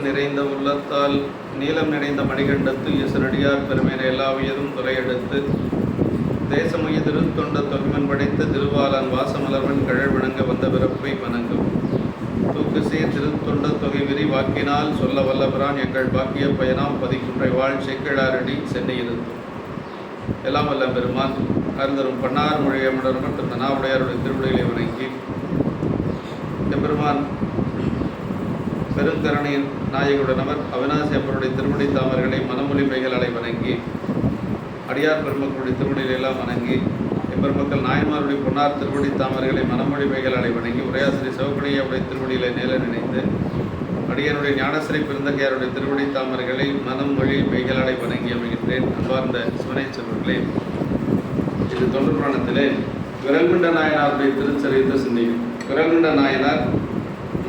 நிறைந்த உள்ளத்தால் நீளம் நிறைந்த மணிகண்டத்து ஈசனடியார் பெருமையினை எல்லா உயரும் துறையெடுத்து தேசமுய திருத்தொண்ட தொன்மன் படைத்த திருவாளன் வாசமலர்வன் கழல் விளங்க வந்த பிறப்பை வணங்கும் தூக்குசே திருத்தொண்ட தொகை விரி வாக்கினால் சொல்ல வல்லபிரான் எங்கள் பாக்கிய பயனாம் பதிக்குன்றை வாழ் செக்கிழாரடி சென்னையிருந்தும் எல்லாம் வல்ல பெருமான் அருந்தரும் பன்னார் மொழியமுடனும் திரு நனாவுடையாருடைய திருவிடைகளை வணங்கி எம்பெருமான் பெருங்கரணியின் நாயகுடனவர் அவினாசி அப்பருடைய திருவடி தாமர்களை மனமொழிமைகளை வணங்கி அடியார் பெருமக்களுடைய திருவடிகளை எல்லாம் வணங்கி எம்பெருமக்கள் நாயன்மாருடைய பொன்னார் திருவடி தாமர்களை மனமொழிமைகளை வணங்கி உரையாசிரி சிவகுடியாவுடைய திருவடிகளை நேர நினைந்து அடியனுடைய ஞானசிறை பெருந்தகையாருடைய திருவடி தாமர்களை மனமொழி மெய்களை வணங்கி அமைகின்றேன். அன்பார்ந்த சிவனை செல்வர்களே, இது தொண்டு புராணத்திலே விரல்மிண்ட நாயனாருடைய திருச்சரித்த சிந்திக்கும். விரல்மிண்ட நாயனார்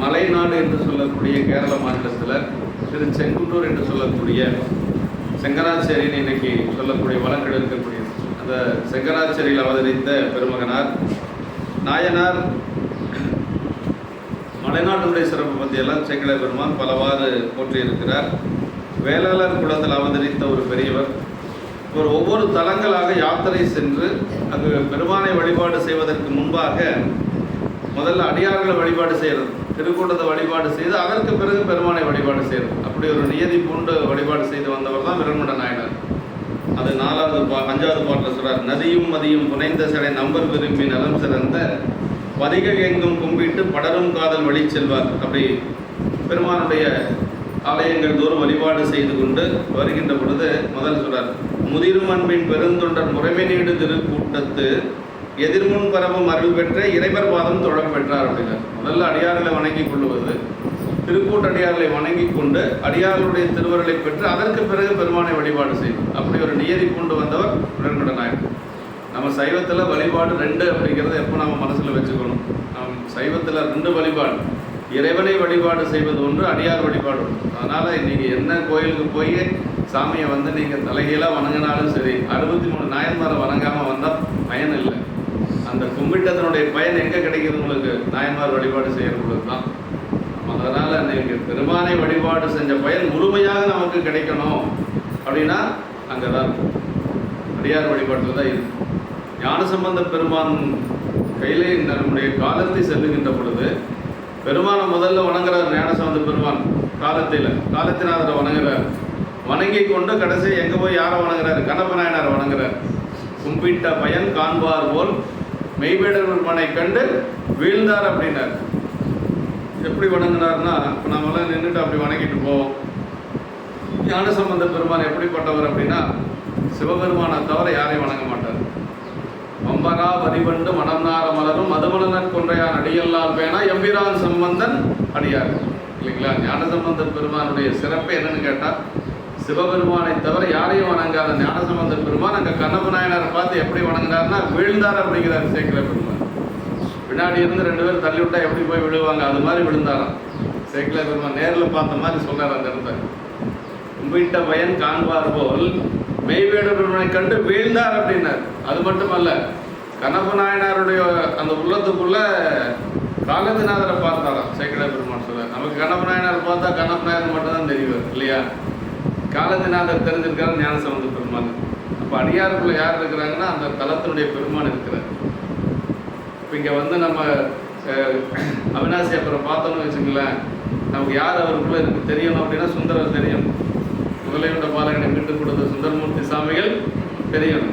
மலைநாடு என்று சொல்லக்கூடிய கேரள மாநிலத்தில் திரு செங்குன்றூர் என்று சொல்லக்கூடிய செங்கனாச்சேரின்னு இன்னைக்கு சொல்லக்கூடிய வழக்கில் இருக்கக்கூடியது. அந்த செங்கனாச்சேரியில் அவதரித்த பெருமகனார் நாயனார் மலைநாட்டுடைய சிறப்பு பற்றியெல்லாம் செங்கலை பெருமான் பலவாறு போற்றியிருக்கிறார். வேளாளர் குலத்தில் அவதரித்த ஒரு பெரியவர் ஒவ்வொரு தலங்களாக யாத்திரை சென்று அங்கு பெருமானை வழிபாடு செய்வதற்கு முன்பாக முதல்ல அடியார்களை வழிபாடு செய்கிறது, திருக்கூட்டத்தை வழிபாடு செய்து அதற்கு பிறகு பெருமானை வழிபாடு செய்கிறது. அப்படி ஒரு நியதி பூண்டு வழிபாடு செய்து வந்தவர் தான் விரல்மிண்ட நாயனார். அது 5வது பாட்டில் சொல்றார், நதியும் மதியும் புனைந்த சடை நம்பர் விரும்பி நலம் சிறந்த பதிகள் எங்கும் கும்பிட்டு படரும் காதல் வழி செல்வார். அப்படி பெருமானுடைய ஆலயங்கள் தோறும் வழிபாடு செய்து கொண்டு வருகின்ற பொழுது முதல் சொல்றார், முதிரும் அன்பின் பெருந்தொண்டர் முறைமை நீடு திருக்கூட்டத்து எதிர்முன் பரவும் அருள் பெற்ற இறைவர் பாதம் தொழப் பெற்றார் அப்படின்னார். முதல்ல அடியார்களை வணங்கி கொள்ளுவது, திருக்கூட்டடியார்களை வணங்கி கொண்டு அடியார்களுடைய திருவருளை பெற்று அதற்கு பிறகு பெருமானை வழிபாடு செய்யும். அப்படி ஒரு நியதி கொண்டு வந்தவர் விரல்மிண்ட நாயனார். நம்ம சைவத்தில் வழிபாடு 2 அப்படிங்கிறத எப்போ நம்ம மனசில் வச்சுக்கணும். சைவத்தில் 2 வழிபாடு, இறைவனை வழிபாடு செய்வது ஒன்று, அடியார் வழிபாடு ஒன்று. அதனால் நீங்கள் என்ன கோயிலுக்கு போய் சாமியை நீங்கள் தலைகீழாக வணங்கினாலும் சரி, 63 நாயன்மாரை வணங்காமல் வந்தால் பயன் இல்லை. அந்த கும்பிட்டதனுடைய பயன் எங்கே கிடைக்கிது உங்களுக்கு? நாயன்மார் வழிபாடு செய்கிறவங்களுக்கு தான். அதனால் நீங்கள் பெருமானை வழிபாடு செஞ்ச பயன் முழுமையாக நமக்கு கிடைக்கணும் அப்படின்னா அங்கே தான் இருக்கும், அடியார் வழிபாட்டில் தான் இருக்குது. ஞானசம்பந்த பெருமான் கையிலே நம்முடைய காலத்தை செல்லுகின்ற பொழுது பெருமானை முதல்ல வணங்குறார். ஞானசம்பந்த பெருமான் காலத்தினாதரை வணங்குறார். வணங்கி கொண்டு கடைசி எங்கே போய் யாரை வணங்குறாரு? கண்ணப்ப நாயனாரை வணங்குறார். கும்பிட்ட பயன் காண்பார் போல் மெய்வேடர் பெருமானை கண்டு வீழ்ந்தார் அப்படின்னார். எப்படி வணங்கினார்னா, இப்போ நம்மளாம் நின்றுட்டு அப்படி வணங்கிட்டு போவோம். ஞானசம்பந்த பெருமான் எப்படிப்பட்டவர் அப்படின்னா, சிவபெருமானை தவிர யாரையும் வணங்க மாட்டார். வம்பரா வரிவண்டு மணம்நார மலரும் மதுமலனர் கொன்றையான் அடியல்லால் பேனா எம்பிரான் சம்பந்தன் அடியார் இல்லைங்களா? ஞானசம்பந்த பெருமானுடைய சிறப்பு என்னன்னு கேட்டால், சிவபெருமானை தவிர யாரையும் வணங்காத ஞானசம்பந்த பெருமான் அங்கே கண்ணப்ப நாயனாரை பார்த்து எப்படி வணங்கினார்னா விழுந்தார் அப்படிங்கிறார் சேக்கிழ பெருமான். பின்னாடி இருந்து 2 பேர் தள்ளி விட்டா எப்படி போய் விழுவாங்க, அது மாதிரி விழுந்தாராம். சேக்கிழ பெருமான் நேரில் பார்த்த மாதிரி சொல்றார் அந்த இடத்த. கும்பிட்ட பயன் காண்பார் போல் மெய்வேடனை கண்டு வீழ்ந்தார் அப்படின்னார். அது மட்டுமல்ல, கண்ணப்ப நாயனாருடைய அந்த உள்ளத்துக்குள்ள காலத்தினாதரை பார்த்தாராம் சேக்கிழ பெருமான் சொல்ல. நமக்கு கண்ணப்ப நாயனார் பார்த்தா கண்ணப்ப நாயனர் மட்டும்தான் தெரியும் இல்லையா? காலத்தினாதர் தெரிஞ்சிருக்காரு ஞானசம்பந்த பெருமான். அப்போ அடியாருக்குள்ள யார் இருக்கிறாங்கன்னா அந்த தலத்தினுடைய பெருமான் இருக்கிறார். இப்போ இங்கே நம்ம அவினாசி அப்புறம் பார்த்தோம்னு வச்சுங்களேன், நமக்கு யார் அவருக்குள்ள இருக்கு தெரியணும் அப்படின்னா சுந்தரர் தெரியும். முதலையுண்ட பாலகனை மீட்டு கொடுத்த சுந்தரமூர்த்தி சாமிகள் தெரியணும்.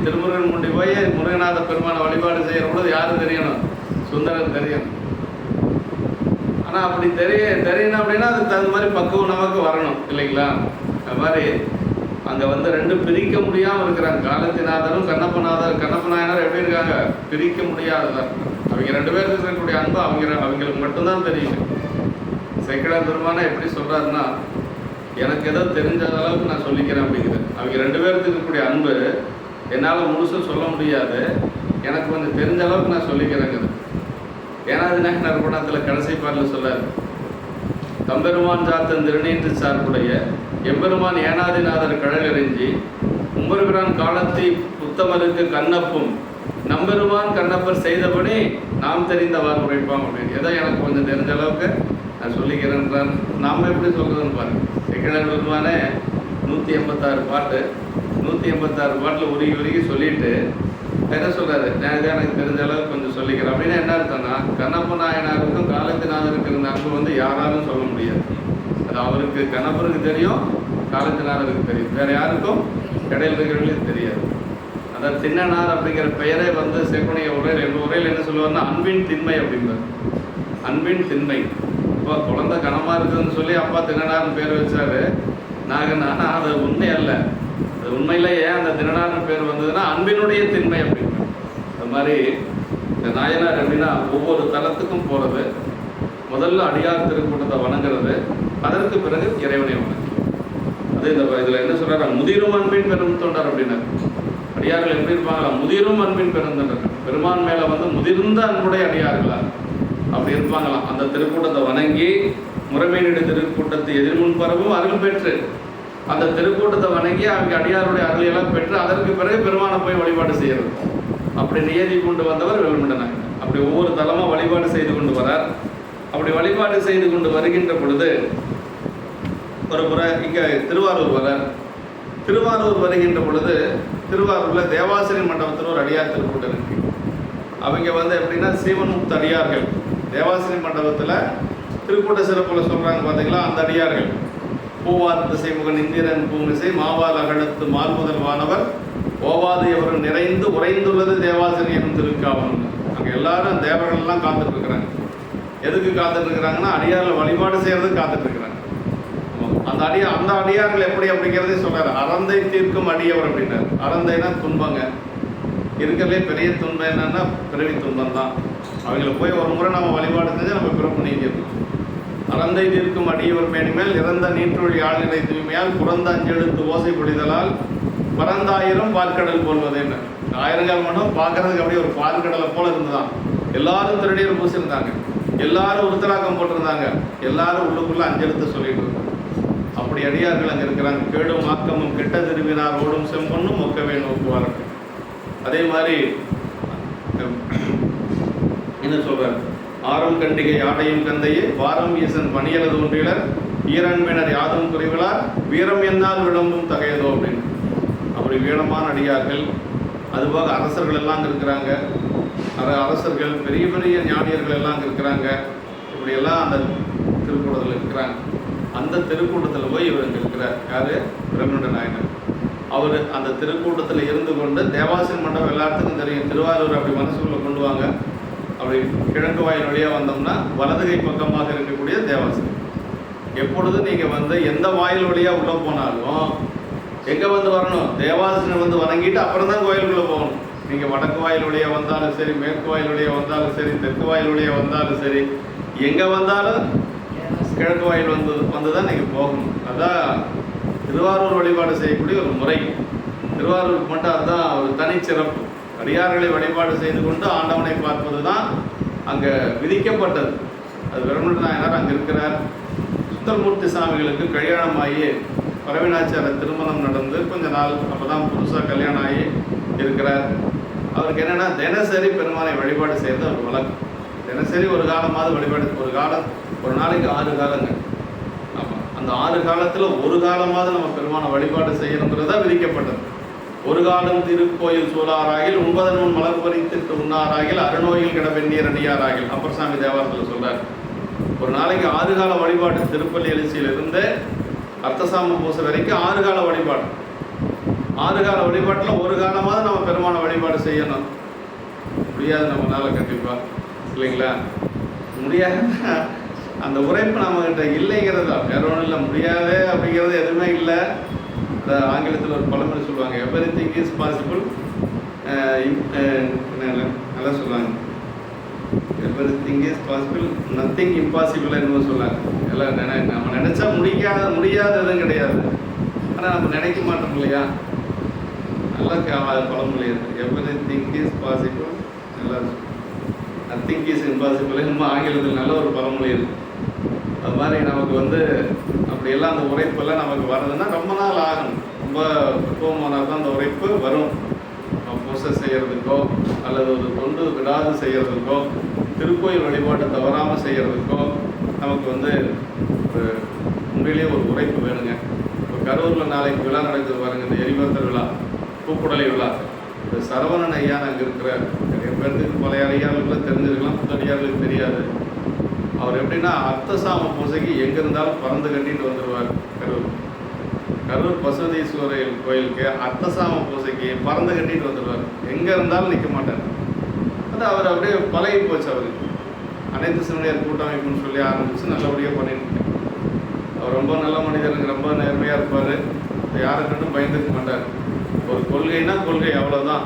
திருமுருகன் முண்டி போய் முருகநாத பெருமான வழிபாடு செய்கிற பொழுது யாரும் தெரியணும்? சுந்தரன் தெரியணும். ஆனால் அப்படி தெரியணும் அப்படின்னா அதுக்கு தகுந்த மாதிரி பக்குவம் நமக்கு வரணும் இல்லைங்களா? அது மாதிரி அங்கே 2 பிரிக்க முடியாமல் இருக்கிறாங்க. காலத்தினாதரும் கண்ணப்ப நாயனார் எப்படி இருக்காங்க? பிரிக்க முடியாததான். அவங்க 2 பேருக்கு இருக்கக்கூடிய அன்பு அவங்களுக்கு மட்டும்தான் தெரியும். சேக்கிழார் பெருமானை எப்படி சொல்கிறாருன்னா, எனக்கு ஏதோ தெரிஞ்ச அளவுக்கு நான் சொல்லிக்கிறேன் அப்படிங்கிறது. அவங்க 2 பேருக்கு இருக்கக்கூடிய அன்பு என்னால் முழுசும் சொல்ல முடியாது, எனக்கு கொஞ்சம் தெரிஞ்ச அளவுக்கு நான் சொல்லிக்கிறேங்கிறது. ஏனாதி நாயனார் குணத்தில் கடைசி பாடலில் சொல்லார், தம்பெருமான் சாத்தன் திருநீன்று சார்புடைய எம்பெருமான் ஏனாதிநாதர் கடல் எறிஞ்சி உம்பெருமான் காலத்தை புத்தமருக்கு கண்ணப்பும் நம்பெருமான் கண்ணப்பர் செய்தபடி நாம் தெரிந்தவாறு உழைப்போம் அப்படின்னு. ஏதோ எனக்கு கொஞ்சம் தெரிஞ்ச அளவுக்கு நான் சொல்லிக்கிறேன்றார். நாம் எப்படி சொல்கிறதுன்னு பாருங்கள். செக்கிழார் பெருமானே 186 பாட்டு, 186 பாட்டில் உருகி உருகி சொல்லிட்டு என்ன சொல்கிறாரு, நான் எனக்கு தெரிஞ்ச அளவுக்கு கொஞ்சம் சொல்லிக்கிறேன் அப்படின்னா என்ன அர்த்தம்னா, கண்ணப்ப நாயனாருக்கும் காலத்தினாதருக்கு இருந்த அன்பு வந்து யாராலும் சொல்ல முடியாது. அது அவருக்கு கண்ணப்பருக்கு தெரியும், காலத்தினாதருக்கு தெரியும், வேறு யாருக்கும் இடையில இருக்கிறவங்களுக்கு தெரியாது. அதான் திண்ணனார் அப்படிங்கிற பெயரே வந்து செக்குனிய உரையில் எங்கள் உரையில் என்ன சொல்லுவார்னா அன்பின் திண்மை அப்படின்பார். அன்பின் திண்மை. இப்போ குழந்தை கனமாக இருக்குதுன்னு சொல்லி அப்பா திண்ணனார்னு பேர் வச்சாரு நாகன். ஆனால் அது உண்மை அல்ல. அது உண்மையில் ஏன் அந்த திண்ணனார்னு பேர் வந்ததுன்னா அன்பினுடைய திண்மை அப்படின்னு. அது மாதிரி இந்த நாயனார் எப்படின்னா ஒவ்வொரு தலத்துக்கும் போகிறது, முதல்ல அடியார் திருக்கூட்டத்தை வணங்குறது, அதற்கு பிறகு இறைவனை வணங்கு. அது இந்த இதில் என்ன சொல்கிறாரா, முதிரும் அன்பின் பெரும் தொண்டர் அப்படின்னாரு. அடியார்கள் எப்படி இருப்பாங்களா, முதிரும் அன்பின் பெருந்தொண்டர். பெருமான் மேலே வந்து முதிர்ந்த அன்புடைய அடியார்களா அப்படி இருப்பாங்களாம். அந்த திருக்கூட்டத்தை வணங்கி முறைமையினுடைய திருக்கூட்டத்தை எதிர்முன் பரவும் அருள் பெற்று அந்த திருக்கூட்டத்தை வணங்கி அவங்க அடியாருடைய அருளையெல்லாம் பெற்று அதற்கு பிறகு பெருமானை போய் வழிபாடு செய்கிறது. அப்படி நியதி கொண்டு வந்தவர் வேலுமண்ட. அப்படி ஒவ்வொரு தலமாக வழிபாடு செய்து கொண்டு வரார். அப்படி வழிபாடு செய்து கொண்டு வருகின்ற பொழுது ஒரு முறை இங்கே திருவாரூர் வரார். திருவாரூர் வருகின்ற பொழுது திருவாரூரில் தேவாசிரி மண்டபத்தில் ஒரு அடியார் திருக்கூட்டம் இருக்கு. அவங்க வந்து எப்படின்னா சீவன்முக்த அடியார்கள். தேவாசிரி மண்டபத்தில் திருக்கூட்ட சிறப்பில் சொல்கிறாங்க பார்த்தீங்களா, அந்த அடியார்கள் பூவார் திசைமுகன் இந்திரன் பூமிசை மாவால் அகழத்து மால்முதல் வானவர் ஓவாது எவரும் நிறைந்து உறைந்துள்ளது தேவாசிரி எனும் திருக்காவணும். அங்கே எல்லாரும் தேவர்கள்லாம் காத்துட்டு இருக்கிறாங்க. எதுக்கு காத்துட்டு இருக்கிறாங்கன்னா அடியாரில் வழிபாடு செய்கிறதுக்கு காத்துட்டு இருக்கிறாங்க. அந்த அடியார்கள் எப்படி அப்படிங்கிறதே சொல்றாரு. அறந்தை தீர்க்கும் அடியவர் அப்படின்னாரு. அறந்தைனா துன்பங்க. இருக்கிறதுலே பெரிய துன்பம் என்னன்னா பிறவி துன்பம் தான். அவங்கள போய் ஒரு முறை நம்ம வழிபாடு செஞ்சு நம்ம பிறப்பு நீங்கிடணும். அறந்தை தீர்க்கும் அடியவர் மேனிமேல் இறந்த நீற்றொழி ஆழ்நிலை தூய்மையால் புறந்த அஞ்செழுத்து ஓசை பொழிதலால் பரந்தாயிரம் பார்க்கடல் போல்வதேன்னு. ஆயிரங்கால் மண்ணும் பார்க்கறதுக்கு அப்படியே ஒரு பார்க்கடலை போல இருந்துதான். எல்லாரும் திருநீர் பூசிருந்தாங்க, எல்லாரும் உருத்தராக்கம் போட்டிருந்தாங்க, எல்லாரும் உள்ளுக்குள்ள அஞ்செழுத்து சொல்லிட்டு இருந்தாங்க. அப்படி அடியார்கள் அங்கே இருக்கிறாங்க. கேடும் ஆக்கமும் கெட்ட திரும்பினார் ஓடும் செம்பொன்னும் மொக்கவே நோக்குவார்கள். அதே மாதிரி என்ன சொல்றார், ஆரம் கண்டிகை ஆடையும் கந்தையே வாரம் ஈசன் பணியலது ஒன்றிலர் ஈரன்பினர் யாதும் குறைவிலார் வீரம் என்னால் விளம்பும் தகையதோ அப்படின்னு. அப்படி வீரமான அடியார்கள். அதுபோக அரசர்கள் எல்லாம் அங்கே இருக்கிறாங்க. அரசர்கள் பெரிய பெரிய ஞானியர்கள் எல்லாம் அங்கே இருக்கிறாங்க. இப்படியெல்லாம் அந்த திருக்கூட்டத்தில் இருக்கிறாங்க. அந்த திருக்கூட்டத்தில் போய் இவர் இங்கே இருக்கிறார். யார்? பிரம்மண்ட நாயனர். அவர் அந்த திருக்கூட்டத்தில் இருந்து கொண்டு தேவாசிரி மண்டபம் எல்லாத்துக்கும் தெரியும். திருவாரூர் அப்படி மனசுக்குள்ளே கொண்டு வாங்க. அப்படி கிழக்கு வாயில் வழியாக வந்தோம்னா வலதுகை பக்கமாக இருக்கக்கூடிய தேவாசிரி. எப்பொழுது நீங்கள் வந்து எந்த வாயில் வழியாக உள்ளே போனாலும் எங்கே வந்து வரணும், தேவாசிரியனை வந்து வணங்கிட்டு அப்புறம் தான் கோயிலுக்குள்ளே போகணும். நீங்கள் வடக்கு வாயில் வழியாக வந்தாலும் சரி, மேற்கு வாயில் வழியாக வந்தாலும் சரி, தெற்கு வாயில் வழியாக வந்தாலும் சரி, எங்கே வந்தாலும் கிழக்கு வாயில் வந்து தான் நீங்கள் போகணும். அதான் திருவாரூர் வழிபாடு செய்யக்கூடிய ஒரு முறை. திருவாரூருக்கு மட்டும் அதுதான் ஒரு தனிச்சிறப்பு. அடியார்களை வழிபாடு செய்து கொண்டு ஆண்டவனை பார்ப்பது தான் அங்கே விதிக்கப்பட்டது. அது பிரம்மண்ட நாயனார் அங்கே இருக்கிறார். சுந்தரமூர்த்தி சாமிகளுக்கு கல்யாணமாகி பரவினாச்சார திருமணம் நடந்து கொஞ்ச நாள் அப்போ தான் புதுசாக கல்யாணம் ஆகி இருக்கிறார். அவருக்கு என்னென்னா தினசரி பெருமானை வழிபாடு செய்கிறது அவர் வழக்கம். தினசரி ஒரு காலமாவது வழிபாடு, ஒரு நாளைக்கு 6 காலங்க. ஆமாம், அந்த 6 காலத்தில் ஒரு காலமாவது நம்ம பெருமானை வழிபாடு செய்யணுங்கிறது தான் விதிக்கப்பட்டது. ஒரு காலம் திருக்கோயில் சூழாராகில் 9 மலர் பறித்திட்டு உண்ணாராகில் அருநோயில் கிட வெந்நீர் அடியாராகில் அப்பர் சாமி தேவாரத்தில் சொல்றார். ஒரு நாளைக்கு 6 கால வழிபாடு. திருப்பள்ளி எழுச்சியிலிருந்து அர்த்தசாம பூசை வரைக்கும் 6 கால வழிபாடு. 6 கால வழிபாட்டில் ஒரு காலமாவது நம்ம பெருமான வழிபாடு செய்யணும். முடியாது நம்மளால கண்டிப்பாக, இல்லைங்களா? முடியாது. அந்த உரைப்பு நம்மகிட்ட இல்லைங்கிறது தான், வேற ஒன்றும் இல்லை. முடியாது அப்படிங்கிறது எதுவுமே இல்லை. ஆங்கிலத்தில் ஒரு பழமொழி சொல்லுவாங்க, எவ்ரிதிங் இஸ் பாசிபிள். நல்லா சொல்லுவாங்க, everything is possible, nothing impossible என்னமோ சொல்லாங்க. எல்லாம் நம்ம நினச்சா முடியாததும் கிடையாது. ஆனால் நம்ம நினைக்க மாட்டோம் இல்லையா? நல்லா பழமொழி இருக்குது, எவ்ரிதிங் இஸ் பாசிபிள், நல்லா நத்திங் இஸ் இம்பாசிபிள். இன்னும் ஆங்கிலத்தில் நல்ல ஒரு பழமொழி இருக்குது. அது மாதிரி நமக்கு வந்து அப்படியெல்லாம் அந்த உரைப்பெல்லாம் நமக்கு வர்றதுன்னா ரொம்ப நாள் ஆகணும். ரொம்ப பக்குவமானால் தான் அந்த உரைப்பு வரும். பூசை செய்கிறதுக்கோ அல்லது ஒரு தொண்டு விடாது செய்கிறதுக்கோ திருக்கோயில் வழிபாட்டை தவறாமல் செய்கிறதுக்கோ நமக்கு வந்து ஒரு உண்மையிலேயே ஒரு உரைப்பு வேணுங்க. இப்போ கரூரில் நாளைக்கு விழா நடக்குது பாருங்க, இந்த எரிபத்தர் விழா, பூக்குடலை விழா. இந்த சரவணன் ஐயான்னு அங்கே இருக்கிறார். நிறைய பேருக்கு பழைய அடியார்களுக்குலாம் தெரிஞ்சிருக்கலாம், புது அடியார்களுக்கு தெரியாது. அவர் எப்படின்னா அர்த்தசாம பூசைக்கு எங்கே இருந்தாலும் பறந்து கட்டிட்டு வந்துடுவார். கரூர் பசுவதீஸ்வரர் கோயிலுக்கு அர்த்தசாம பூசைக்கு பறந்து கட்டிட்டு வந்துடுவார். எங்கே இருந்தாலும் நிற்க மாட்டார். அது அவர் அப்படியே பழகி போச்சு. அவருக்கு அனைத்து சிவனையர் கூட்டமைப்புன்னு சொல்லி ஆரம்பித்து நல்லபடியாக பண்ணிட்டு அவர் ரொம்ப நல்ல மனிதருக்கு, ரொம்ப நேர்மையாக இருப்பார். யாரை கண்டும் பயந்துக்க மாட்டார். ஒரு கொள்கைனா கொள்கை, அவ்வளோதான்.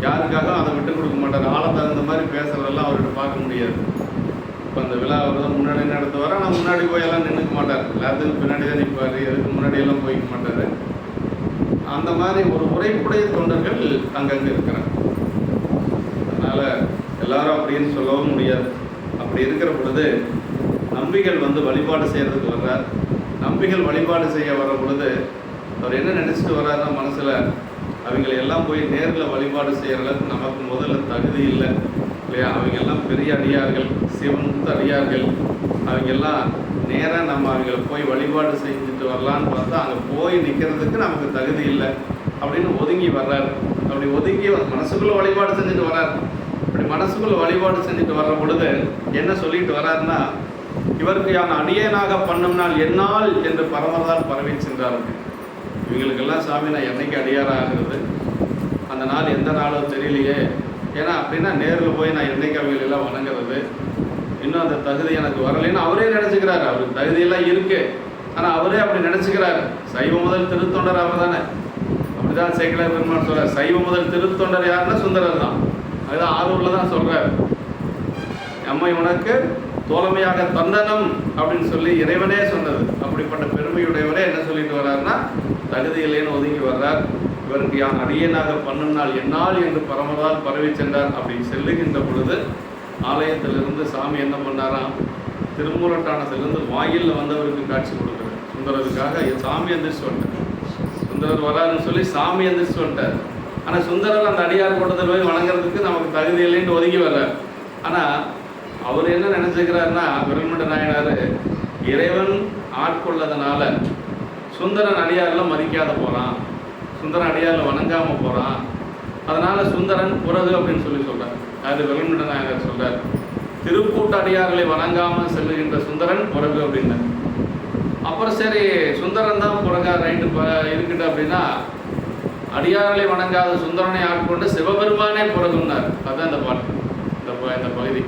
யாருக்காக அதை விட்டு கொடுக்க மாட்டார். ஆளை தகுந்த மாதிரி பேசுகிறதெல்லாம் அவர்கிட்ட பார்க்க முடியாது. இப்போ அந்த விழா அவர் தான் முன்னாடி நடத்துவார். ஆனால் முன்னாடி போயெல்லாம் நின்றுக்க மாட்டார். எல்லாத்துக்கும் பின்னாடி தான் நிற்பார். எதுக்கு முன்னாடியெல்லாம் போய்க்க மாட்டார். அந்த மாதிரி ஒரு உரைப்புடைய தொண்டர்கள் அங்கங்கே இருக்கிறார். அதனால் எல்லாரும் அப்படின்னு சொல்லவும் முடியாது. அப்படி இருக்கிற பொழுது நம்பிகள் வந்து வழிபாடு செய்கிறதுக்கு வர்றார். நம்பிகள் வழிபாடு செய்ய வர பொழுது அவர் என்ன நினச்சிட்டு வர்றாருன்னா, மனசில் அவங்களை எல்லாம் போய் நேரில் வழிபாடு செய்கிற அளவுக்கு நமக்கு முதல்ல தகுதி இல்லை இல்லையா. அவங்க எல்லாம் பெரிய அடியார்கள், சிவமுத்த அடியார்கள். அவங்கெல்லாம் நேராக நம்ம அவங்கள போய் வழிபாடு செஞ்சுட்டு வரலான்னு பார்த்தா அங்கே போய் நிற்கிறதுக்கு நமக்கு தகுதி இல்லை அப்படின்னு ஒதுங்கி வர்றாரு. அப்படி ஒதுங்கி மனசுக்குள்ளே வழிபாடு செஞ்சுட்டு வர்றார். அப்படி மனசுக்குள்ளே வழிபாடு செஞ்சுட்டு வர்ற பொழுது என்ன சொல்லிட்டு வர்றாருன்னா, இவருக்கு யான் அடியேனாக பண்ணும் நாள் என்னால் என்று பரமர்தான் பரவி சென்றார்கள். இவங்களுக்கெல்லாம் சாமி நான் என்னைக்கு அடியாராக ஆகிறது, அந்த நாள் எந்த நாளோ தெரியலையே. ஏன்னா அப்படின்னா நேரில் போய் நான் என்னைக்கு அவங்களெல்லாம் வணங்குறது, இன்னும் அந்த தகுதி எனக்கு வரலைன்னு அவரே நினச்சிக்கிறாரு. அவருக்கு தகுதியெல்லாம் இருக்கு, ஆனால் அவரே அப்படி நினச்சிக்கிறார். சைவ முதல் திருத்தொண்டர் அவர் தானே. அப்படிதான் சேக்கிழார் பெருமான் சொல்கிறார். சைவ முதல் திருத்தொண்டர் யாருன்னா சுந்தரர் தான். அதுதான் ஆரூரில் தான் சொல்கிறார். அம்மை உனக்கு தோழமையாக தந்தனம் அப்படின்னு சொல்லி இறைவனே சொன்னது. அப்படிப்பட்ட பெருமையுடையவரே என்ன சொல்லிட்டு வர்றாருன்னா, தகுதி இல்லைன்னு ஒதுங்கி வர்றார். இவருக்கு யான் அடியனாக பண்ணும் நாள் என்னால் என்று பரமதால் பரவி சென்றார். அப்படி செல்லுகின்ற பொழுது ஆலயத்திலிருந்து சாமி என்ன பண்ணாராம், திருமூலட்டானத்திலிருந்து வாயிலில் வந்தவருக்கு காட்சி கொடுக்குறார். சுந்தரருக்காக சாமி எந்திரிச்சு வந்துட்டார். சுந்தரர் வராருன்னு சொல்லி சாமி எந்திரிச்சு வந்துட்டார். ஆனால் சுந்தரர் அந்த அடியார் கூட்டத்தில் போய் வணங்குறதுக்கு நமக்கு தகுதி இல்லைன்னு ஒதுங்கி வர்றார். ஆனால் அவர் என்ன நினச்சிக்கிறாருன்னா, விரல்மண்ட நாயனார் இறைவன் ஆட்கொள்ளதுனால சுந்தரன் அடியாரில் மதிக்காத போகிறான், சுந்தரன் அடியாரில் வணங்காமல் போகிறான், அதனால் சுந்தரன் புறகு அப்படின்னு சொல்லி சொல்கிறார். அது விரல்மண்ட நாயனார் சொல்கிறார். திருக்கூட்ட அடியார்களை வணங்காமல் செல்லுகின்ற சுந்தரன் புறகு அப்படின்னார். அப்புறம் சரி சுந்தரன் தான் புறகா ரைட்டு இருக்கட்டும் அப்படின்னா, அடியார்களை வணங்காத சுந்தரனை ஆட்கொண்டு சிவபெருமானே புறகுன்னார். அதுதான் இந்த பாட்டு, இந்த பகுதி.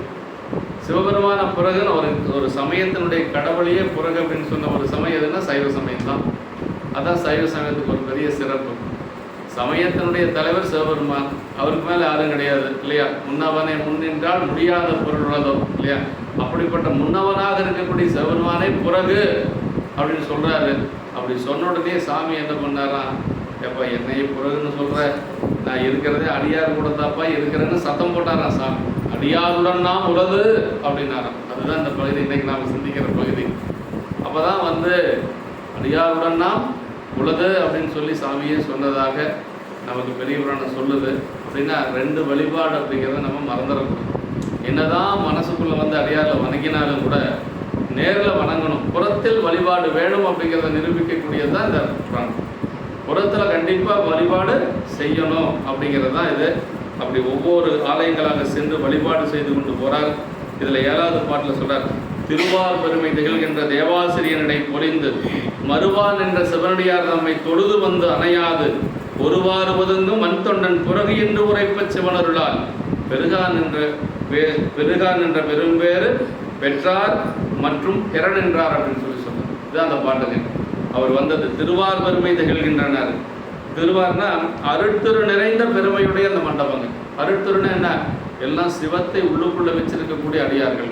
சிவபெருமான புறகுன்னு ஒரு சமயத்தினுடைய கடவுளையே புறகு அப்படின்னு சொன்ன ஒரு சமயம் எதுன்னா சைவ சமயம் தான். அதான் சைவ சமயத்துக்கு ஒரு பெரிய சிறப்பு. சமயத்தினுடைய தலைவர் சிவபெருமான், அவருக்கு மேலே யாரும் கிடையாது இல்லையா. முன்னவனை முன்னின்றால் முடியாத பொருள் உள்ளதோ இல்லையா. அப்படிப்பட்ட முன்னவனாக இருக்கக்கூடிய சிவபெருமானே புறகு அப்படின்னு சொல்கிறாரு. அப்படி சொன்ன உடனே சாமி என்ன பண்ணாராம், எப்போ என்னையே புறகுன்னு சொல்கிற, நான் இருக்கிறதே அடியார் கூட தாப்பா இருக்கிறேன்னு சத்தம் போட்டாராம் சாமி. அடியாருடன் நாம் உலது அப்படின்னாராம். அதுதான் இந்த பகுதி, இன்னைக்கு நாம் சிந்திக்கிற பகுதி. அப்போ தான் வந்து அடியாருடன் நாம் உலது அப்படின்னு சொல்லி சாமியே சொன்னதாக நமக்கு பெரிய புராணம் சொல்லுது. அப்படின்னா ரெண்டு வழிபாடு அப்படிங்கிறத நம்ம மறந்துடக்கூடாது. என்னதான் மனசுக்குள்ளே வந்து அடியாரில் வணங்கினாலும் கூட நேரில் வணங்கணும். புறத்தில் வழிபாடு வேணும் அப்படிங்கிறத நிரூபிக்கக்கூடியது தான் இந்த புராணம். புறத்தில் கண்டிப்பாக வழிபாடு செய்யணும் அப்படிங்கிறது தான் இது. அப்படி ஒவ்வொரு ஆலயங்களாக சென்று வழிபாடு செய்து கொண்டு போகிறார். இதில் 7வது பாட்டில் சொல்கிறார், திருவார் பெருமை திகழ்கின்ற தேவாசிரியனை பொழிந்து மறுவான் என்ற சிவனடியார் நம்மை தொழுது வந்து அணையாது ஒருவாறு ஒதுங்கும் மண் தொண்டன் புறகு என்று உரைப்ப சிவனருளால் பெருகான் என்ற பெரும்பேறு பெற்றார் மற்றும் திறன் என்றார் அப்படின்னு சொல்லி சொன்னார். இதுதான் அந்த பாட்டுங்க. அவர் வந்தது திருவார் பெருமை திகழ்கின்றனர். திருவார்னா அருட்திரு நிறைந்த பெருமையுடைய அந்த மண்டபங்க. அருட்திருன்னு என்ன, எல்லாம் சிவத்தை உள்ளுக்குள்ளே வச்சிருக்கக்கூடிய அடியார்கள்.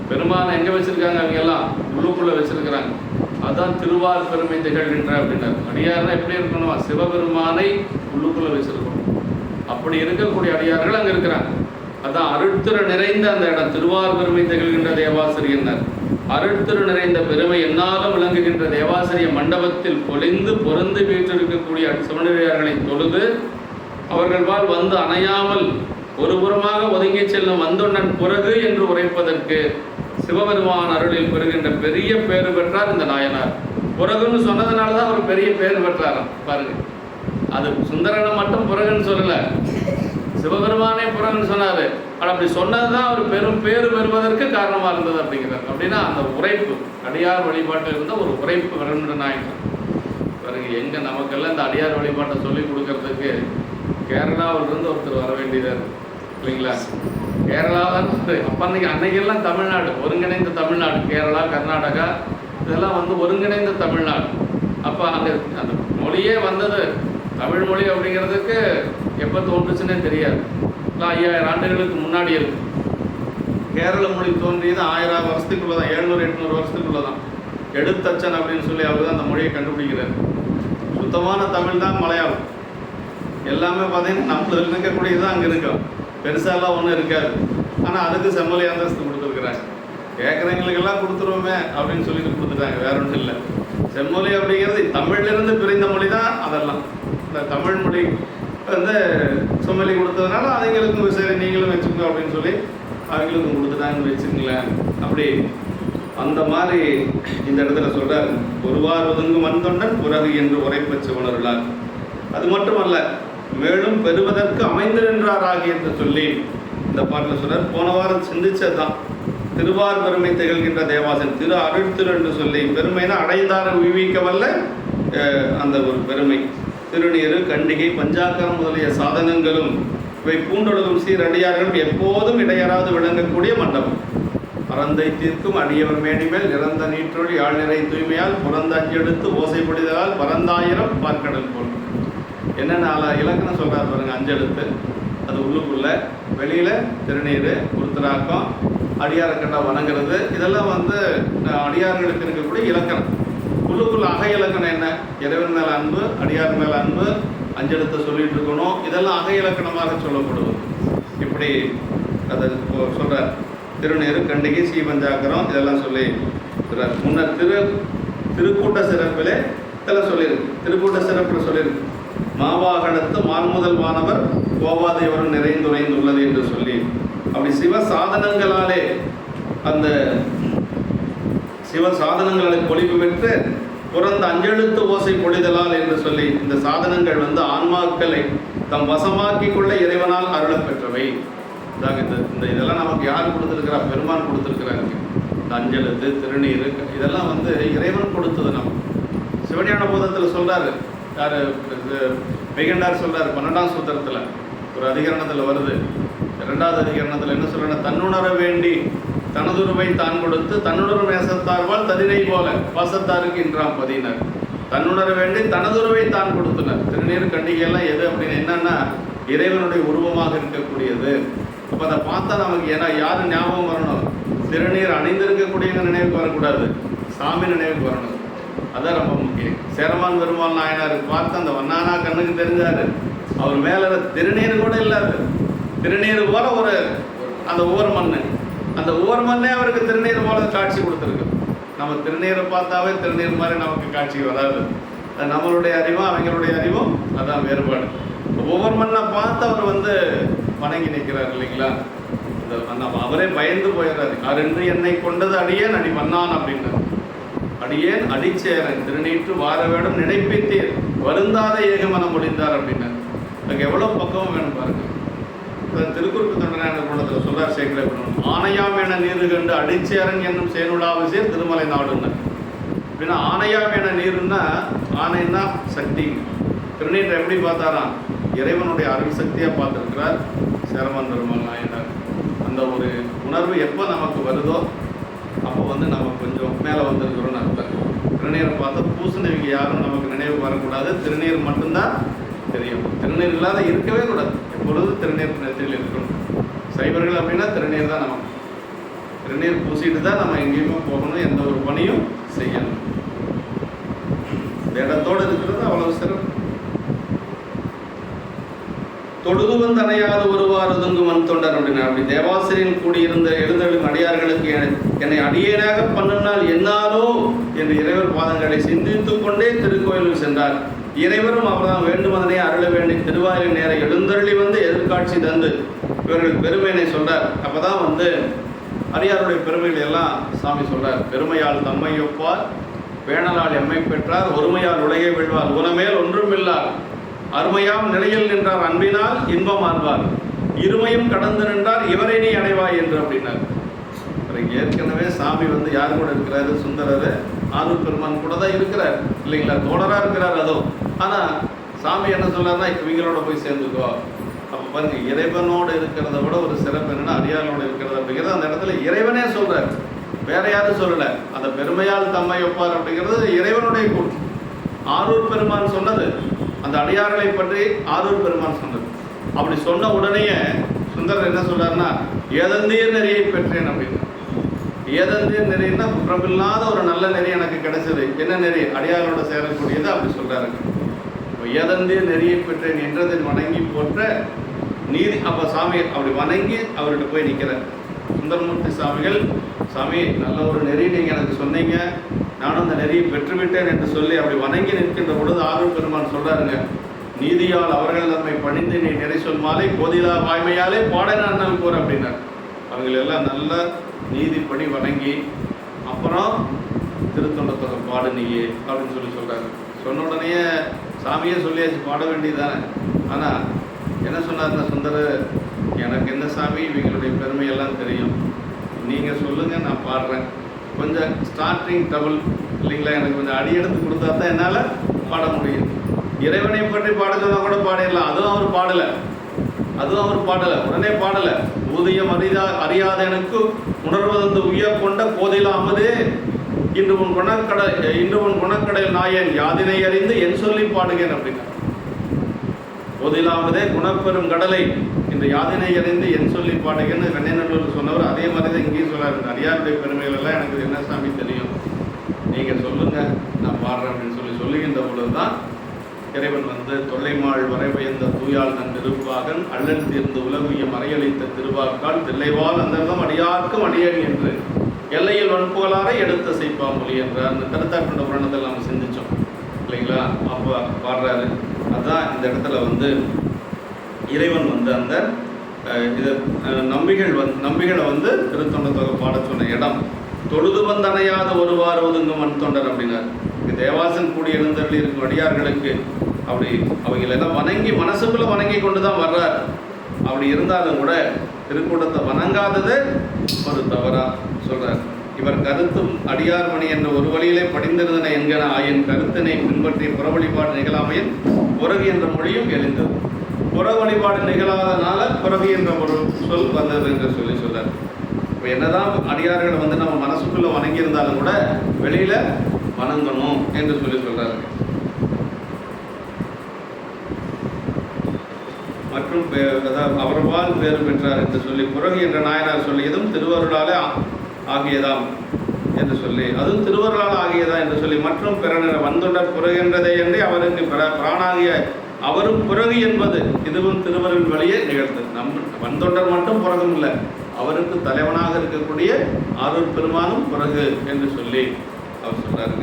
பெருமானை எங்கே வச்சிருக்காங்க, அவங்க எல்லாம் உள்ளுக்குள்ளே வச்சிருக்கிறாங்க. அதுதான் திருவார் பெருமை திகழ்கின்ற அப்படின்னாரு. அடியார்னா எப்படி இருக்கணுமா, சிவபெருமானை உள்ளுக்குள்ளே வச்சிருக்கணும். அப்படி இருக்கக்கூடிய அடியார்கள் அங்கே இருக்கிறாங்க. அதான் அருட்திரு நிறைந்த அந்த இடம், திருவார் பெருமை திகழ்கின்ற தேவாசிரியர். அருட்திரு நிறைந்த பெருமை என்னாலும் விளங்குகின்ற தேவாசிரிய மண்டபத்தில் பொழிந்து பொருந்து வீற்றிருக்கக்கூடிய சிவனடியார்களை தொழுது அவர்கள் வாழ் வந்து அணையாமல் ஒரு புறமாக ஒதுங்கி செல்லும் வந்தொன்னன் புறகு என்று உரைப்பதற்கு சிவபெருமான் அருளில் பெறுகின்ற பெரிய பேறு பெற்றார் இந்த நாயனார். புறகுன்னு சொன்னதுனால தான் ஒரு பெரிய பேர் பெற்றாராம் பாருங்க. அது சுந்தரனை மட்டும் புறகுன்னு சொல்லலை, சிவபெருமானே புறகுன்னு சொன்னார். ஆனால் அப்படி சொன்னது தான் அவர் பெரும் பேறு பெறுவதற்கு காரணமாக இருந்தது அப்படிங்கிறார். அப்படின்னா அந்த உரைப்பு, அடியார் வழிபாட்டில் இருந்த ஒரு உரைப்பு வரணுன்ற நாயனார் பாருங்க. எங்கே நமக்கெல்லாம் இந்த அடியார் வழிபாட்டை சொல்லி கொடுக்கறதுக்கு கேரளாவிலிருந்து ஒருத்தர் வர வேண்டியதாக இருக்குது இல்லைங்களா? கேரளாவில் அப்போ அன்னைக்கெல்லாம் தமிழ்நாடு, ஒருங்கிணைந்த தமிழ்நாடு, கேரளா, கர்நாடகா இதெல்லாம் வந்து ஒருங்கிணைந்த தமிழ்நாடு. அப்போ அங்கே அந்த மொழியே வந்தது, தமிழ் மொழி அப்படிங்கிறதுக்கு எப்போ தோன்றுச்சுன்னே தெரியாது. 5000 ஆண்டுகளுக்கு முன்னாடி இருக்கு. கேரள மொழி தோன்றியது 1000 வருஷத்துக்குள்ள தான், 700-800 வருஷத்துக்குள்ள தான். எழுத்தச்சன் அப்படின்னு சொல்லி அவர் தான் அந்த மொழியை கண்டுபிடிக்கிறார். சுத்தமான தமிழ் தான் மலையாளம். எல்லாமே பார்த்தீங்கன்னா நம்மளில் இருக்கக்கூடியது தான் அங்கே இருக்கும், பெருசாலாம் ஒன்றும் இருக்காது. ஆனால் அதுக்கு செம்மொழி அந்தஸ்து கொடுத்துருக்குறாங்க. கேட்குறவங்களுக்கெல்லாம் கொடுத்துருவோமே அப்படின்னு சொல்லிட்டு கொடுத்துட்டாங்க, வேற ஒன்றும் இல்லை. செம்மொழி அப்படிங்கிறது தமிழிலிருந்து பிரிந்த மொழி தான். அதெல்லாம் இந்த தமிழ் மொழி வந்து செம்மொழி கொடுத்ததுனால அவங்களுக்கும் சரி நீங்களும் வச்சுக்கோ அப்படின்னு சொல்லி அவங்களுக்கும் கொடுத்துட்டாங்கன்னு வச்சுங்களேன். அப்படி அந்த மாதிரி இந்த இடத்துல சொல்கிறார், ஒருவார் ஒதுங்கு மண் தொண்டன் புறகு என்று உரைப்பச்சு உணர்கிறார். அது மட்டுமல்ல, மேலும் பெறுவதற்கு அமைந்து நின்றாராகி என்று சொல்லி இந்த பாட்டில் சொல்கிறார். போன வாரம் சிந்திச்சது தான், திருவார் பெருமை திகழ்கின்ற தேவாசன் திரு அருட்திரு என்று சொல்லி, பெருமைனா அடைந்தார உய்விக்க வல்ல அந்த ஒரு பெருமை. திருநீரு, கண்டிகை, பஞ்சாக்கரம் முதலிய சாதனங்களும் இவை பூண்டொழுகும் சீரடியார்களும் எப்போதும் இடையராது விளங்கக்கூடிய மண்டபம். பரந்தை தீர்க்கும் அடியவர் மேடிமேல் நிறந்த நீற்றொழி ஆழ்நிறை தூய்மையால் புறந்த அஞ்செடுத்து ஓசைப்படுதலால் பரந்தாயிரம் பார்க்கடல் போல். என்னென்ன இலக்கணம் சொல்கிறார் பாருங்க. அஞ்செழுத்து, அது உள்ளுக்குள்ள, வெளியில் திருநீர், உருத்தராக்கம், அடியாரக்கட்டா வணங்குறது, இதெல்லாம் வந்து அடியார்களுக்கு இருக்கக்கூடிய இலக்கணம். உள்ளுக்குள்ள அகை இலக்கணம் என்ன? இறைவன் மேலே அன்பு, அடியார் மேலே அன்பு, அஞ்செழுத்தை சொல்லிட்டு இருக்கணும். இதெல்லாம் அகை இலக்கணமாக சொல்லப்படுவது. இப்படி அதை சொல்கிறார். திருநீரு, கண்டிகை, சீபஞ்சாக்கரம் இதெல்லாம் சொல்லி சொல்கிறார். முன்னர் திருக்கூட்ட சிறப்பிலே இதெல்லாம் சொல்லியிருக்கு. திருக்கூட்ட சிறப்பில் சொல்லியிருக்கு, மாவாகனத்து மான்முதல் மாணவர் கோவாதையோரும் நிறைந்துரைந்துள்ளது என்று சொல்லி. அப்படி சிவ சாதனங்களாலே அந்த சிவ சாதனங்களை பொலிவு பெற்று புறந்த அஞ்செழுத்து ஓசை பொழிதலால் என்று சொல்லி, இந்த சாதனங்கள் வந்து ஆன்மாக்களை தம் வசமாக்கி கொள்ள இறைவனால் அருளப் பெற்றவை. இந்த இதெல்லாம் நமக்கு யார் கொடுத்துருக்கிறா? பெருமான் கொடுத்துருக்கிறாங்க. இந்த அஞ்செழுத்து, திருநீர் இதெல்லாம் வந்து இறைவன் கொடுத்தது. நம்ம சிவஞான போதத்தில் சொல்கிறாரு, யார் மெய்கண்டார் சொல்கிறார், 12ஆம் சூத்திரத்தில் ஒரு அதிகரணத்தில் வருது. 2வது அதிகரணத்தில் என்ன சொல்கிறேன்னா, தன்னுணர வேண்டி தனதுருவை தான் கொடுத்து தன்னுணர் மேசத்தார்வால் ததிரை போல வாசத்தாருக்கு இன்றாம் பதினர். தன்னுணர வேண்டி தனதுருவை தான் கொடுத்தனர். திருநீர், கண்டிகையெல்லாம் எது அப்படின்னு என்னன்னா இறைவனுடைய உருவமாக இருக்கக்கூடியது. அப்போ அதை பார்த்தா நமக்கு ஏன்னா யார் ஞாபகம் வரணும்? திருநீர் அணிந்திருக்கக்கூடியவங்க நினைவுக்கு வரக்கூடாது, சாமி நினைவுக்கு வரணும். அதான் ரொம்ப முக்கியம். சேரமான் பெருமாள் நாயனாருக்கு பார்த்து அந்த வண்ணானா கண்ணுக்கு தெரிஞ்சார். அவர் மேலே திருநீர் கூட இல்லாது, திருநீர் போல ஒரு அந்த ஒவ்வொரு மண்ணு, அந்த ஒவ்வொரு மண்ணே அவருக்கு திருநீர் போல காட்சி கொடுத்துருக்கு. நம்ம திருநீரை பார்த்தாவே திருநீர் மாதிரி நமக்கு காட்சி வராது. நம்மளுடைய அறிவும் அவங்களுடைய அறிவும் அதான் வேறுபாடு. ஒவ்வொரு மண்ணை பார்த்து அவர் வந்து வணங்கி நிற்கிறார் இல்லைங்களா? நம்ம அவரே பயந்து போயிடுறாரு. அரென்று என்னை கொண்டது அடியேன் அடி மன்னான் அப்படின்னார். அடியேன் அடிச்சேரன் திருநீற்று வார வேடம் நினைப்பித்தீர் வருந்தாத ஏகமனம் முடிந்தார் அப்படின்னார். அதுக்கு எவ்வளோ பக்குவம் வேணும் பாருங்க. திருக்குறுப்பு தொண்டனான குணத்தில் சொல்றார் சேக்கரை பண்ணணும். ஆணையாம் என நீரு கண்டு அடிச்சேரன் என்னும் சேனுலாவு சேர் திருமலை நாடுன்னு. அப்படின்னா ஆணையாம் என நீருன்னா, ஆணைன்னா சக்தி. திருநீற்றை எப்படி பார்த்தாராம்? இறைவனுடைய அருள் சக்தியாக பார்த்துருக்கிறார் சேரமான் பெருமாள் நாயனார். அந்த ஒரு உணர்வு எப்போ நமக்கு வருதோ அப்போ வந்து நம்ம கொஞ்சம் மேலே வந்துருக்கிறோன்னு அர்த்தம். திருநீரை பார்த்தா பூசணிவிக்கு யாரும் நமக்கு நினைவு வரக்கூடாது, திருநீர் மட்டும்தான் தெரியும். திருநீர் இல்லாத இருக்கவே கூடாது. எப்பொழுது திருநீர் நெற்றியில் இருக்கணும். சைவர்கள் அப்படின்னா திருநீர் தான் நமக்கு. திருநீர் பூசிட்டு தான் நம்ம எங்கேயுமே போகணும், எந்த ஒரு பணியும் செய்யணும். இந்த இடத்தோடு இருக்கிறது அவ்வளவு சிறப்பு. தொடுதுவன் தனையாத ஒருவாறு ஒதுங்கு மண் தொண்டர் அப்படின்னா, அப்படி தேவாசிரியன் கூடியிருந்த எழுந்தெழும் அடியார்களுக்கு என்னை அடியேனாக பண்ணுனால் என்னாலோ என்று இறைவர் பாதங்களை சிந்தித்து கொண்டே திருக்கோயிலில் சென்றார். இறைவரும் அவர்தான் வேண்டுமதனை அருள வேண்டி திருவாயில் நேர எழுந்தருளி வந்து எதிர்காட்சி தந்து இவர்கள் பெருமையினை சொல்றார். அப்பதான் வந்து அடியாருடைய பெருமைகள் எல்லாம் சாமி சொல்றார். பெருமையால் தம்மை ஒப்பார், பேணலால் எம்மை பெற்றார், ஒருமையால் உலகை வெல்வார், உனமேல் ஒன்றும் இல்லார், அருமையாம் நிலையில் நின்றார், அன்பினால் இன்பம் ஆழ்வார், இருமையும் கடந்து நின்றார், இவரை நீ அடைவாய் என்று அப்படின்னார். ஏற்கனவே சாமி வந்து யார் கூட இருக்கிறாரு? சுந்தரர் ஆரூர் பெருமான் கூட தான் இருக்கிறார் இல்லைங்களா, தோழராக இருக்கிறார். அதுவும் ஆனால் சாமி என்ன சொல்றாருன்னா, இவங்களோட போய் சேர்ந்துக்கோ. அப்போ பாருங்க, இறைவனோடு இருக்கிறத விட ஒரு சிறப்பு என்னன்னா அடியாரோடு இருக்கிறது அப்படிங்கிறது அந்த இடத்துல இறைவனே சொல்றாரு, வேற யாரும் சொல்லலை. அந்த பெருமையால் தம்மை ஒப்பார் அப்படிங்கிறது இறைவனுடைய கூற்று. ஆரூர் பெருமான் சொன்னது, அந்த அடியார்களை பற்றி ஆரூர் பெருமான் சொன்னது. அப்படி சொன்ன உடனேயே சுந்தரர் என்ன சொல்றாருன்னா, ஏதந்தீர் நெறியை பெற்றேன் அப்படின்னு. ஏதந்தீர் நெறின்னா குற்றமில்லாத ஒரு நல்ல நெறி எனக்கு கிடைச்சது. என்ன நெறி? அடியாரோட சேரக்கூடியது. அப்படி சொல்றாருங்க. ஏதந்தீர் நெறியை பெற்றேன் என்றதை வணங்கி போற்ற நீதி. அப்போ சாமி அப்படி வணங்கி அவர்கிட்ட போய் நிற்கிறார். சுந்தரமூர்த்தி சாமிகள், சாமி நல்ல ஒரு நெறி நீங்கள் எனக்கு சொன்னீங்க, நானும் அந்த நெறியை பெற்றுவிட்டேன் என்று சொல்லி அப்படி வணங்கி நிற்கின்ற பொழுது ஆரூர் பெருமான் சொல்றாருங்க, நீதியால் அவர்கள் நம்மை பணிந்து நீ நிறை சொல் மாலை போதிலா வாய்மையாலே பாடன அண்ணல் போற அப்படின்னார். அவங்களெல்லாம் நல்ல நீதிப்படி வணங்கி அப்புறம் திருத்தொண்டத்தொகை பாடு நீயே அப்படின்னு சொல்லி சொல்றாரு. சொன்ன உடனே சாமியே சொல்லியாச்சு, பாட வேண்டியதானே. ஆனால் என்ன சொன்னார்னா சுந்தரர், எனக்கு என்ன சாமி இவங்களுடைய பெருமையெல்லாம் தெரியும், நீங்கள் சொல்லுங்கள் நான் பாடுறேன். கொஞ்சம் ஸ்டார்டிங் டபுள் இல்லைங்களா, எனக்கு கொஞ்சம் அடி எடுத்து கொடுத்தா தான் என்னால் பாட முடியும். இறைவனை பற்றி பாட சொன்னால் கூட பாடிடலாம், அதுவும் அவர் பாடலை, உடனே பாடலை. ஊதியம் அறியாத எனக்கு உணர்வதந்து உயர் கொண்ட போதிலாமதே இன்று உன் குணக்கடல் நாயன் யாதினை அறிந்து என் சொல்லி பாடுகிறேன் அப்படின்னா. போதிலாமதே குணப்பெரும் கடலை இன்று யாதினை அறிந்து என் சொல்லி பாடுகிறேன்னு வெண்ணநல்லூர் சொன்னவர். அதே மாதிரி தான் இங்கேயும் சொல்லாரு, அடியாருடைய பெருமைகள் எல்லாம் எனக்கு என்ன சாமி தெரியும், நீங்கள் சொல்லுங்கள் நான் பாடுறேன் அப்படின்னு சொல்லுகின்ற பொழுதுதான் இறைவன் வந்து தொல்லைமாள் வரைவயந்த தூயால் தன் திருப்பாகன் அள்ளல் தீர்ந்து உலகிய மறையளித்த திருவாக்கால் தில்லைவால் அந்தர்தம் அடியார்க்கும் அடியேன் என்று எல்லையில் வன்புகளாரை எடுத்த செய்ப்பாமொழி என்ற அந்த கருத்தாக்கண்ட புராணத்தில் நம்ம சிந்திச்சோம் இல்லைங்களா. அப்போ பாடுறாரு. அதுதான் இந்த இடத்துல வந்து இறைவன் வந்து அந்த இது நம்பிகளை வந்து திருத்தொண்டத்தொகை பாட சொன்ன இடம். தொழுது வந்தணையாத ஒருவாறு ஒதுங்கும் மண் தொண்டர் அப்படின்னார். இங்கே தேவாசன் கூடி எழுந்தருளி இருக்கும் அடியார்களுக்கு அப்படி அவங்களெல்லாம் வணங்கி மனசுக்குள்ள வணங்கி கொண்டு தான் வர்றார். அப்படி இருந்தாலும் கூட திருக்கூட்டத்தை வணங்காதது ஒரு தவறா சொல்றார். இவர் கருத்தும் அடியார் மணி என்ற ஒரு வழியிலே படிந்திருந்தன என்கிற ஆயின் கருத்தினை பின்பற்றி புற வழிபாடு நிகழாமையின் புறகு என்ற மொழியும் எழுந்தது. புற வழிபாடு நிகழாதனால புறகு என்ற ஒரு சொல் வந்தது என்று சொல்றார். இப்போ என்னதான் அடியார்கள் வந்து நம்ம மனசுக்குள்ள வணங்கியிருந்தாலும் கூட வெளியில வணங்கணும் என்று சொல்றாரு. மற்றும் அவர்வால் பேறு பெற்றார் என்று சொல்லி புறகு என்ற நாயனார் சொல்லியதும் திருவருளாலே ஆகியதாம் என்று சொல்லி, அதுவும் திருவருளால் ஆகியதா என்று சொல்லி, மற்றும் பிறனிற வந்தொண்டர் புறகு என்றதே என்று அவருக்கு பிராணாகிய அவரும் புறகு என்பது இதுவும் திருவருள் வழியே நிகழ்ந்தது. வந்தொண்டர் மட்டும் புறகும் இல்லை, அவருக்கு தலைவனாக இருக்கக்கூடிய ஆரூர் பெருமானும் புறகு என்று சொல்லி அவர் சொல்றாரு.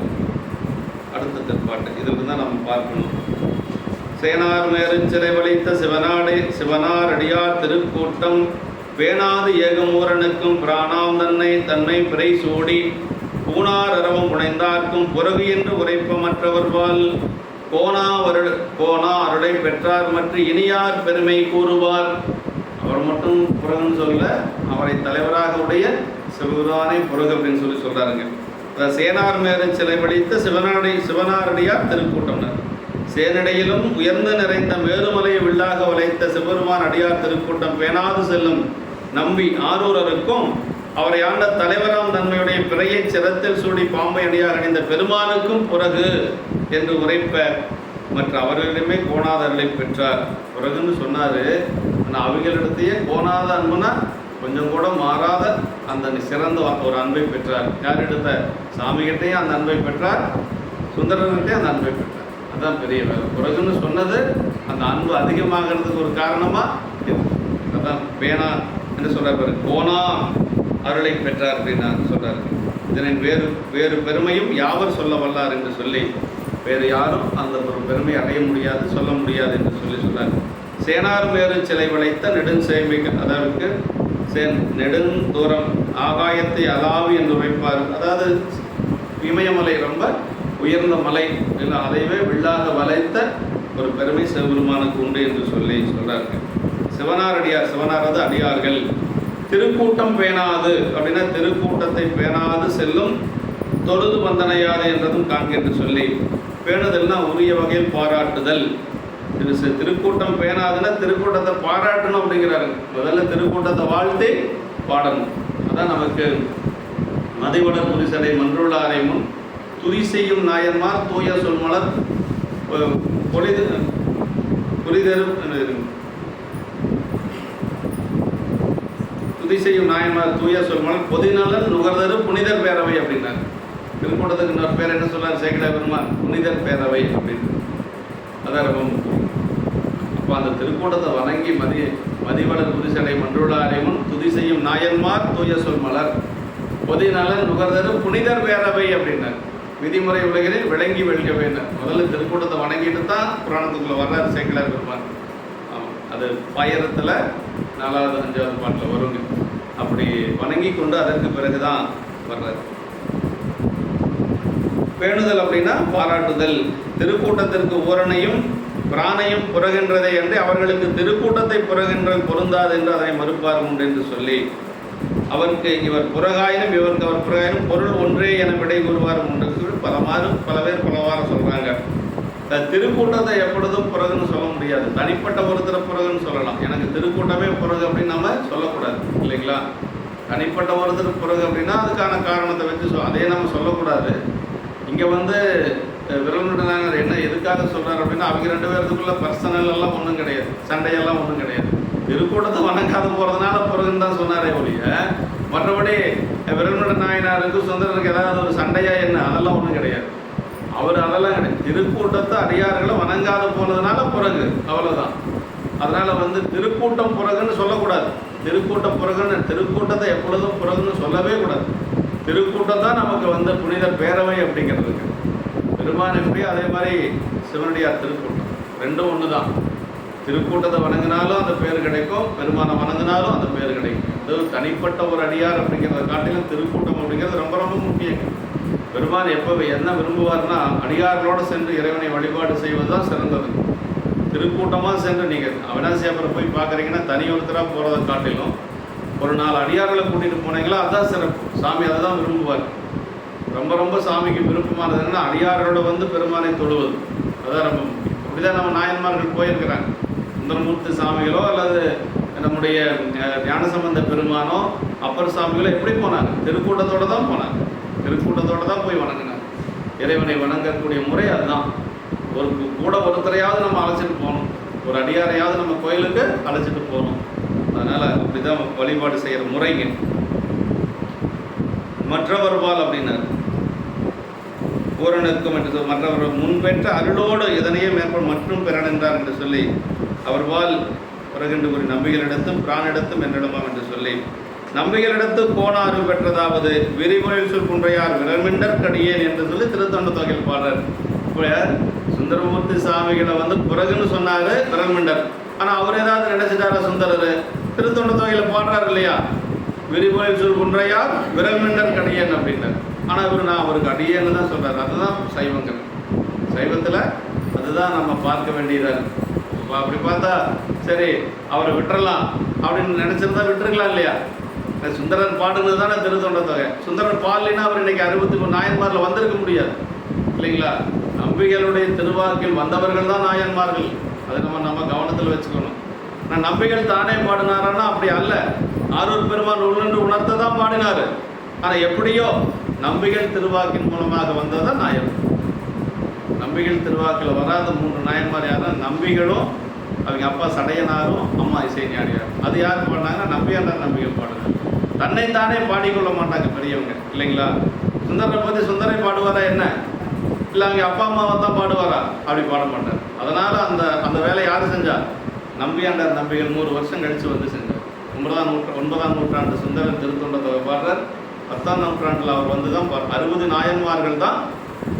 அடுத்த திருப்பாட்டு இதில் தான் நம்ம பார்க்கணும். சேனார் நேருச்சிறை வலித்த சிவனார் அடியார் திருக்கூட்டம் பேணாது ஏகமூரனுக்கும் பிராணாம் தன்மை பிறை சூடி பூனார் அரவம் புனைந்தார்க்கும் புறகு என்று உரைப்ப மற்றவர்வால் கோனா அருளை பெற்றார் மற்ற இனியார் பெருமை கூறுவார். அவர் மட்டும் புறகுன்னு சொல்ல, அவரை தலைவராக உடைய சிவபெருமானை புறகு அப்படின்னு சொல்றாருங்க. சேனார் மேறு சிலை வடித்த சிவனாரடியார் திருக்கூட்டம்னர். சேனடையிலும் உயர்ந்து நிறைந்த மேலுமலை வில்லாக வளைத்த சிவபெருமான் அடியார் திருக்கூட்டம் பேணாது செல்லும் நம்பி ஆரூரருக்கும் அவரை ஆண்ட தலைவராம் தன்மையுடைய பிறையை சிரத்தில் சூடி பாம்பை அடியார் அணிந்த பெருமானுக்கும் புறகு என்று உரைப்ப மற்ற அவர்களிடமே கோணாதர்களை பெற்றார். புறகுன்னு சொன்னாரு. ஆனால் அவங்களிடத்தையே கோணாத அன்புனா கொஞ்சம் கூட மாறாத அந்த சிறந்த ஒரு அன்பை பெற்றார். யார் எடுத்த சாமிகிட்டையும் அந்த அன்பை பெற்றார், சுந்தரர்கிட்டையும் அந்த அன்பை பெற்றார். அதுதான் பெரிய வேலை. புறகுன்னு சொன்னது அந்த அன்பு அதிகமாகிறதுக்கு ஒரு காரணமா அதான் பேனா என்று சொல்றாரு. கோனா அருளை பெற்றார் அப்படின்னு சொல்றாரு. இதனை வேறு பெருமையும் யாவர் சொல்ல வல்லார் என்று சொல்லி, வேறு யாரும் அந்த ஒரு பெருமை அடைய முடியாது, சொல்ல முடியாது என்று சொல்றாரு. சேனார் மேறு சிலை வளைத்த நெடுஞ்சேமிகள், அதாவது நெடுந்தூரம் ஆகாயத்தை அலாவி என்று உரைப்பார். அதாவது இமயமலை ரொம்ப உயர்ந்த மலை, அதைவே வில்லாக வளைத்த ஒரு பெருமை சிவபெருமானுக்கு உண்டு என்று சொல்லி சொல்றார்கள். சிவனாரது அடியார்கள். திருக்கூட்டம் பேணாது அப்படின்னா திருக்கூட்டத்தை பேணாது செல்லும், தொழுது வந்தனையாது என்றதும் காண்க என்று சொல்லி, பேணுதல்னா உரிய வகையில் பாராட்டுதல். திருக்கூட்டம் பேணாதுன்னா திருக்கூட்டத்தை பாராட்டணும் அப்படிங்கிறாரு. முதல்ல திருக்கூட்டத்தை வாழ்த்தி பாடணும். அதான் நமக்கு மதிவளர் புரிசடை மன்றுள்ளாரை முன் துதி செய்யும் நாயன்மார் தூய சொல்மலர் துதி செய்யும் நாயன்மார் தூய சொல்மலர் பொதிநலன் நுகர்தரு புனிதர் பேரவை அப்படின்னாரு. திருக்கூட்டத்துக்கு இன்னொரு பேர் என்ன சொல்லார் சேக்கிழார் பெருமான்? புனிதர் பேரவை அப்படின்னு. அதான் ரொம்ப முக்கியம். அப்போ அந்த திருக்கூட்டத்தை வணங்கி மதிவளர் புரிசடை மன்றுள்ளாரை முன் துதி செய்யும் நாயன்மார் தூய சொல்மலர் பொதிநலன் நுகர்தரு புனிதர் பேரவை அப்படின்னாரு. விதிமுறை உலகில் விளங்கி வெல்க வேண்டும். முதல்ல திருக்கூட்டத்தை வணங்கிட்டு தான் புராணத்துக்குள்ள வர்றாரு சேக்கிழார் பெருமான். ஆமாம், அது பாயிரத்தில் 4வது 5வது பாட்டில் வருங்க. அப்படி வணங்கி கொண்டு அதற்கு பிறகுதான் வர்றாரு. பேணுதல் அப்படின்னா பாராட்டுதல். திருக்கூட்டத்திற்கு ஊரனையும் பிராணையும் புறகின்றதை என்று அவர்களுக்கு திருக்கூட்டத்தை புறகின்றது பொருந்தாது என்று அதனை மறுப்பார் உண்டு என்று சொல்லி, அவருக்கு இவர் புறகாயினும் இவருக்கு அவர் புறகாயினும் பொருள் ஒன்றே என விடை கூறுவார் உண்டு. பல பேர் பலவாறு சொல்றாங்க. திருக்கூட்டத்தை எப்பொழுதும் புறகுன்னு சொல்ல முடியாது. தனிப்பட்ட ஒருத்தரை புறகுன்னு சொல்லலாம். எனக்கு திருக்கூட்டமே புறகு அப்படின்னு நம்ம சொல்லக்கூடாது இல்லைங்களா? தனிப்பட்ட ஒருத்தர் புறகு அப்படின்னா அதுக்கான காரணத்தை வச்சு அதே நம்ம சொல்லக்கூடாது. இங்கே விரல்நுடனார் என்ன எதுக்காக சொல்கிறார் அப்படின்னா, அவங்க 2 பேர்த்துக்குள்ள பர்சனல் எல்லாம் ஒன்றும் கிடையாது, சண்டையெல்லாம் ஒன்றும் கிடையாது. திருக்கூட்டத்தை வணங்காத போகிறதுனால பிறகுன்னு தான் சொன்னாரே ஒழிய, மற்றபடி விரல்நுட நாயனாருக்கு சுந்தரனுக்கு ஏதாவது ஒரு சண்டையா என்ன, அதெல்லாம் ஒன்றும் கிடையாது. அவர் அதெல்லாம் கிடையாது. திருக்கூட்டத்தை அடியார்களை வணங்காத போனதுனால பிறகு, அவ்வளோதான். அதனால் திருக்கூட்டம் பிறகுன்னு சொல்லக்கூடாது. திருக்கூட்டத்தை எப்பொழுதும் பிறகுன்னு சொல்லவே கூடாது. திருக்கூட்டம் தான் நமக்கு புனித பேரவை அப்படிங்கிறதுக்கு. பெருமான் எப்படி, அதே மாதிரி சிவனடியார் திருக்கூட்டம், ரெண்டும் ஒன்று தான். திருக்கூட்டத்தை வணங்கினாலும் அந்த பேர் கிடைக்கும், பெருமானை வணங்கினாலும் அந்த பேர் கிடைக்கும். அது தனிப்பட்ட ஒரு அடியார் அப்படிங்கிறத காட்டிலும் திருக்கூட்டம் அப்படிங்கிறது ரொம்ப ரொம்ப முக்கியம். பெருமான் எப்போ என்ன விரும்புவார்னா, அடியார்களோடு சென்று இறைவனை வழிபாடு செய்வது தான் சிறந்தது. திருக்கூட்டமாக சென்று நீங்கள் அவினாசியாபுரம் போய் பார்க்குறீங்கன்னா தனி ஒருத்தராக போகிறத காட்டிலும் ஒரு 4 அடியார்களை கூட்டிகிட்டு போனீங்களா அதுதான் சிறப்பு. சாமி அதை தான் விரும்புவார். ரொம்ப ரொம்ப சாமிக்கு விருப்பமானது என்னன்னா அடியாரோட பெருமானை தொழுவது. அதான் ரொம்ப முக்கியம். அப்படிதான் நம்ம நாயன்மார்கள் போயிருக்கிறாங்க. சுந்தரமூர்த்தி சாமிகளோ அல்லது நம்முடைய ஞானசம்பந்த பெருமானோ அப்பர் சாமிகளோ எப்படி போனாங்க? திருக்கூட்டத்தோடு தான் போனாங்க. திருக்கூட்டத்தோடு தான் போய் வணங்கினாங்க. இறைவனை வணங்கக்கூடிய முறை அதுதான். ஒருத்தரையாவது நம்ம அழைச்சிட்டு போகணும், ஒரு அடியாரையாவது நம்ம கோயிலுக்கு அழைச்சிட்டு போகணும். அதனால் அப்படி தான் வழிபாடு செய்கிற முறைங்க. மற்றவர்பால் அப்படின்னாரு பூரனுக்கும் என்று மற்றவர் முன்பெற்ற அருளோடு இதனையே மேற்கொள் மற்றும் பெறனென்றார் என்று சொல்லி, அவர்பால் பிறகென்று ஒரு நம்பிகளிடத்தும் பிராணிடத்தும் என்றிடமாம் என்று சொல்லி, நம்பிகளிடத்து கோணாறு பெற்றதாவது விரிமுறையில் சொல் குன்றையார் விரல்மிண்டர் கடியேன் என்று சொல்லி திருத்தொண்ட தொகையில் பாடுறார். இப்போ சுந்தரமூர்த்தி சாமிகளை பிறகுன்னு சொன்னார் விரல்மிண்டர். ஆனால் அவர் ஏதாவது நினைச்சிட்டாரா சுந்தரர்? திருத்தொண்ட தொகையில் பாடுறாரு இல்லையா, விரிமுறையில் சொல் குன்றையார் விரல்மிண்டர் கடியேன் அப்படின்னார். ஆனால் நான் அவருக்கு அடியேன்னு தான் சொல்கிறார். அதுதான் சைவங்கள். சைவத்தில் அதுதான் நம்ம பார்க்க வேண்டியதாக இருக்குது. இப்போ அப்படி பார்த்தா சரி அவரை விட்டுறலாம் அப்படின்னு நினச்சிருந்தா விட்டுருக்கலாம் இல்லையா? சுந்தரன் பாடுனது தானே திருத்தொண்ட தொகை. சுந்தரன் பாடலினா அவர் இன்னைக்கு 63 நாயன்மாரில் வந்திருக்க முடியாது இல்லைங்களா? நம்பிகளுடைய திருவாக்கில் வந்தவர்கள் தான் நாயன்மார்கள். அதை நம்ம கவனத்தில் வச்சுக்கணும். நான் நம்பிகள் தானே பாடினாரான்னா அப்படி அல்ல. ஆரூர் பெருமான் உள்ளென்று உணர்த்த தான் பாடினார். ஆனால் எப்படியோ நம்பிகள் திருவாக்கின் மூலமாக வந்ததான் நாயன். நம்பிகள் திருவாக்கில் வராத 3 நாயன்மார் யாரும் நம்பிகளும் அவங்க அப்பா சடையனாரும் அம்மா இசைஞானியார். அது யார் பாடினாங்கன்னா நம்பியாண்டார் நம்பிகள் பாடுறாங்க. தன்னைத்தானே பாடிக்கொள்ள மாட்டாங்க பெரியவங்க இல்லைங்களா? சுந்தரை பற்றி சுந்தரை பாடுவாரா என்ன? இல்லை அவங்க அப்பா அம்மாவை தான் பாடுவாரா? அப்படி பாட மாட்டார். அதனால் அந்த வேலை யார் செஞ்சார்? நம்பியாண்டார் நம்பிகள் 100 வருஷம் கழித்து செஞ்சார். 9ஆம் நூற்றாண்டு சுந்தரன் திருத்தொண்ட தொகை பாடுறார். 10ஆம் நூற்றாண்டில் அவர் தான் 60 நாயன்மார்கள் தான்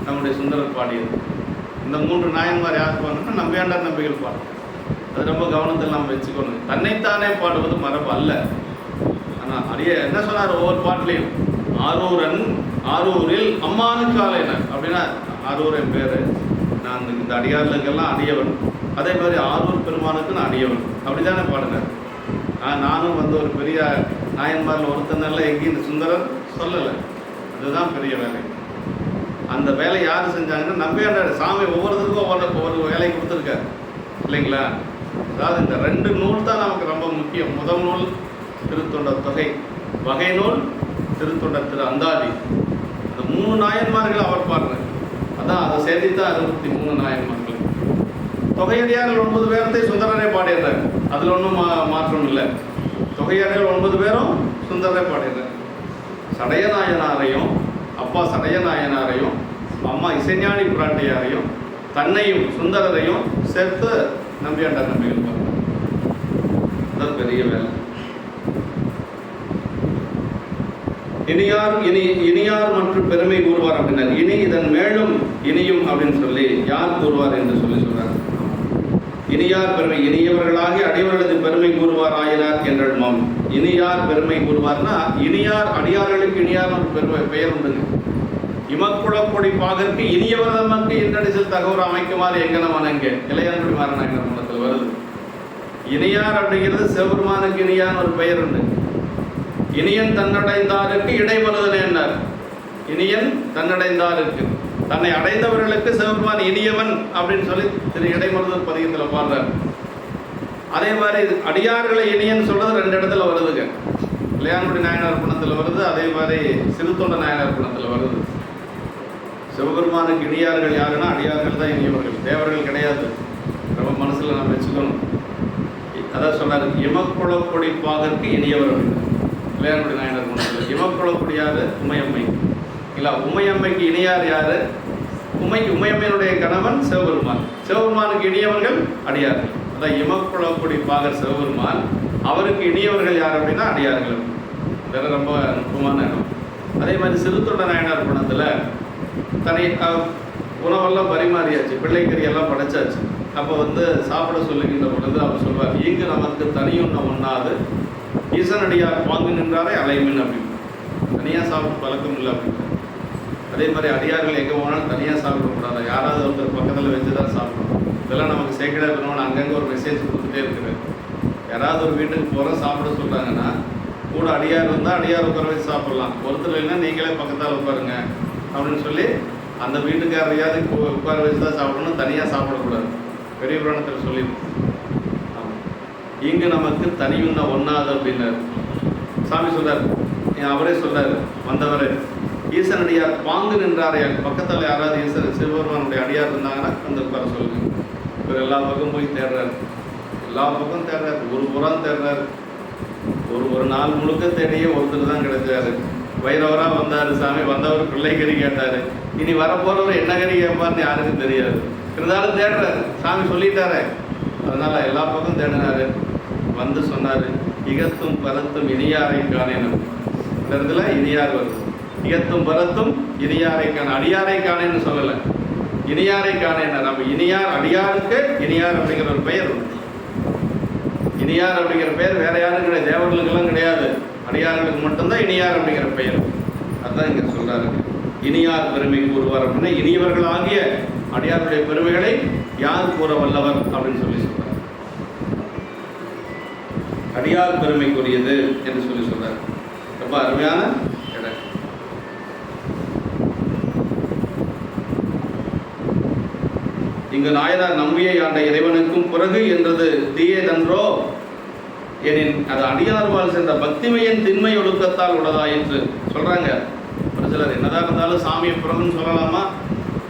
நம்முடைய சுந்தரர் பாடியது. இந்த 3 நாயன்மார் யார் பாடுறதுன்னா நம்பியாண்டார் நம்பிகள் பாடுறார். அது ரொம்ப கவனத்தில் நம்ம வச்சுக்கணும். தன்னைத்தானே பாடுவது மரபு அல்ல. அடிய என்ன சொன்னார் ஒவ்வொரு பாட்டிலையும், ஆரூரன் ஆரூரில் அம்மானுக்கு ஆலையினர் அப்படின்னா, ஆரூர் என் பேர், நான் இந்த அடியார்களுக்கெல்லாம் அடியவன், அதே மாதிரி ஆரூர் பெருமானுக்கு நான் அடியவன், அப்படி தானே பாடுனார். நானும் வந்து ஒரு பெரிய நாயன்மாரில் ஒருத்தனால எங்கேயும் இந்த சுந்தரர் சொல்லலை. அதுதான் பெரிய வேலை. அந்த வேலை யார் செஞ்சாங்கன்னா நம்பியாண்டார் சாமி ஒவ்வொருத்தருக்கும் ஒவ்வொரு வேலை கொடுத்துருக்காரு இல்லைங்களா. அதாவது இந்த 2 நூல் தான் நமக்கு ரொம்ப முக்கியம். முதல் நூல் திருத்தொண்ட தொகை, வகை நூல் திருத்தொண்ட திரு அந்தாதி. அந்த 3 நாயன்மார்கள் அவர் பாடுறார். அதான் அதை சேர்த்துதான் 63 நாயன்மார்கள். தொகையடியார்கள் 9 பேரத்தை சுந்தரரை பாடிடுறார். அதில் ஒன்றும் மாற்றம் இல்லை. தொகையடியார்கள் 9 பேரும் சுந்தரரை பாடிடுறார். சடையநாயனாரையும் அப்பா சடையநாயனாரையும் அம்மா இசைஞானி பிராட்டியாரையும் தன்னையும் சுந்தரரையும் சேர்த்து நம்பியாண்டார் நம்பிகள் பாருங்க. அதான் பெரிய வேலை. இனியார் மற்றும் பெருமை கூறுவார் அப்படின்னார். இனி இதன் மேலும் இனியும் அப்படின்னு சொல்லி யார் கூறுவார் என்று சொல்றார். இனியார் பெருமை, இனியவர்களாகி அடியவர்களது பெருமை கூறுவார் ஆயினார் என்றால் இனியார் பெருமை கூறுவார்னா, இனியார் அடியார்களுக்கு இனியார் ஒரு பெருமை பெயர் உண்டுங்க. இமக்குளப்பொடி பாகற்கு இனியவர் நமக்கு இன்றடிசல் தகவல் அமைக்குமாறு எங்கனமானங்க இளையான்குடி மாறனாங்க மனத்தில் வருது. இனியார் அப்படிங்கிறது சிவபெருமானுக்கு இனியான் ஒரு பெயர் உண்டு. இனியன் தன்னடைந்தாருக்கு இடைமருதன் என்னார். இனியன் தன்னடைந்தாருக்கு, தன்னை அடைந்தவர்களுக்கு சிவபெருமான் இனியவன் அப்படின்னு சொல்லி திரு இடைமருதன் பதிகத்தில் பாடுறார். அதே மாதிரி அடியார்களை இனியன் சொல்றது 2 இடத்துல வருதுங்க. இளையான்குடி நாயனார் குணத்தில் வருது, அதே மாதிரி சிறுத்தொண்ட நாயனார் குணத்தில் வருது. சிவபெருமானுக்கு இனியார்கள் யாருன்னா அடியார்கள் தான் இனியவர்கள், தேவர்கள் கிடையாது. ரொம்ப மனசில் நம்ம வச்சுக்கணும். அதான் சொன்னார், இமக்குளப்பொடி பாகற்கு இனியவர் அப்படின்னு இளையான்குடி நாயனார் குணத்தில். இமக்குளப்பொடி யாரு? உமையம்மை. இல்லை, உமையம்மைக்கு இனியார் யாரு? உமையம்மையினுடைய கணவன் சிவபெருமான். சிவபெருமானுக்கு இனியவர்கள் அடியார்கள். அதான் இமக்குளப்பொடி பாகர் சிவபெருமான், அவருக்கு இனியவர்கள் யார் அப்படின்னா அடியார்கள். வேற ரொம்ப நுட்பமான இடம். அதே மாதிரி சிறுத்தொண்ட நாயனார் குணத்தில் தனி உணவெல்லாம் பரிமாறியாச்சு, பிள்ளைக்கறி எல்லாம் படைச்சாச்சு. அப்போ வந்து சாப்பிட சொல்லுகின்ற பொழுது அவர் சொல்வார், இங்கு நமக்கு தனியும் ஒன்றாது ஈசனடியார் பாங்கு நின்றாரே அலைமின் அப்படின்னு. தனியாக சாப்பிட்டு பழக்கம் இல்லை அப்படின்னு. அதே மாதிரி அடியார்கள் எங்கே போனாலும் தனியாக சாப்பிடக்கூடாது, யாராவது ஒருத்தர் பக்கத்தில் வச்சு தான் சாப்பிடணும். இதெல்லாம் நமக்கு சேக்கடாக இருக்கணும்னு அங்கங்கே ஒரு மெசேஜ் கொடுத்துட்டே இருக்குது. யாராவது ஒரு வீட்டுக்கு போகிறோம் சாப்பிட சொல்கிறாங்கன்னா கூட அடியார் இருந்தால் அடியார் உட்கார வச்சு சாப்பிட்லாம், ஒருத்தர் இல்லைன்னா நீங்களே பக்கத்தால் உட்காருங்க அப்படின்னு சொல்லி அந்த வீட்டுக்காரையாவது உட்கார வச்சு தான் சாப்பிடணும், தனியாக சாப்பிடக்கூடாது. பெரிய புராணத்தில் சொல்லியிருக்கு. இங்கு நமக்கு தனியுண்ண ஒண்ணாது அப்படின்னாரு சாமி சொல்றாரு. அவரே சொல்றாரு, வந்தவரே ஈசனடியார் பாங்கு நின்றாரே, பக்கத்தில் யாராவது ஈசன் சிவபெருமானுடைய அடியார் இருந்தாங்கன்னா அந்த உட்கார சொல்லுங்க. இவர் எல்லா பக்கம் போய் தேடுறாரு, எல்லா பக்கம் தேடுறாரு, ஒரு புறம் தேடுறாரு. ஒரு நாள் முழுக்க தேடியே ஒருத்தர் தான் கிடைச்சாரு. வைரவராக வந்தார் சாமி. வந்தவர் பிள்ளை கறி கேட்டார், இனி வரப்போறவர் என்ன கறி கேட்பார்னு யாருக்கும் தெரியாது. இருந்தாலும் தேடுறாரு, சாமி சொல்லிட்டாரு. அதனால எல்லா பக்கம் தேடினாரு. வந்து சொன்னார், இகத்தும் பரத்தும் இனியாரை காணேனும். இந்த இடத்துல இனியார் வருது. இகத்தும் பரத்தும் இனியாரை காண, அடியாரை காணேன்னு சொல்லலை, இனியாரை காணேன். நம்ம இனியார், அடியாருக்கு இனியார் அப்படிங்கிற ஒரு பெயர் உண்டு. இனியார் அப்படிங்கிற பெயர் வேற யாரும் கிடையாது, தேவர்களுக்கெல்லாம் கிடையாது, அடியார்களுக்கு மட்டும்தான் இனியார் அப்படிங்கிற பெயர். அதுதான் இங்க சொல்றாரு, இனியார் பெருமை கூறுவார் அப்படின்னா இனியவர்கள் ஆகிய அடியாருடைய பெருமைகளை யார் கூற வல்லவர் அப்படின்னு சொல்லி சொல்றார். அடியார் பெருமைக்குரியது என்று சொல்லி சொல்றார். ரொம்ப அருமையான இடம். இங்கு நாயனார் நம்பியை ஆண்ட இறைவனுக்கும் பிறகு என்றது தீயதன்றோ எனின் அது அடியார்வால் சென்ற பக்திமையின் திண்மை ஒழுக்கத்தால் உடதாயிற்று சொல்றாங்க. ஒரு சிலர் என்னதான் இருந்தாலும் சாமியை பிறகுன்னு சொல்லலாமா,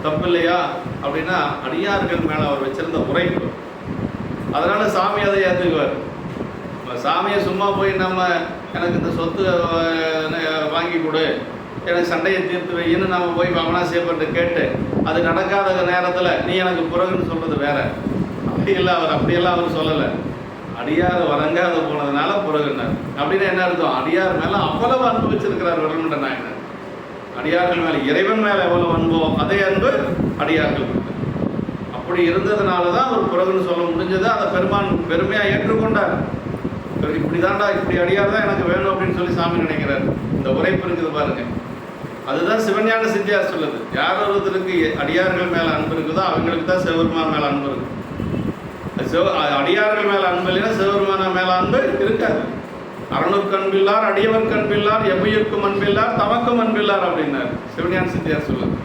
தப்பு இல்லையா அப்படின்னா அடியார்கள் மேல அவர் வச்சிருந்த உரைப்பு, அதனால சாமி அதை ஏற்றுக்குவார். சாமியை சும்மா போய் நம்ம எனக்கு இந்த சொத்து வாங்கி கொடு, எனக்கு சண்டையை தீர்த்து வைன்னு நம்ம போய் அவனாசியப்பட்டு கேட்டு அது நடக்காத நேரத்தில் நீ எனக்கு பிறகுன்னு சொல்றது வேற. அப்படி இல்லை, அவர் அப்படியெல்லாம் அவர் சொல்லலை. அடியார் வழங்காத போனதுனால பிறகுனார். அப்படின்னா என்ன அர்த்தம்? அடியார் மேலே அவ்வளவு அன்பு வச்சிருக்கிறார் விரல்மண்ட நாயனர். அடியார்கள் மேலே இறைவன் மேலே எவ்வளவு அன்போ அதே அன்பு அடியார்கள். அப்படி இருந்ததுனால தான் அவர் பிறகுன்னு சொல்ல முடிஞ்சது. அதை பெருமான் பெருமையாக ஏற்றுக்கொண்டார். இப்படிதான்டா, இப்படி அடியார் தான் எனக்கு வேணும் அப்படின்னு சொல்லி சாமி நினைக்கிறார். இந்த உரைப்பு இருக்குது பாருங்க, அதுதான் சிவஞான சித்தியார் சொல்லுது. யார் ஒருத்தருக்கு அடியார்கள் மேல அன்பு இருக்குதோ அவங்களுக்கு தான் சிவபெருமான் மேல அன்பு இருக்கு. அடியார்கள் மேல அன்பு இல்லைன்னா சிவபெருமான மேல அன்பு இருக்காது. அரணுக்கு அன்பில்லார், அடியவர் கண்பில்லார், எவ்வையுக்கும் அன்பில்லார், தமக்கும் அன்பில்லார் அப்படின்னார் சிவஞான சித்தியார் சொல்லுது.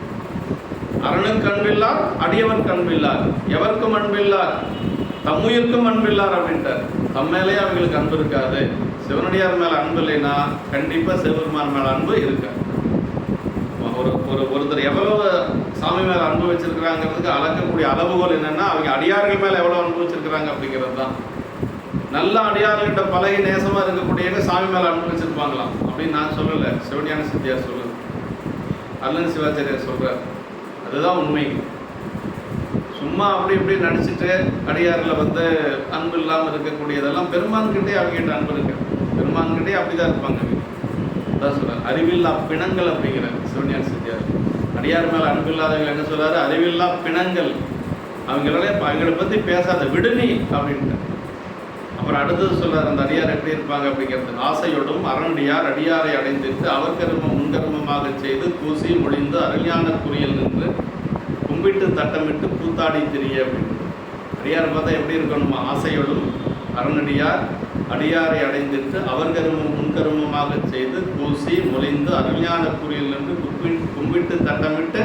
அரணுக்கு அன்பில்லார், அடியவர் கண்பில்லார், எவருக்கும் அன்பில்லார், தம்முயிர்க்கும் அன்பில்லார் அப்படின்ட்டார். தம் மேலேயே அவங்களுக்கு அன்பு இருக்காது. சிவனடியார் மேல அன்பு இல்லைன்னா கண்டிப்பா சிவபெருமான் மேல அன்பு இருக்காது. ஒருத்தர் எவ்வளவு சாமி மேல அன்பு வச்சிருக்கிறாங்கிறதுக்கு அளக்கக்கூடிய அளவுகோல் என்னன்னா அவங்க அடியார்கள் மேல எவ்வளவு அன்பு வச்சிருக்கிறாங்க அப்படிங்கிறது தான். நல்ல அடியார்கிட்ட பழகி நேசமா இருக்கக்கூடிய சாமி மேல அன்பு வச்சிருப்பாங்களாம் அப்படின்னு நான் சொல்லல, சிவஞான சித்தியார் சொல்லுது, அருளன் சிவாச்சாரியார் சொல்றார். அதுதான் உண்மை. சும்மா அப்படி இப்படி நடிச்சுட்டு அடியாரில் அன்பு இல்லாமல் இருக்கக்கூடியதெல்லாம் பெருமான்கிட்டே அவங்ககிட்ட அன்பு இருக்கு. பெருமான்கிட்டே அப்படிதான் இருப்பாங்க. அதான் சொல்றாரு, அறிவில்லா பிணங்கள் அப்படிங்கிறார் சிவஞான சித்தியார். அடியார் மேல அன்பு இல்லாதவங்க என்ன சொல்றாரு, அறிவில்லா பிணங்கள், அவங்களை பத்தி பேசாத விடுனி அப்படின்ட்டு. அப்புறம் அடுத்தது சொல்றாரு, அந்த அடியார் எப்படி இருப்பாங்க அப்படிங்கிறது, ஆசையோடும் அரணடியார் அடியாரை அடைந்திட்டு அவர் கருமம் முன்கருமமாக செய்து கூசி மொழிந்து அருஞான குறியில் நின்று கும்பிட்டு தட்டமிட்டு கூத்தாடி திரிய அப்படின்னு. அடியாரை பார்த்தா எப்படி இருக்கணுமா, ஆசையோடும் அரணடியார் அடியாரை அடைந்திட்டு அவர் கருமம் முன்கருமமாக செய்து பூசி மொழிந்து அருஞான குறியில் நின்று கும்பிட்டு தட்டமிட்டு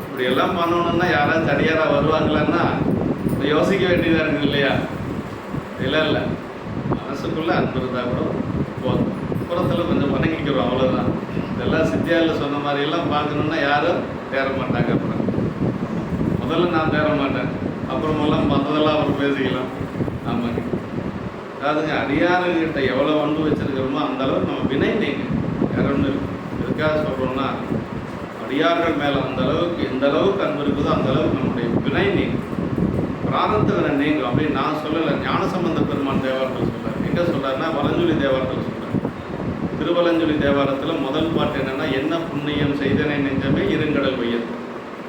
இப்படி எல்லாம் பண்ணணும்னா யாராச்சும் அடியாரா வருவாங்களான்னா யோசிக்க வேண்டியதா இருக்குது இல்லையா? இல்லை மனசுக்குள்ள அன்பு இருந்தா கூட போதும், புறத்துல கொஞ்சம் வணங்கிக்கிறோம், அவ்வளவுதான். இதெல்லாம் சித்தியாரில் சொன்ன மாதிரி எல்லாம் பார்க்கணும்னா யாரும் தேர மாட்டாங்க. அப்புறம் முதல்ல நான் தேர மாட்டேன், அப்புறமெல்லாம் மற்றதெல்லாம் அவர் பேசிக்கலாம். ஆமாங்க, அதாவதுங்க அடியாறுகிட்ட எவ்வளோ அன்பு வச்சிருக்கிறோமோ அந்த அளவுக்கு நம்ம வினை நீங்க வேற ஒன்று எதுக்காக சொல்கிறோம்னா, அடியார்கள் மேலே அந்த அளவுக்கு எந்த அளவுக்கு அன்பு இருக்குதோ அந்த அளவுக்கு நம்முடைய வினை நீங்க பிராரத்த வினை நீங்கும் அப்படின்னு நான் சொல்லலை. ஞானசம்பந்த பெருமான் தேவாரத்தில் சொல்றார். எங்கே சொல்றாருன்னா வலஞ்சுழி தேவாரத்தில் சொல்றார். திருவலஞ்சுழி தேவாரத்தில் முதல் பாட்டு என்னன்னா, என்ன புண்ணியம் செய்தனை நெஞ்சமே இருங்கடல் வையல்.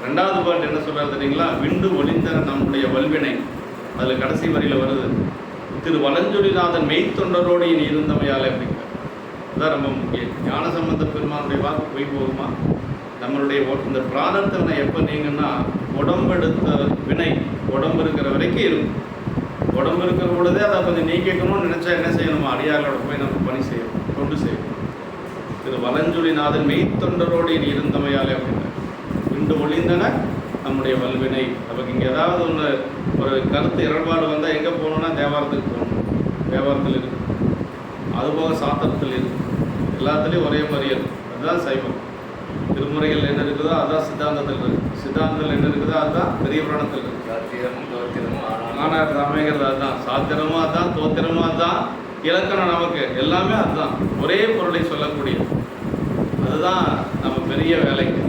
ரெண்டாவது பாட்டு என்ன சொல்றாரு தெரியுங்களா, விண்டு ஒளிந்த நம்முடைய வல்வினை. அதில் கடைசி வரியில் வருது, திரு வலஞ்சுழிநாதன் மெய்த்தொண்டரோடு இனி இருந்தமையால் அப்படிங்கிற. அதுதான் ரொம்ப முக்கியம். ஞானசம்பந்த பெருமானுடைய வாக்கு போய் போகுமா, நம்மளுடைய இந்த பிராரத்த வினை எப்போ நீங்கன்னா, உடம்பெடுத்த வினை உடம்பு இருக்கிற வரைக்கும் இருக்கும். உடம்பு இருக்கிற பொழுதே அதை கொஞ்சம் நீக்கணும்னு நினைச்சா என்ன செய்யணுமா, அடியார்களோட போய் நம்ம பணி செய்யணும், தொண்டு செய்யணும். திரு வலஞ்சுழிநாதன் மெய்த்தொண்டரோடு இனி இருந்தமையாலே அப்படிங்கிற. இன்று ஒளிந்தன நம்முடைய வல்வினை. நமக்கு இங்கே ஏதாவது ஒன்று ஒரு கருத்து இடர்பாடு வந்தால் எங்கே போகணுன்னா தேவாரத்துக்கு போகணும். தேவாரத்தில் இருக்கு, அதுபோக சாத்திரத்தில் இருக்கு, எல்லாத்துலேயும் ஒரே மாதிரி இருக்கு. அதுதான் சைவம். திருமுறைகள் என்ன இருக்குதோ அதுதான் சித்தாந்தத்தில் இருக்கு, சித்தாந்தத்தில் என்ன இருக்குதோ அதுதான் பெரிய புராணத்தில் இருக்கு. சாத்திரமும் தோத்திரமும் ஆனால் அமைகிறது அதுதான், சாத்திரமும் அதுதான், தோத்திரமும் அதுதான், இலக்கணம் நமக்கு எல்லாமே அதுதான், ஒரே பொருளை சொல்லக்கூடியது. அதுதான் நம்ம பெரிய வேலைக்கு.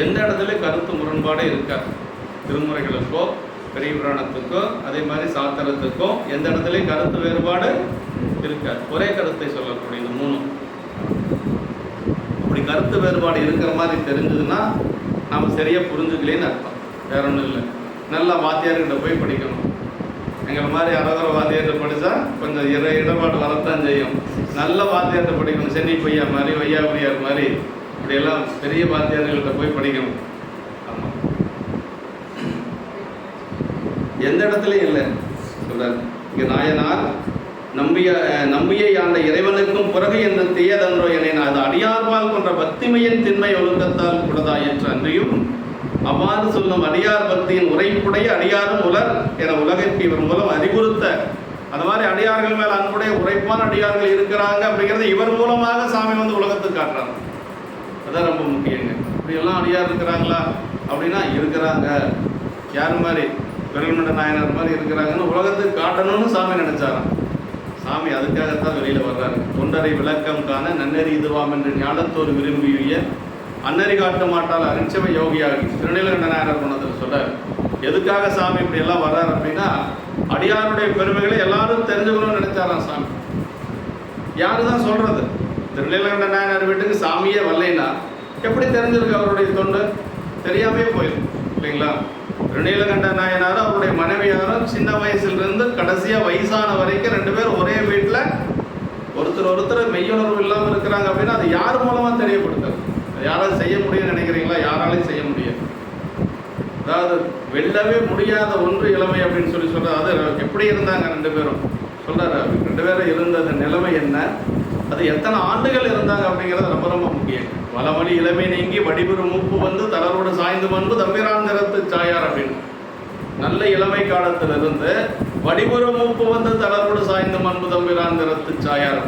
எந்த இடத்துல கருத்து முரண்பாடே இருக்காது. திருமுறைகளுக்கோ பெரிய புராணத்துக்கோ அதே மாதிரி சாத்திரத்துக்கோ எந்த இடத்துலையும் கருத்து வேறுபாடு இருக்காது. ஒரே கருத்தை சொல்லக்கூடியது மூணும். அப்படி கருத்து வேறுபாடு இருக்கிற மாதிரி தெரிஞ்சதுன்னா நம்ம சரியாக புரிஞ்சுக்கலேன்னு அர்த்தம், வேற ஒன்றும் இல்லை. நல்ல வாத்தியார்கிட்ட போய் படிக்கணும். எங்களை மாதிரி அறகுற வாத்தியார்கிட்ட படித்தா கொஞ்சம் இடபாடு வரத்தான் செய்யும். நல்ல வாத்தியார்கிட்ட படிக்கணும், சென்னி பையா மாதிரி வையாபுரியார் மாதிரி இப்படியெல்லாம் பெரிய வாத்தியார்கள்ட்ட போய் படிக்கணும். ஆமாம், எந்த இடத்துலையும் இல்லை சொல்றாரு இங்கே நாயனார். நம்பியை ஆண்ட இறைவனுக்கும் பிறகு என்ற தீயதன்றோ என அது அடியார்வால் கொன்ற பக்திமையின் திண்மை ஒழுக்கத்தால் கூடதாயிற்று அன்றியும் அவ்வாறு சொல்லும் அடியார் பக்தியின் உரைப்புடைய அடியாரும் உலர் என உலகிற்கு இவர் மூலம் அறிவுறுத்த, அந்த மாதிரி அடியார்கள் மேல் அன்புடைய உரைப்பான அடியார்கள் இருக்கிறாங்க அப்படிங்கிறது இவர் மூலமாக சாமி உலகத்துக்கு காட்டுறாங்க. அதான் ரொம்ப முக்கியங்க. இப்படியெல்லாம் அடியார் இருக்கிறாங்களா அப்படின்னா இருக்கிறாங்க. யார் மாதிரி, பெருமண்ட நாயனார் மாதிரி இருக்கிறாங்கன்னு உலகத்துக்கு காட்டணும்னு சாமி நினைச்சாராம். சாமி அதுக்காகத்தான் வெளியில வர்றாரு. தொண்டரை விளக்கம் காண நன்னறி இதுவாம் என்று ஞானத்தோடு விரும்பிய அன்னறி காட்ட மாட்டால் அரிச்சவை யோகியாகி திருநீலகண்ட நாயனார் கொண்டதில் சொல்றாரு. எதுக்காக சாமி இப்படி எல்லாம் வர்றாரு அப்படின்னா, அடியாருடைய பெருமைகளை எல்லாரும் தெரிஞ்சுக்கணும்னு நினைச்சாராம் சாமி. யாருதான் சொல்றது? திருநீலகண்ட நாயனார் வீட்டுக்கு சாமியே வரலைன்னா எப்படி தெரிஞ்சிருக்கு அவருடைய தொண்டு? தெரியாமே போயிடும் இல்லைங்களா? திருநீலகண்ட நாயனாரும் அவருடைய மனைவியாரும் சின்ன வயசுலேருந்து கடைசியாக வயசான வரைக்கும் 2 பேரும் ஒரே வீட்டில் ஒருத்தர் மெய்யுணர்வு இல்லாமல் இருக்கிறாங்க அப்படின்னா அது யார் மூலமாக தெரியப்படுத்துறது? யாராவது செய்ய முடியும்னு நினைக்கிறீங்களா? யாராலையும் செய்ய முடியாது. அதாவது வெல்லவே முடியாத ஒன்று இளமை அப்படின்னு சொல்கிறார். அது எப்படி இருந்தாங்க 2 பேரும் சொல்கிறார். 2 பேரும் இருந்தது நிலைமை என்ன, அது எத்தனை ஆண்டுகள் இருந்தாங்க அப்படிங்கிறது ரொம்ப ரொம்ப முக்கியம். வளமொழி இளமை நீங்கி வடிபெறு மூப்பு வந்து தளரோடு சாய்ந்து மன்பு தம்பிராந்திரத்து சாயார் அப்படின்னு. நல்ல இளமை காலத்திலிருந்து வடிபெறு மூப்பு வந்து தளரோடு சாய்ந்து மன்பு தம்பிராந்திரத்து சாயார்.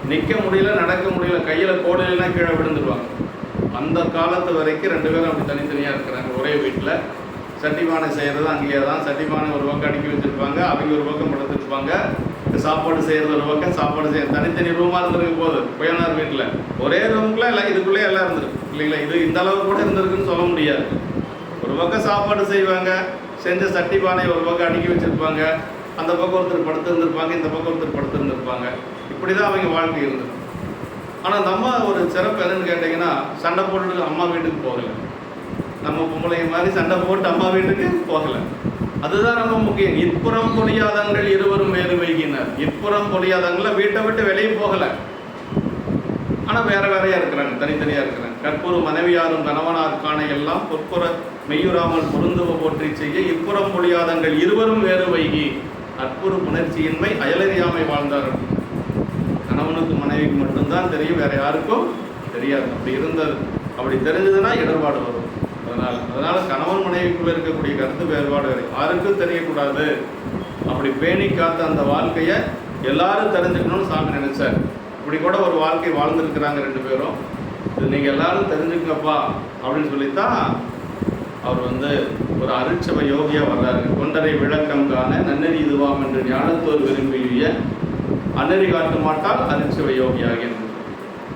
நிற்க முடியல, நடக்க முடியல, கையில் கோடையிலாம் கீழே விழுந்துருவாங்க. அந்த காலத்து வரைக்கும் 2 பேரும் அப்படி தனித்தனியாக இருக்கிறாங்க. ஒரே வீட்டில் சட்டிபானை செய்கிறது அங்கேயே தான். சட்டிபானை ஒரு பக்கம் அடுக்கி வச்சுருப்பாங்க, அவங்க ஒரு பக்கம் படுத்துருப்பாங்க. சாப்பாடு செய்கிறது ஒரு பக்கம், சாப்பாடு செய்ய தனித்தனி ரூமாக இருந்திருக்கு போது புயனார் வீட்டில் ஒரே ரூமுக்குள்ளே எல்லாம் இதுக்குள்ளே எல்லாம் இருந்திருக்கு இல்லைங்களா? இது இந்த அளவுக்கு கூட இருந்திருக்குன்னு சொல்ல முடியாது. ஒரு பக்கம் சாப்பாடு செய்வாங்க, செஞ்ச சட்டிபானை ஒரு பக்கம் அடுக்கி வச்சுருப்பாங்க, அந்த பக்கம் ஒருத்தர் படுத்துருந்துருப்பாங்க, இந்த பக்கம் ஒருத்தர் படுத்துருந்துருப்பாங்க. இப்படி தான் அவங்க வாழ்க்கை இருந்தது. ஆனால் நம்ம ஒரு சிறப்பு என்னன்னு கேட்டிங்கன்னா, சண்டை போட்டுட்டு அம்மா வீட்டுக்கு போகலை. நம்ம பொம்பளைங்க மாதிரி சண்டை போட்டு அம்மா வீட்டுக்கு போகலை. அதுதான் ரொம்ப முக்கியம். இப்புறம் பொழியாதங்கள் இருவரும் வேறு வைகினர். இப்புறம் பொழியாதங்கள வீட்டை விட்டு வெளியே போகலை, ஆனால் வேற வேறையா இருக்கிறாங்க, தனித்தனியாக இருக்கிறாங்க. கற்பூர் மனைவியாரும் கணவனார் காண எல்லாம் பொற்புற மெய்யுறாமல் பொருந்துவ போற்றி செய்ய இப்புறம் பொழியாதங்கள் இருவரும் வேறு வைகி அற்புறு புணர்ச்சியின்மை அயலறியாமை வாழ்ந்தார்கள். கணவனுக்கு மனைவிக்கு மட்டும்தான் தெரியும், வேற யாருக்கும் தெரியாது. அப்படி இருந்தது. அப்படி தெரிஞ்சதுன்னா இடர்பாடு வரும். அதனால கணவன் மனைவிக்குள்ள இருக்கக்கூடிய கருத்து வேறுபாடு யாருக்கும் தெரியக்கூடாது. அப்படி பேணி காத்த அந்த வாழ்க்கையை எல்லாரும் தெரிஞ்சுக்கணும்னு சாமி நினைச்சார். இப்படி கூட ஒரு வாழ்க்கை வாழ்ந்துருக்கிறாங்க 2 பேரும். இது நீங்கள் எல்லாரும் தெரிஞ்சுக்கப்பா அப்படின்னு சொல்லித்தான் அவர் ஒரு அருட்சபை யோகியாக வர்றாரு. கொண்டரை விளக்கம் காண நன்னறி இதுவாம் என்று ஞானத்தோர் விரும்பிய அன்னறி காட்ட மாட்டால் அருட்சபை யோகியாக.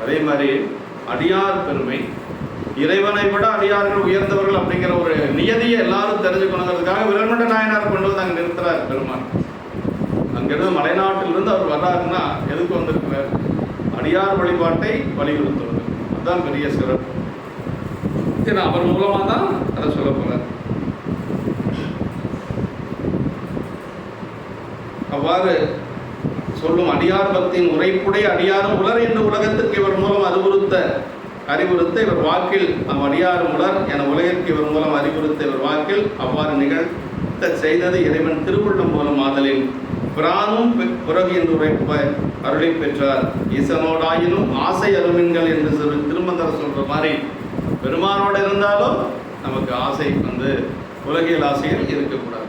அதே மாதிரி அடியார் பெருமை, இறைவனை விட அடியார்கள் உயர்ந்தவர்கள் அப்படிங்கிற ஒரு நியதியை எல்லாரும் தெரிஞ்சுக்கணுங்கிறதுக்காக விரல்மண்ட நாயனார் கொண்டு வந்து அங்கே நிறுத்துறாரு பெருமாள். அங்கிருந்து மலைநாட்டிலிருந்து அவர் வர்றாருன்னா எதுக்கு வந்திருக்கிறார்? அடியார் வழிபாட்டை வலியுறுத்துவது. அதுதான் பெரிய சிறப்பு. அவர் மூலமாக தான் அதை சொல்ல போறார். அவ்வாறு சொல்லும் அடியார் பக்தியின் உரைப்புடைய அடியாரும் உலர் என்று உலகத்திற்கு இவர் மூலம் அறிவுறுத்த இவர் வாக்கில் அடியாரும் உலர் என உலகிற்கு இவர் மூலம் அறிவுறுத்த இவர் வாக்கில் அவ்வாறு நிகழ்த்த செய்தது இறைவன் திருவுள்ளம் மூலம் ஆதலின் பிரானும் புறகு என்று உரைப்ப அருளை பெற்றார். ஈசனோடாயினும் ஆசை அருமின்கள் என்று திருமந்தர் சொல்ற மாதிரி பெருமானோடு இருந்தாலும் நமக்கு ஆசை உலகியல் ஆசைகள் இருக்கக்கூடாது.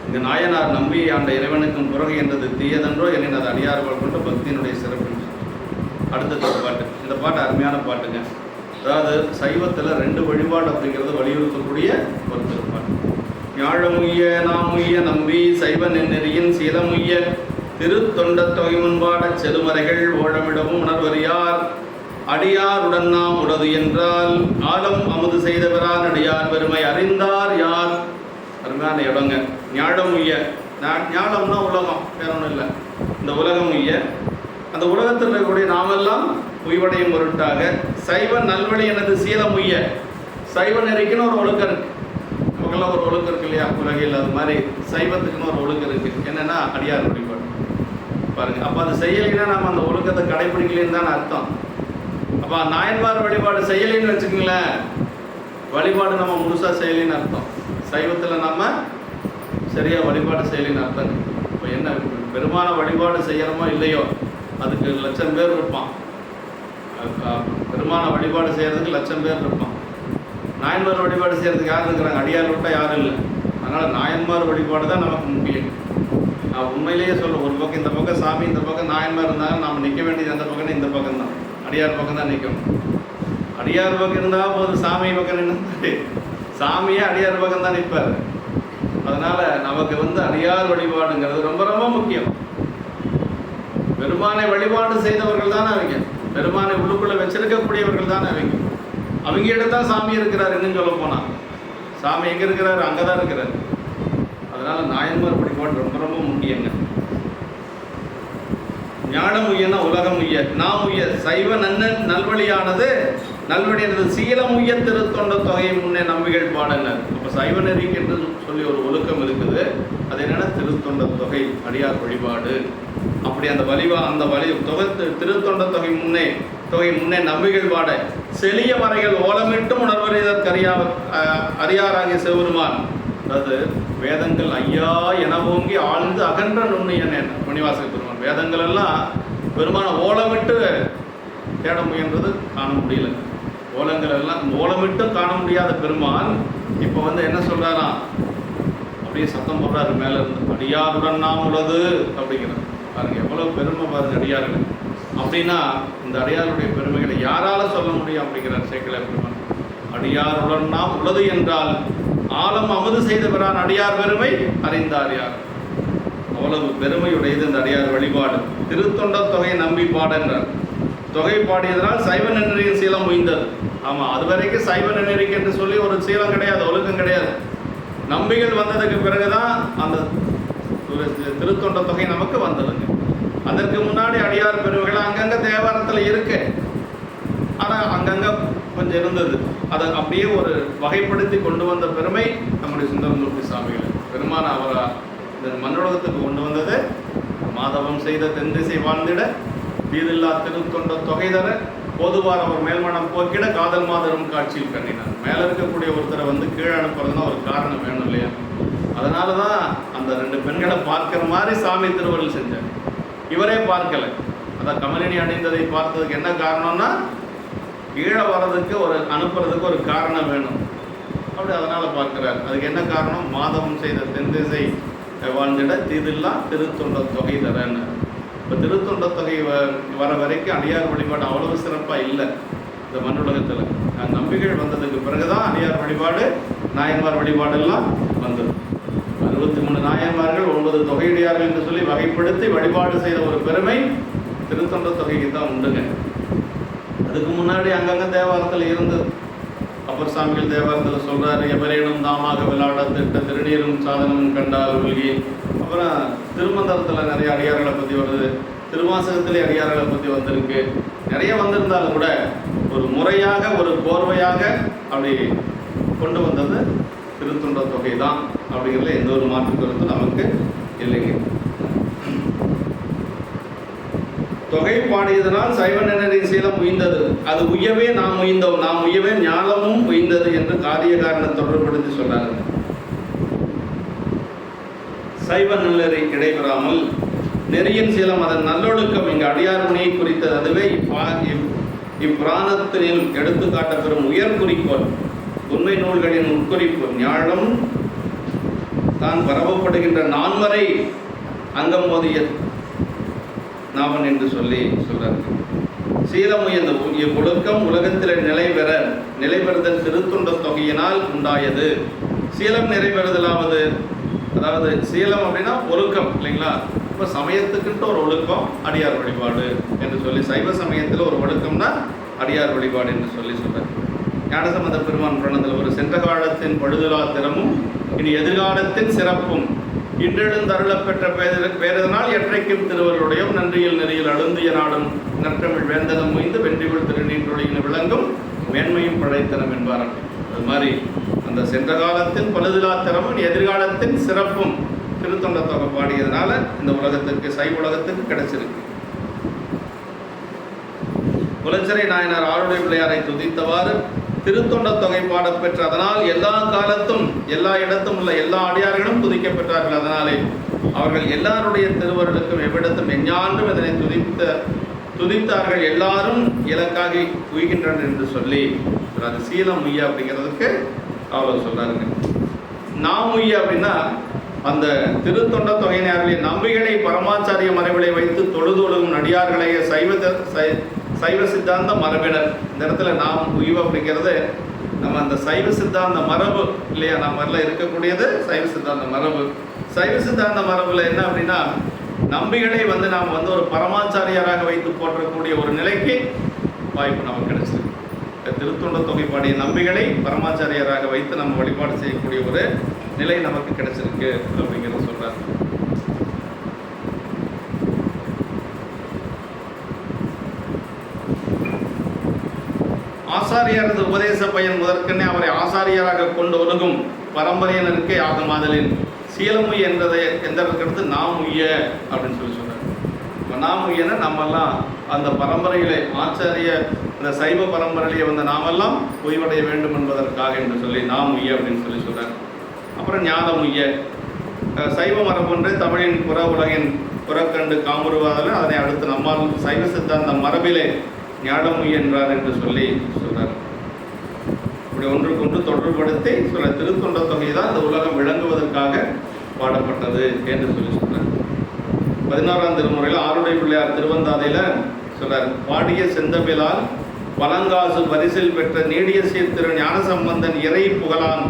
இந்த நாயனார் நம்பி ஆண்ட இறைவனுக்கும் புறகு என்றது தீயதன்றோ எனின் அது அடியார்கள் கொண்ட பக்தியினுடைய சிறப்பு. அடுத்த பாட்டு, இந்த பாட்டு அருமையான பாட்டுங்க. அதாவது சைவத்தில் 2 வழிபாடு அப்படிங்கிறது வலியுறுத்தக்கூடிய ஒரு திருப்பாட்டு. ஞாழமுய்ய நாமுய்ய நம்பி சைவ நெறியின் சீலமுய்ய திருத்தொண்ட தொகை முன்பாட செருமறைகள் ஓழமிடவும் உணர்வறியார் அடியாருடன் நாம் உடது என்றால் ஆலம் அமுது செய்தவரான் அடியார் பெருமை அறிந்தார் யார். அருமையான இடங்க. ஞாழமுய்ய, ஞாழம்னா உலகம், வேற ஒன்றும் இல்லை. இந்த உலகம் உய்ய, அந்த உலகத்தில் இருக்கக்கூடிய நாமெல்லாம் உய்வடையும் பொருட்டாக சைவ நல்வழி எனது சீலம் உய்ய. சைவ நெறிக்குன்னு ஒரு ஒழுக்கம் இருக்கு. நமக்கெல்லாம் ஒரு ஒழுக்கம் இருக்கு இல்லையா உலகில்? அது மாதிரி சைவத்துக்குன்னு ஒரு ஒழுக்கம் இருக்கு. என்னன்னா அடியார் வழிபாடு பாருங்க. அப்போ அது செய்யலைன்னா நம்ம அந்த ஒழுக்கத்தை கடைபிடிக்கலன்னு தான் அர்த்தம். அப்போ நாயன்மார் வழிபாடு செய்யலைன்னு வச்சுக்கோங்களேன், வழிபாடு நம்ம முழுசாக செய்யலைன்னு அர்த்தம். சைவத்தில் நம்ம சரியாக வழிபாடு செய்யலைன்னு அர்த்தம். இப்போ என்ன பெருமான வழிபாடு செய்யறோமோ இல்லையோ அதுக்கு 1,00,000 பேர் இருப்பான். பெருமான வழிபாடு செய்கிறதுக்கு 1,00,000 பேர் இருப்பான். நாயன்மார் வழிபாடு செய்கிறதுக்கு யார் இருக்கிறாங்க? அடியார் விட்டால் யாரும் இல்லை. அதனால் நாயன்மார் வழிபாடு தான் நமக்கு முக்கியம். நான் உண்மையிலேயே சொல்லுவேன், ஒரு பக்கம் இந்த பக்கம் சாமி, இந்த பக்கம் நாயன்மார் இருந்தாலும் நாம் நிற்க வேண்டியது அந்த பக்கம் இந்த பக்கம் தான், அடியார் பக்கம் தான் நிற்கணும். அடியார் பக்கம் இருந்தால் போது சாமி பக்கம் நின்று சாமியே அடியார் பக்கம் தான் நிற்பார். அதனால் நமக்கு அடியார் வழிபாடுங்கிறது ரொம்ப ரொம்ப முக்கியம். பெருமானை வழிபாடு செய்தவர்கள் தானே அவங்க, பெருமானை உள்ளுக்குள்ளே வச்சிருக்கக்கூடியவர்கள் தானே அவங்க. அவங்க இடத்தான் சாமி இருக்கிறார். இன்னும் சொல்ல போனால் சாமி எங்கே இருக்கிறாரு? அங்கே தான் இருக்கிறார். அதனால் நாயன்மார் வழிபாடு ரொம்ப ரொம்ப முக்கியங்க. ஞானம் உய்யன்னா உலகம் உய்ய, நாம் உய்ய. சைவ நல்வழியானது நல்வழி என்பது சீலமுய்ய திருத்தொண்ட தொகை முன்னே நம்பிகள் பாடனர். இப்போ சைவ நெறிக்கு என்று சொல்லி ஒரு ஒழுக்கம் இருக்குது. அது என்னென்னா திருத்தொண்ட தொகை அடியார் வழிபாடு. அப்படி அந்த தொகை திருத்தொண்ட தொகை முன்னே நம்பிகள் பாட செலிய மறைகள் ஓலமிட்டும் உணர்வறிதற்கு அறியாராகிய சிவபெருமான். அதாவது வேதங்கள் ஐயா என ஓங்கி ஆழ்ந்து அகன்ற நுண்ணியன் மணிவாசக பெருமான். வேதங்கள் எல்லாம் பெருமான ஓலமிட்டு தேட முயன்றது காண முடியல. ஓலமிட்டும் காண முடியாத பெருமான் இப்போ என்ன சொல்றாராம், அப்படியே சத்தம் போடுறாரு மேல இருந்து, அடியாருடன் நாம் உள்ளது அப்படிங்கிறார். பாருங்க எவ்வளவு பெருமை பாருங்க அடியார்கள். அப்படின்னா இந்த அடியாருடைய பெருமைகளை யாரால சொல்ல முடியும் அப்படிங்கிறார் சேக்கிழார் பெருமான். அடியாருடன் நாம் உள்ளது என்றால் ஆலம் அமுது செய்த பிறான் அடியார் பெருமை அறிந்தார் யார். அவ்வளவு பெருமையுடையது இந்த அடியார் வழிபாடு. திருத்தொண்ட தொகை நம்பி பாடென்றார். தொகை பாடியதனால் சைவ நெறியின் சீலம் உய்ந்தது. ஆமாம், அது வரைக்கும் சைவ நெறிக்கு என்று சொல்லி ஒரு சீலம் கிடையாது, ஒழுக்கம் கிடையாது. நம்பிகள் வந்ததுக்கு பிறகுதான் அந்த திருத்தொண்ட தொகை நமக்கு வந்ததுங்க. அதற்கு முன்னாடி அடியார் பெருமைகள் அங்கங்கே தேவாரத்தில் இருக்கு, ஆனால் அங்கங்கே கொஞ்சம் இருந்தது. அதை அப்படியே ஒரு வகைப்படுத்தி கொண்டு வந்த பெருமை நம்முடைய சுந்தரமூர்த்தி சுவாமிகள் பெருமான அவரா இந்த மண்ணுலகத்துக்கு கொண்டு வந்தது. மாதவம் செய்த தென்திசை வாழ்ந்திட வீதில்லா திருத்தொண்ட தொகை தர பொதுவார் அவர் மேல்மனம் போக்கிட காதல் மாதரும் காட்சியில் கண்ணினார். மேலே இருக்கக்கூடிய ஒருத்தரை கீழே அனுப்புறதுன்னா ஒரு காரணம் வேணும் இல்லையா? அதனால தான் அந்த 2 பெண்களை பார்க்குற மாதிரி சாமி திருவருள் செஞ்சார். இவரே பார்க்கலை. அதான் கமலினி அணிந்ததை பார்த்ததுக்கு என்ன காரணம்னா கீழே வர்றதுக்கு அனுப்புறதுக்கு ஒரு காரணம் வேணும். அப்படி அதனால் பார்க்குறார். அதுக்கு என்ன காரணம்? மாதவம் செய்த தென்திசை வாழ்ந்திட தீதில்லா திருத்தொண்ட தொகை தரன்னு. இப்போ திருத்தொண்ட தொகை வர வரைக்கும் அடியார் வழிபாடு அவ்வளவு சிறப்பாக இல்லை இந்த மண்ணுலகத்தில். நம்பிகள் வந்ததுக்கு பிறகுதான் அடியார் வழிபாடு நாயன்மார் வழிபாடெல்லாம் வந்தது. 63 நாயன்மார்கள் 9 தொகையடியார்கள் என்று சொல்லி வகைப்படுத்தி வழிபாடு செய்த ஒரு பெருமை திருத்தொண்ட தொகைக்கு தான் உண்டுங்க. அதுக்கு முன்னாடி அங்கங்கே தேவாரத்தில் இருந்தது. அப்பர் சாமிகள் தேவாரத்தில் சொல்கிறாரு, எவரேனும் தாமாக விளையாட திட்ட திருநீரும் சாதனமும் கண்டால் உள்கி. அப்புறம் திருமந்திரத்தில் நிறைய அடியார்களை பற்றி வருது, திருவாசகத்திலே அடியார்களை பற்றி வந்திருக்கு. நிறைய வந்திருந்தாலும் கூட ஒரு முறையாக ஒரு கோர்வையாக அப்படி கொண்டு வந்தது திருத்தொண்ட தொகை தான் அப்படிங்கிறதுல எந்த ஒரு மாற்று கருத்தும் நமக்கு இல்லைங்க. தொகை பாடியதனால் சைவ நெறியின் சீலம் உய்ந்தது. அது உய்யவே நாம் உய்ந்தோம், நாம் உய்யவே ஞானமும் உய்ந்தது என்று காரிய காரணம் தொடர்படுத்தி சொன்னார்கள். சைவ நெறி கிடைபெறாமல் நெறியின் சீலம் அதன் நல்லொழுக்கம் இங்கு அடியார் முனையை குறித்தது. அதுவே இப்பிராணத்தினில் எடுத்து காட்டப்பெறும் உயர் குறிக்கோள். உண்மை நூல்களின் உட்குறிப்பு ஞானம் தான் பரவப்படுகின்ற நான்மறை அங்கம் மோதிய நாவன் என்று சொல்றார். சீலமுயர்ந்த ஒழுக்கம் உலகத்தில் நிலைபெறுதல் திருத்தொண்ட தொகையினால் உண்டாயது. சீலம் நிறைவேறுதலாவது, அதாவது சீலம் அப்படின்னா ஒழுக்கம் இல்லைங்களா? இப்போ சமயத்துக்குன்ட்டு ஒரு ஒழுக்கம் அடியார் வழிபாடு என்று சொல்லி, சைவ சமயத்தில் ஒரு ஒழுக்கம்னா அடியார் வழிபாடு என்று சொல்றார். ஞானசம்பந்த பெருமான் புராணத்தில் ஒரு சென்ற காலத்தின் பழுதுலா திறமும் இனி எதிர்காலத்தின் சிறப்பும் இன்றெழுந்தருளப் பெற்ற பேரதனால் எற்றைக்கும் திருவருடையும் நன்றியில் நெறியில் அழுந்திய நாடும் நற்றமிழ் வேந்தனம் முய்ந்து வென்றிகள் திருநீற்றொழியின விளங்கும் மேன்மையும் படைத்தனம் என்பார். அது மாதிரி அந்த சென்ற காலத்தின் பழுதுலா திறமும் எதிர்காலத்தின் சிறப்பும் திருத்தொண்ட தொகை பாடியதுனால இந்த உலகத்திற்கு சைவ உலகத்துக்கு கிடைச்சிருக்கு. குலச்சிறை நாயனார் ஆருடைய பிள்ளையாரை துதித்தவாறு திருத்தொண்ட தொகை பாடப்பெற்ற அதனால் எல்லா காலத்தும் எல்லா இடத்தும் உள்ள எல்லா அடியார்களும் துதிக்கப்பெற்றார்கள். அதனாலே அவர்கள் எல்லாருடைய திருவருளுக்கும் எவ்விடத்தும் எஞ்ஞான்றும் இதனை துதித்தார்கள். எல்லாரும் இலக்காகி உய்கின்றனர் என்று சொல்லி அது சீலம் உய்ய அப்படிங்கிறதுக்கு அவர் சொல்றாருங்க. நாம் உய்ய அப்படின்னா அந்த திருத்தொண்ட தொகையினர்களின் நம்பிகளை பரமாச்சாரிய மரபிலை வைத்து தொழுதொழுகும் அடியார்களைய சைவ சித்தாந்த மரபினர். இந்த இடத்துல நாம் உய்வு அப்படிங்கிறது நம்ம அந்த சைவ சித்தாந்த மரபு இல்லையா? நம்ம இருக்கக்கூடியது சைவ சித்தாந்த மரபு. சைவ சித்தாந்த மரபுல என்ன அப்படின்னா நம்பிகளை நாம் ஒரு பரமாச்சாரியாராக வைத்து போற்றக்கூடிய ஒரு நிலைக்கு வாய்ப்பு நமக்கு கிடைச்சிருக்கு. திருத்தொண்ட தொகை பாடிய நம்பிகளை பரமாச்சாரியாராக வைத்து நம்ம வழிபாடு செய்யக்கூடிய ஒரு நிலை நமக்கு கிடைச்சிருக்கு அப்படிங்கிறத சொல்றாரு. ஆசார உபதேச பயன் முதற்கனே அவரை ஆசாரியராக கொண்டு ஒழுகும் பரம்பரையினருக்கே ஆகும். ஆதலின் சீலமுய் என்றதை எந்தடுத்து நாம் உய்ய அப்படின்னு சொல்லி சொன்னார். இப்போ நாம் உய்யன்னா நம்மெல்லாம் அந்த பரம்பரையிலே ஆச்சாரிய அந்த சைவ பரம்பரையிலே வந்த நாமெல்லாம் உய்வடைய வேண்டும் என்பதற்காக என்று சொல்லி நாம் உய்ய அப்படின்னு சொல்லி சொல்றார். அப்புறம் ஞானம் உய்ய சைவ மரபொன்றே தமிழின் புற உலகின் புறக்கண்டு காமுறுவாதல் அதனை அடுத்து நம்மால் சைவ சித்தாந்த மரபிலே ஞானம் உய்ய என்றார் என்று சொல்லி சொல்றார். இப்படி ஒன்றுக்கொன்று தொடர்படுத்தி சொல்ல திருத்தொண்ட தொகை தான் இந்த உலகம் விளங்குவதற்காக பாடப்பட்டது என்று சொல்லி சொல்றார். 11ஆம் திருமுறையில் ஆருடை பிள்ளையார் திருவந்தாதையில் சொல்றார். பாடிய செந்தமிழால் பழங்காசு பரிசில் பெற்ற நீடிய சீர்திரு ஞானசம்பந்தன் இறை புகழான்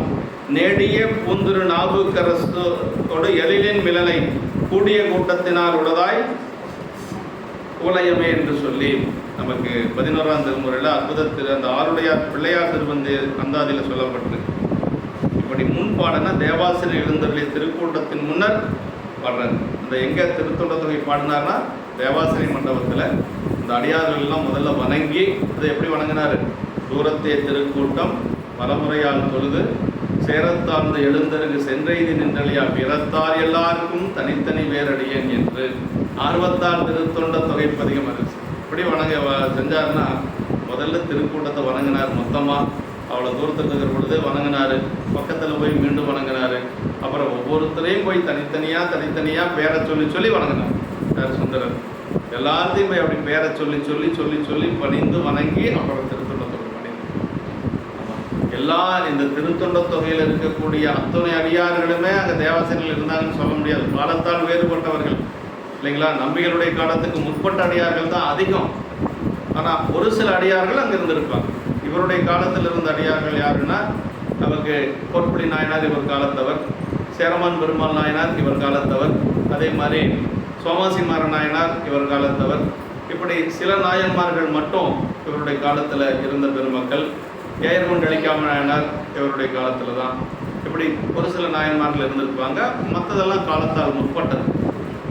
நேடிய பூந்திரு நாவுக்கரசோடு எழிலின் மிளலை கூடிய கூட்டத்தினால் உளதாய் குவலயமே என்று சொல்லி நமக்கு 11ஆம் திருமுறையில் அற்புதத்தில் அந்த ஆருடையார் பிள்ளையார் திருவந்தி அந்தாதியில் சொல்லப்பட்டு இப்படி முன்பாடனா தேவாசிரியர் எழுந்தருளிய திருக்கூட்டத்தின் முன்னர் பாடுறாரு. இந்த எங்கே திருத்தொண்ட தொகை பாடினார்னா தேவாசிரியர் மண்டபத்தில் இந்த அடியார்கள்லாம் முதல்ல வணங்கி அதை எப்படி வணங்கினார்? தூரத்தே திருக்கூட்டம் பலமுறையால் தொழுது சேரத்தார்ந்து எழுந்தருகு சென்றெய்தி நின்றலியா பிறத்தார் எல்லாருக்கும் தனித்தனி வேறடியன் என்று ஆர்வத்தால் திருத்தொண்ட தொகை பதிகம் இருந்துச்சு. இப்படி வணங்க செஞ்சார்னா முதல்ல திருக்கூட்டத்தை வணங்கினார். மொத்தமாக அவ்வளோ தூரத்துக்கு இருக்கிற பொழுது வணங்கினார். பக்கத்தில் போய் மீண்டும் வணங்கினார். அப்புறம் ஒவ்வொருத்தரையும் போய் தனித்தனியாக பேரை சொல்லி வணங்கினார். யார்? சுந்தரர். எல்லாத்தையும் போய் அப்படி பேரை சொல்லி பணிந்து வணங்கி அப்புறம் திருத்தொண்ட தொகை பணிந்து எல்லா இந்த திருத்தொண்ட தொகையில் இருக்கக்கூடிய அத்தனை அடியார்களுமே அங்கே தேவாசிரியர்கள் இருந்தாங்கன்னு சொல்ல முடியாது. காலத்தால் வேறுபட்டவர்கள் இல்லைங்களா? நம்பிகளுடைய காலத்துக்கு முற்பட்ட அடியார்கள் தான் அதிகம். ஆனால் ஒரு சில அடியார்கள் அங்கே இருந்திருப்பாங்க. இவருடைய காலத்தில் இருந்த அடியார்கள் யாருன்னா நமக்கு பொற்புடி நாயனார் இவர் காலத்தவர், சேரமான் பெருமாள் நாயனார் இவர் காலத்தவர், அதே மாதிரி சோமாசிமார நாயனார் இவர் காலத்தவர். இப்படி சில நாயன்மார்கள் மட்டும் இவருடைய காலத்தில் இருந்த பெருமக்கள். ஏயர்கொண்டளிக்காம நாயனார் இவருடைய காலத்தில் தான். இப்படி ஒரு சில நாயன்மார்கள் இருந்திருப்பாங்க. மற்றதெல்லாம் காலத்தால் முற்பட்டது.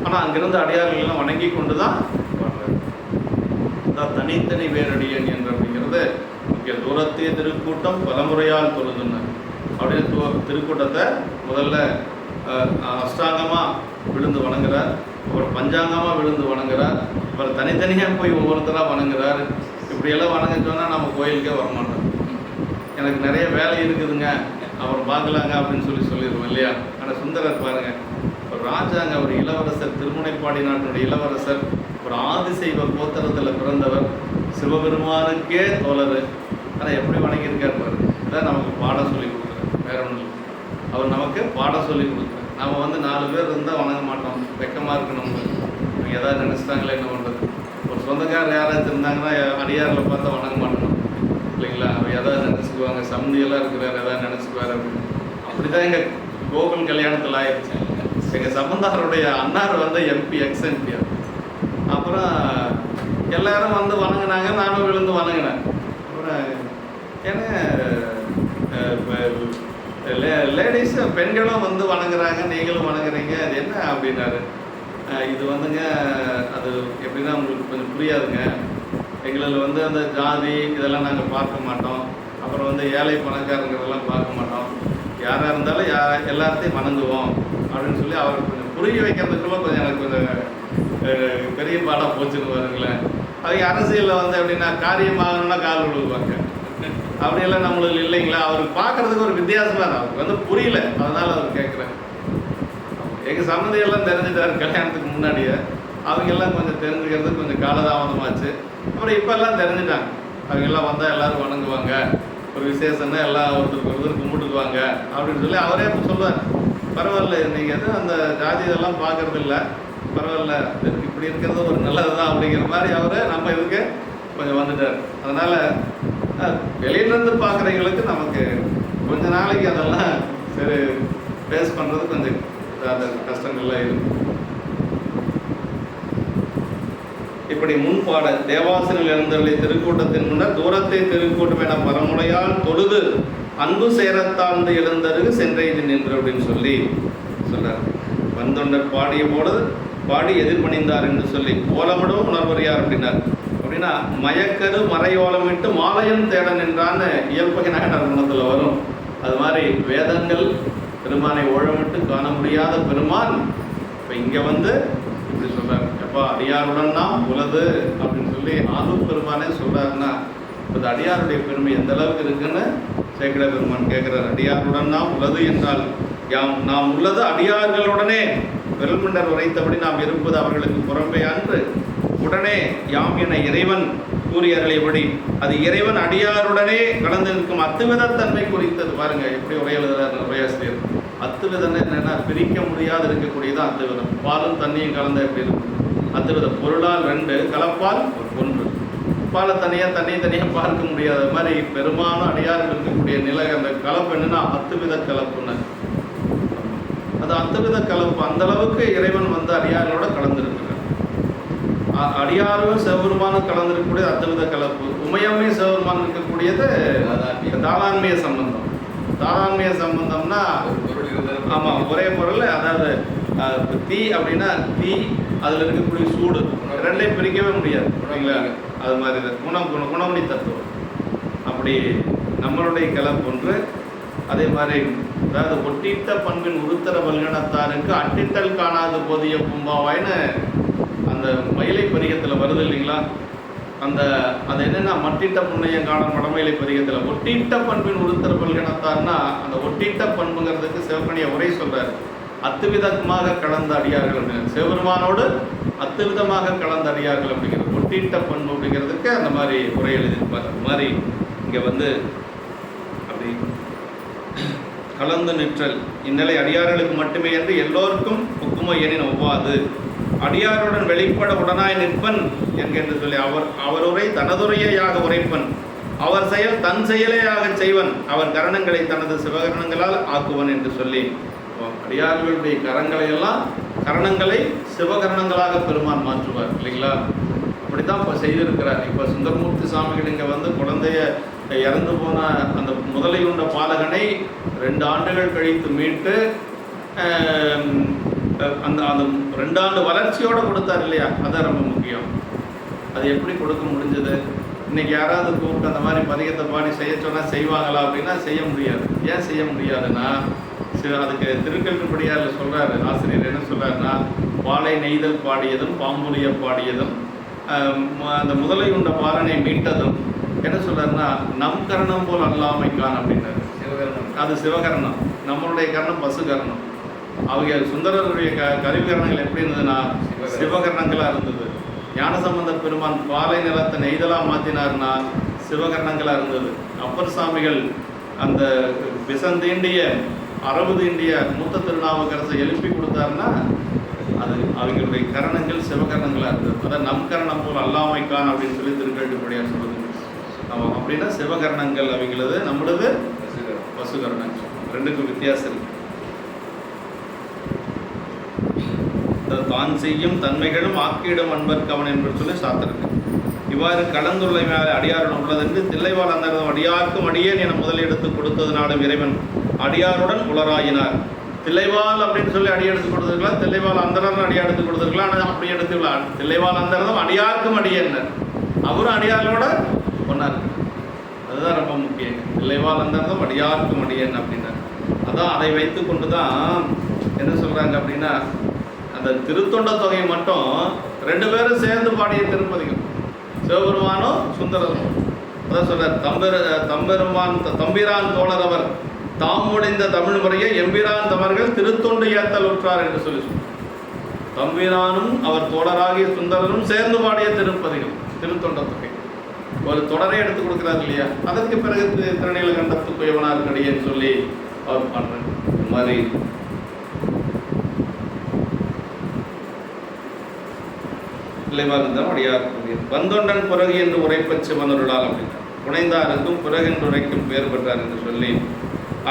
ஆனால் அங்கிருந்த அடியார்களெல்லாம் வணங்கி கொண்டு தான் தனித்தனி வேரடியன் என்று அப்படிங்கிறது முக்கிய. தூரத்தே திருக்கூட்டம் பலமுறையால் தொழுதுன்னு அப்படின்னு திருக்கூட்டத்தை முதல்ல அஷ்டாங்கமாக விழுந்து வணங்குறார். அப்புறம் பஞ்சாங்கமாக விழுந்து வணங்குறார். அப்புறம் தனித்தனியாக போய் ஒவ்வொருத்தராக வணங்குறார். இப்படியெல்லாம் வணங்கிட்டோன்னா நம்ம கோயிலுக்கே வரமாட்டோம். எனக்கு நிறைய வேலை இருக்குதுங்க, அப்புறம் பார்க்கலாங்க அப்படின்னு சொல்லிடுவோம் இல்லையா? ஆனால் சுந்தரர் பாருங்கள், ஒரு ராஜாங்க, ஒரு இளவரசர், திருமுனைப்பாடி நாட்டினுடைய இளவரசர், ஒரு ஆதிசைவ கோத்திரத்தில் பிறந்தவர், சிவபெருமானுக்கே தோழர். ஆனால் எப்படி வணங்கியிருக்கார் பாருங்க. இதான் நமக்கு பாடம் சொல்லி கொடுக்குறாரு. வேற ஒன்றும் இல்லை, அவர் நமக்கு பாடம் சொல்லி கொடுக்குறாரு. நம்ம 4 பேர் இருந்தால் வணங்க மாட்டோம், வெக்கமாக இருக்கு. நம்ம எதாவது நினச்சிட்டாங்களே என்ன பண்ணுறது? ஒரு சொந்தக்காரர் யாராச்சும் இருந்தாங்கன்னா அடியாரில் பார்த்தா வணங்க மாட்டோம் இல்லைங்களா? அவர் எதாவது நினச்சிக்குவாங்க, சம்மந்தியெல்லாம் இருக்கிறார், எதாவது நினச்சிக்குவார் அப்படின்னு. அப்படி தான் எங்கள் கோகுல் கல்யாணத்தில் ஆயிடுச்சு. எங்கள் சம்பந்தாருடைய அன்னார் எம்பி, எக்ஸ் எம்பி. அப்புறம் எல்லாரும் வணங்கினாங்க, நானும் விழுந்து வணங்கினேன். அப்புறம் ஏன்னா லேடிஸ் பெண்களும் வணங்குறாங்க, நீங்களும் வணங்குறீங்க, அது என்ன அப்படின்னாரு. இது அது எப்படின்னா உங்களுக்கு கொஞ்சம் புரியாதுங்க. எங்களில் அந்த ஜாதி இதெல்லாம் நாங்கள் பார்க்க மாட்டோம். அப்புறம் ஏழை பணக்காரங்கிறதெல்லாம் பார்க்க மாட்டோம். யாராக இருந்தாலும் எல்லாத்தையும் வணங்குவோம் அப்படின்னு சொல்லி அவருக்கு கொஞ்சம் புரிய வைக்கிறதுக்குள்ள கொஞ்சம் எனக்கு கொஞ்சம் பெரிய பாடம் போச்சுன்னு பாருங்களேன். அவங்க அரசியலில் எப்படின்னா காரியமாகணும்னா கால் விழுவாங்க. அப்படியெல்லாம் நம்மளுக்கு இல்லைங்களா? அவருக்கு பார்க்குறதுக்கு ஒரு வித்தியாசமாக தான், அவருக்கு புரியல, அதனால் அவர் கேட்குறேன். எங்கள் சம்மதியெல்லாம் தெரிஞ்சுட்டார் கல்யாணத்துக்கு முன்னாடியே. அவங்கெல்லாம் கொஞ்சம் தெரிஞ்சுக்கிறது கொஞ்சம் காலதாமதமாச்சு. அப்புறம் இப்போல்லாம் தெரிஞ்சுட்டாங்க. அவங்கெல்லாம் வந்தால் எல்லோரும் வணங்குவாங்க, ஒரு விசேஷம்னா எல்லாம் ஒருத்தர் கும்பிட்டுக்குவாங்க அப்படின்னு சொல்லி அவரே சொல்லுவார். பரவாயில்ல, நீங்கள் எதுவும் அந்த ஜாதி இதெல்லாம் பார்க்குறது இல்லை, பரவாயில்ல, இப்படி இருக்கிறது ஒரு நல்லது தான் அப்படிங்கிற மாதிரி அவரை நம்ம இதுக்கு கொஞ்சம் வந்துட்டார். அதனால் வெளியிலேருந்து பார்க்குறவங்களுக்கு நமக்கு கொஞ்ச நாளைக்கு அதெல்லாம் சரி ஃபேஸ் பண்ணுறது கொஞ்சம் அந்த கஷ்டங்கள்லாம் இருக்கும். இப்படி முன்பாட தேவாசிரியர் எழுந்தருளிய திருக்கூட்டத்தின் முன்னர் தூரத்தை திருக்கூட்டம் என பரமுறையால் தொழுது அன்பு சேரத்தாழ்ந்து எழுந்தருகு சென்றெய்து நின்று அப்படின்னு சொல்லி சொல்றார். வந்தொண்டர் பாடிய போது பாடி எதிர்பணிந்தார் என்று சொல்லி கோலமிடவும் உணர்வர் யார் அப்படின்னார். அப்படின்னா மயக்கரு மறையோலமிட்டு மாலையம் தேட நின்றான்னு இயல்பகனாக நறுமணத்தில் வரும். அது மாதிரி வேதங்கள் பெருமானை ஓழமிட்டு காண முடியாத பெருமான் இப்போ இங்கே வந்து இப்படி சொல்கிறார். எப்பா அடியாருடன் தான் உலது அப்படின்னு சொல்லி ஆளும் பெருமானே சொல்கிறாருன்னா அது அடியாருடைய பெருமை எந்த அளவுக்கு இருக்குன்னு சேக்கிழ பெருமான் கேட்குறார். அடியாருடன் தான் உலது என்றால் நாம் உள்ளது அடியார்களுடனே வெல்மண்டர் உரைத்தபடி நாம் இருப்பது அவர்களுக்கு புறம்பே அன்று உடனே யாம் என இறைவன் கூறியருளியபடி அது இறைவன் அடியாருடனே கலந்து நிற்கும் அத்துவிதத்தன்மை குறித்தது. பாருங்க எப்படி உரையெழுதுறார் உரையாசிரியர். அத்துவிதம் என்னன்னா பிரிக்க முடியாது இருக்கக்கூடியது அத்துவிதம். பாலும் தண்ணியும் கலந்த எப்படி இருக்கும் அத்துவிதம். பொருளால் 2 கலப்பால் 1. பாலை தனியாக தண்ணியும் தனியாக பார்க்க முடியாத மாதிரி பெரும்பாலும் அடியார்கள் இருக்கக்கூடிய நிலை அந்த கலப்பு என்னன்னா அத்துவித கலப்புன்னு. அது அத்துவித கலப்பு. அந்த அளவுக்கு இறைவன் வந்து அடியார்களோட கலந்துருக்கிறார். அடியாரும் சிவபெருமானும் கலந்துருக்கக்கூடிய அத்துவித கலப்பு. உமையமே சிவபெருமான் இருக்கக்கூடியது தாளான்மைய சம்பந்தம். தாளான்மைய சம்பந்தம்னா ஆமாம் ஒரே பொருள். அதாவது தீ அப்படின்னா தீ அதில் இருக்கக்கூடிய சூடு ரெண்டையும் பிரிக்கவே முடியாது இல்லைங்களா? அது மாதிரி குணமணி தத்துவம். அப்படி நம்மளுடைய கலப்பு ஒன்று. அதே மாதிரி அதாவது ஒட்டிட்ட பண்பின் உருத்தர வல்கணத்தாருக்கு அட்டிட்டல் காணாது போதிய பூம்பாவாயின்னு அந்த மயிலை பதிகத்தில் வருது இல்லைங்களா? அது என்னென்னா மட்டிட்ட புண்ணியம் காணும் மடமயிலை பதிகத்தில் ஒட்டிட்ட பண்பின் உருத்தர வல்கணத்தார்னா அந்த ஒட்டிட்ட பண்புங்கிறதுக்கு சிவகணிய உரை சொல்கிறார். அத்துவிதமாக கலந்த அடியார்கள் அப்படின்னு சிவபெருமானோடு அத்துவிதமாக கலந்த அடியார்கள் அப்படிங்கிறது ஒட்டிட்ட பண்பு அப்படிங்கிறதுக்கு அந்த மாதிரி உரை எழுதியிருப்பார். அந்த மாதிரி இங்கே வந்து அப்படி கலந்து நிற்றல் இந்நிலை அடியார்களுக்கு மட்டுமே என்று எல்லோருக்கும் ஒக்குமை எனின் ஒவ்வாது. அடியாருடன் வெளிப்பட உடனாய் நிற்பன் என்கின்ற சொல்லி அவருரை தனதுரையாக உரைப்பன் அவர் செயல் தன் செயலையாக செய்வன் அவர் கரணங்களை தனது சிவகரணங்களால் ஆக்குவன் என்று சொல்லி அடியார்களுடைய கரணங்களை சிவகரணங்களாக பெருமான் மாற்றுவார் இல்லைங்களா? அப்படித்தான் இப்போ செய்திருக்கிறார். இப்போ சுந்தரமூர்த்தி சுவாமிகள் இங்கே வந்து குழந்தைய இறந்து போன அந்த முதலை உண்ட பாலகனை 2 ஆண்டுகள் கழித்து மீட்டு அந்த 2 ஆண்டு வளர்ச்சியோடு கொடுத்தார் இல்லையா? அதான் ரொம்ப முக்கியம். அது எப்படி கொடுக்க முடிஞ்சது? இன்றைக்கி யாராவது கூப்பிட்டு அந்த மாதிரி பதிகத்தை பாடி செய்ய சொன்னால் செய்வாங்களா அப்படின்னா செய்ய முடியாது. ஏன் செய்ய முடியாதுன்னா அதுக்கு திருக்கல்விப்படியாரில் சொல்கிறாரு ஆசிரியர் என்ன சொல்கிறாருன்னா பாலை நெய்தல் பாடியதும் பாம்புலிய பாடியதும் அந்த முதலை உண்ட பாலனை மீட்டதும் என்ன சொல்கிறாருன்னா நம் கரணம் போல் அல்லாமைக்கான் அப்படின்னாரு. அது சிவகரணம். நம்மளுடைய கரணம் பசுகரணம். அவங்க சுந்தரருடைய கருவிகரணங்கள் எப்படி இருந்ததுன்னா சிவகரணங்களாக இருந்தது. ஞானசம்பந்த பெருமான் பாலை நிலத்தை நெய்தலாக மாற்றினார்னா சிவகரணங்களாக இருந்தது. அப்பர் சாமிகள் அந்த விசந்தீண்டிய 60 இண்டிய மூத்த திருநாவுக்கரசை எழுப்பி கொடுத்தாருன்னா அது அவங்களுடைய கரணங்கள் சிவகரணங்களாக இருந்தது. அதான் நம் கரணம் போல் அல்லாமைக்கான் அப்படின்னு சொல்லி திருக்கல்விப்படியார் சொல்லுது. அப்படின்னா சிவகரணங்கள் அவங்களது, நம்மளது பசுகரணங்கள். 2க்கும் வித்தியாசம் இருக்கு. தான் செய்யும் தன்மைகளும் ஆக்கியிடும் அன்பர்க்கு அவன் என்று சொல்லி சாத்திருக்கு. இவ்வாறு கலந்துள்ளமை அடியாருடன் உள்ளதென்று தில்லைவாழ் அந்தரதும் அடியாருக்கும் அடியேன் என முதலெடுத்து கொடுத்ததுனாலும் இறைவன் அடியாருடன் உளராயினார். தில்லைவாள் அப்படின்னு சொல்லி அடி எடுத்து கொடுத்துருக்கலாம், தில்லைவாழ் அந்தரன் அடியா எடுத்து கொடுத்துருக்கலாம். ஆனால் அப்படி எடுத்துக்கலாம். தில்லைவாழ் அந்தரதும் அடியாருக்கும் அடியேன் அவரும் அடியாரோட ஒன்றா இருக்கு. அதுதான் ரொம்ப முக்கியம். தில்லைவாழ் அந்தரதும் அடியாருக்கும் அடியேன் அப்படின்னார். அதான் அதை வைத்து கொண்டு தான் என்ன சொல்கிறாங்க அப்படின்னா அந்த திருத்தொண்ட தொகையை மட்டும் 2 பேரும் சேர்ந்து பாடிய திருப்பதிகம் சிவபெருமானும் சுந்தரரும். அதான் சொல்றார் தம்பிரான் தோழர் அவர் தாம் முடிந்த தமிழ் முறையை எம்பிரான் தவர்கள் திருத்தொண்டு ஏத்தல் உற்றார் என்று சொல்லி தம்பிரானும் அவர் தோழராகிய சுந்தரரும் சேர்ந்து பாடிய திருப்பதிகம் திருத்தொண்ட தொகை. ஒரு தொடரை எடுத்து கொடுக்குறாரு இல்லையா? அதற்கு பிறகு திருநீலகண்டத்துக்கு எவனார் கடியன்னு சொல்லி அவர் பண்றாரு. இந்த மாதிரி அடியார் வந்தொண்டன் பிறகு என்று உரைப்பச் சிவனருளால் அப்படின்னா புனைந்தாருக்கும் பிறகு என்று உரைக்கும் பெயர் பெற்றார் என்று சொல்லி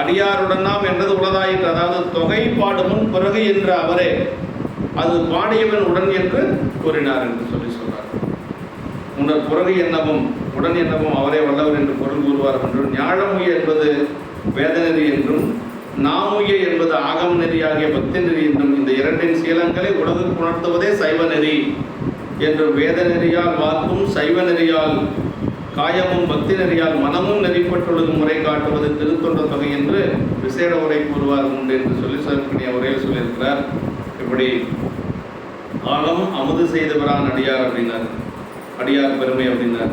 அடியாருடன் நாம் என்றது உளதாயிற்று. அதாவது தொகை பாடுமுன் பிறகு என்ற அவரே அது பாடியவன் உடன் என்று கூறினார் என்று சொல்லி சொல்றார். முன்னர் பிறகு என்னவும் உடன் என்னவும் அவரே வல்லவர் என்று பொருள் கூறுவார் என்றும் ஞாழமுய என்பது வேதநெறி என்றும் நாமுய என்பது ஆகம நெறியாகிய பக்தி நெறி என்றும் இந்த 2 சீலங்களை உலகுக்கு உணர்த்துவதே சைவ நெறி என்றும் வேத நெறியால் வாக்கும் சைவ நெறியால் காயமும் பக்தி நெறியால் மனமும் நெறிப்பட்டுள்ளது முறை காட்டுவது திருத்தொண்ட தொகை என்று விசேட உரை கூறுவார் உண்டு என்று சொல்லி சற்கனிய உரையில் சொல்லியிருக்கிறார். இப்படி ஆழம் அமுது செய்தவரான் அடியார் அப்படின்னார். அடியார் பெருமை அப்படின்னார்.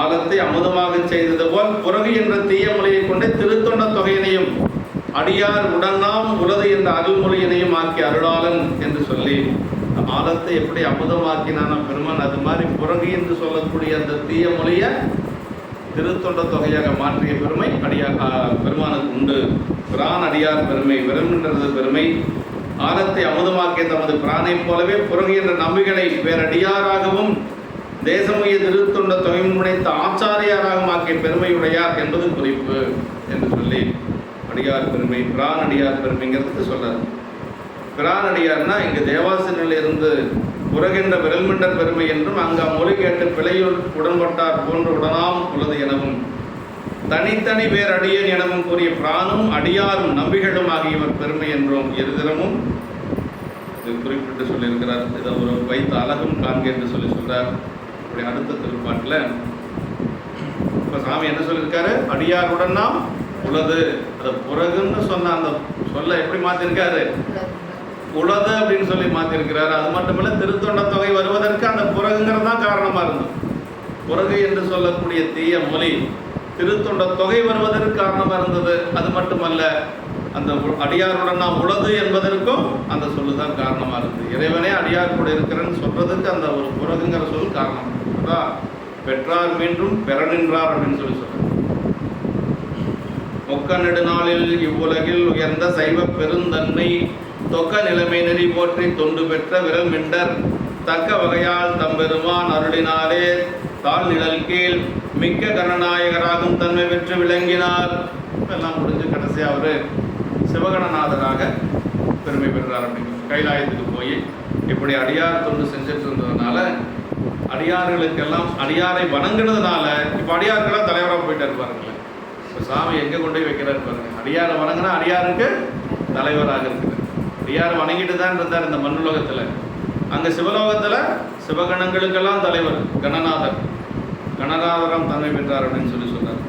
ஆழத்தை அமுதமாக செய்தது போல் புறகு என்ற தீய மொழியை கொண்டு திருத்தொண்ட தொகையினையும் அடியார் உடனாம் உலது என்ற அருள்மொழியினையும் ஆக்கி அருளாளன் என்று சொல்லி ஆழத்தை எப்படி அமுதமாக்கினான பெருமான், அது மாதிரி புறகு என்று சொல்லக்கூடிய அந்த தீய மொழியை திருத்தொண்ட தொகையாக மாற்றிய பெருமை அடியார் பெருமானுக்கு உண்டு. பிரான் அடியார் பெருமை விரும்புகின்றது பெருமை. ஆழத்தை அமுதமாக்கிய தமது பிரானை போலவே புறகு என்ற நம்பிகளை வேறடியாராகவும் தேசமுய திருத்தொண்ட தொகை முனைத்த ஆச்சாரியாராகவும் ஆக்கிய பெருமையுடையார் என்பது குறிப்பு என்று சொல்லி அடியார் பெருமை பிரான் அடியார் பெருமைங்கிறதுக்கு சொல்றார். பிரான் அடியார்னா இங்கு தேவாசிரிலிருந்து புறகின்ற விரல்மிண்டர் பெருமை என்றும் அங்கு மொழி கேட்டு பிழையுள் உடன்பட்டார் போன்று உடனாம் உள்ளது எனவும் தனித்தனி வேறு அடியேன் எனவும் கூறிய பிரானும் அடியாரும் நம்பிகளும் ஆகியவர் பெருமை என்றும் இருதிரமும் குறிப்பிட்டு சொல்லியிருக்கிறார். இதை ஒரு வைத்த அழகும் காண்க என்று சொல்லி சொல்றார். அப்படி அடுத்த திருப்பாட்டில் இப்போ சாமி என்ன சொல்லியிருக்காரு? அடியாருடன் நாம் உலது, அதை புறகுன்னு சொன்ன அந்த சொல்ல எப்படி மாற்றிருக்காரு? உலது அப்படின்னு சொல்லி மாற்றிருக்கிறார். அது மட்டுமல்ல, திருத்தொண்ட தொகை வருவதற்கு அந்த புறகுங்கிறது தான் காரணமாக இருந்தது. புறகு என்று சொல்லக்கூடிய தீய மொழி திருத்தொண்ட தொகை வருவதற்கு காரணமாக இருந்தது. அது மட்டுமல்ல, அந்த அடியாருடன் நாம் உலது என்பதற்கும் அந்த சொல்லுதான் காரணமாக இருந்தது. இறைவனே அடியார் கூட இருக்கிறேன்னு சொல்றதுக்கு அந்த ஒரு புறகுங்கிற சொல் காரணம். அதான் பெற்றார் மீண்டும் பெற நின்றார் அப்படின்னு சொல்லி சொல்றார். மொக்க நெடுநாளில் இவ்வுலகில் உயர்ந்த சைவ பெருந்தன்மை தொக்க நிலைமை நெறி போற்றி தொண்டு பெற்ற விரல் மிண்டர் தக்க வகையால் தம்பெருமான் அருளினாலே தாழ் நிழல் கீழ் மிக்க கணநாயகராகும் தன்மை பெற்று விளங்கினார். எல்லாம் முடிஞ்சு கடைசியாக அவர் சிவகணநாதராக பெருமை பெற்றார். அப்படிங்கிறது கைலாயத்துக்கு போய் இப்படி அடியார் தொண்டு செஞ்சுட்டு இருந்ததுனால அடியார்களுக்கெல்லாம் அடியாரை வணங்குனதுனால இப்போ அடியார்களாக தலைவராக போயிட்டு இருப்பாருங்களேன். இப்போ சாமி எங்கே கொண்டு போய் வைக்கிறாரு பாருங்க. அடியாரை வணங்கினா அடியாருக்கு தலைவராக இருக்குது. அடியார் வணங்கிட்டு தான் இருந்தார் இந்த மண்ணுலகத்தில். அங்கே சிவலோகத்தில் சிவகணங்களுக்கெல்லாம் தலைவர் கணநாதர், கணநாதரம் தன்மை பெற்றார் அப்படின்னு சொல்லி சொன்னார்.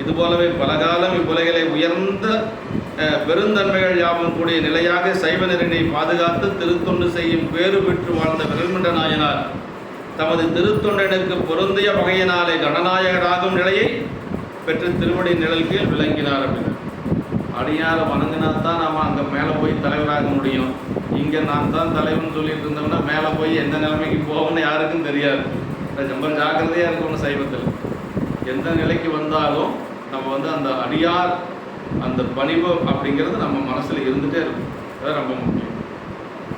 இது போலவே பலகாலம் இவ்வுலகிலே உயர்ந்த பெருந்தன்மைகள் யாவும் கூடிய நிலையாக சைவ நெறினை பாதுகாத்து திருத்தொண்டு செய்யும் பேறு பெற்று வாழ்ந்த விரல்மிண்ட நாயனார் தமது திருத்தொண்டனுக்கு பொருந்திய வகையினாலே கணநாயகராகும் நிலையை பெற்று திருவடி நிழல் கீழ் விளங்கினார். அப்படின்னு அடியாரை வணங்கினா தான் நாம் அங்கே மேலே போய் தலைவராக முடியும். இங்கே நான் தான் தலைவர்னு சொல்லிட்டு இருந்தோம்னா மேலே போய் எந்த நிலைமைக்கு போகணும்னு யாருக்கும் தெரியாது. ரொம்ப ஜாக்கிரதையாக இருக்கணும் சைவத்தில். எந்த நிலைக்கு வந்தாலும் நம்ம அந்த அடியார் அந்த பணிவு அப்படிங்கிறது நம்ம மனசில் இருந்துகிட்டே இருக்கும். அதுதான் ரொம்ப முக்கியம்.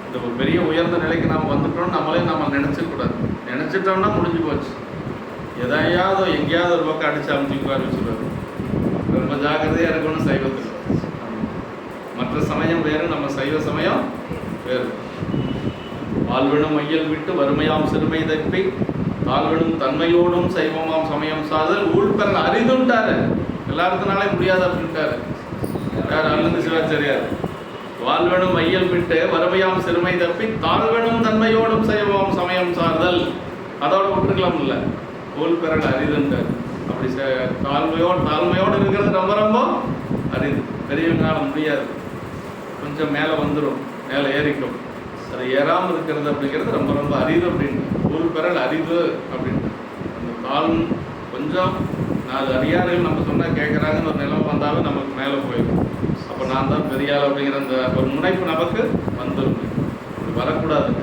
இந்த ஒரு பெரிய உயர்ந்த நிலைக்கு நாம் வந்துட்டோம்னு நம்மளே நம்ம நினச்சிக்கூடாது. நினச்சிட்டோம்னா முடிஞ்சு போச்சு. எதையாவது எங்கேயாவது ஒரு பக்கம் அடித்து அமைச்சுக்குவாரு வச்சுருவாரு. ரொம்ப ஜாக்கிரதையாக இருக்கணும் சைவத்தில். மற்ற சமயம் வேறு, நம்ம சைவ சமயம் வேறு. வாழ்வினும் மையல் விட்டு வறுமையாம் சிறுமை தப்பி தாழ்வினும் தன்மையோடும் சைவமாம் சமயம் சாதல் ஊழ்பெறல் அறிந்துட்டாரு. எல்லாருக்குனாலே முடியாது அப்படின்ட்டாரு. யார்? அருளந்தி சிவாச்சாரியார். வாழ்வனும் மையல் விட்டு வறுமையாம் சிறுமை தப்பி தாழ்வனும் தன்மையோடும் சைவமாம் சமயம் சார்தல், அதோட விட்டுருக்கலாம் இல்லை. ஊழ்பெறல் அறிதுன்றார். அப்படி தாழ்மையோடு இருக்கிறது ரொம்ப ரொம்ப அரிது. பெரியவங்களால முடியாது. கொஞ்சம் மேலே வந்துடும், மேலே ஏறிக்கும். அது ஏறாமல் இருக்கிறது அப்படிங்கிறது ரொம்ப ரொம்ப அரிது அப்படின்னு. ஊழ்பெறல் அரிது அப்படின்னு. அந்த தாழ் கொஞ்சம் 4 அடியார்கள் நம்ம சொன்னால் கேட்குறாங்கன்னு ஒரு நிலம் வந்தாலும் நமக்கு மேலே போயிடும். அப்போ நான் தான் பெரிய ஆள் அப்படிங்கிற அந்த ஒரு முனைப்பு நமக்கு வந்துடும். அப்படி வரக்கூடாதுங்க.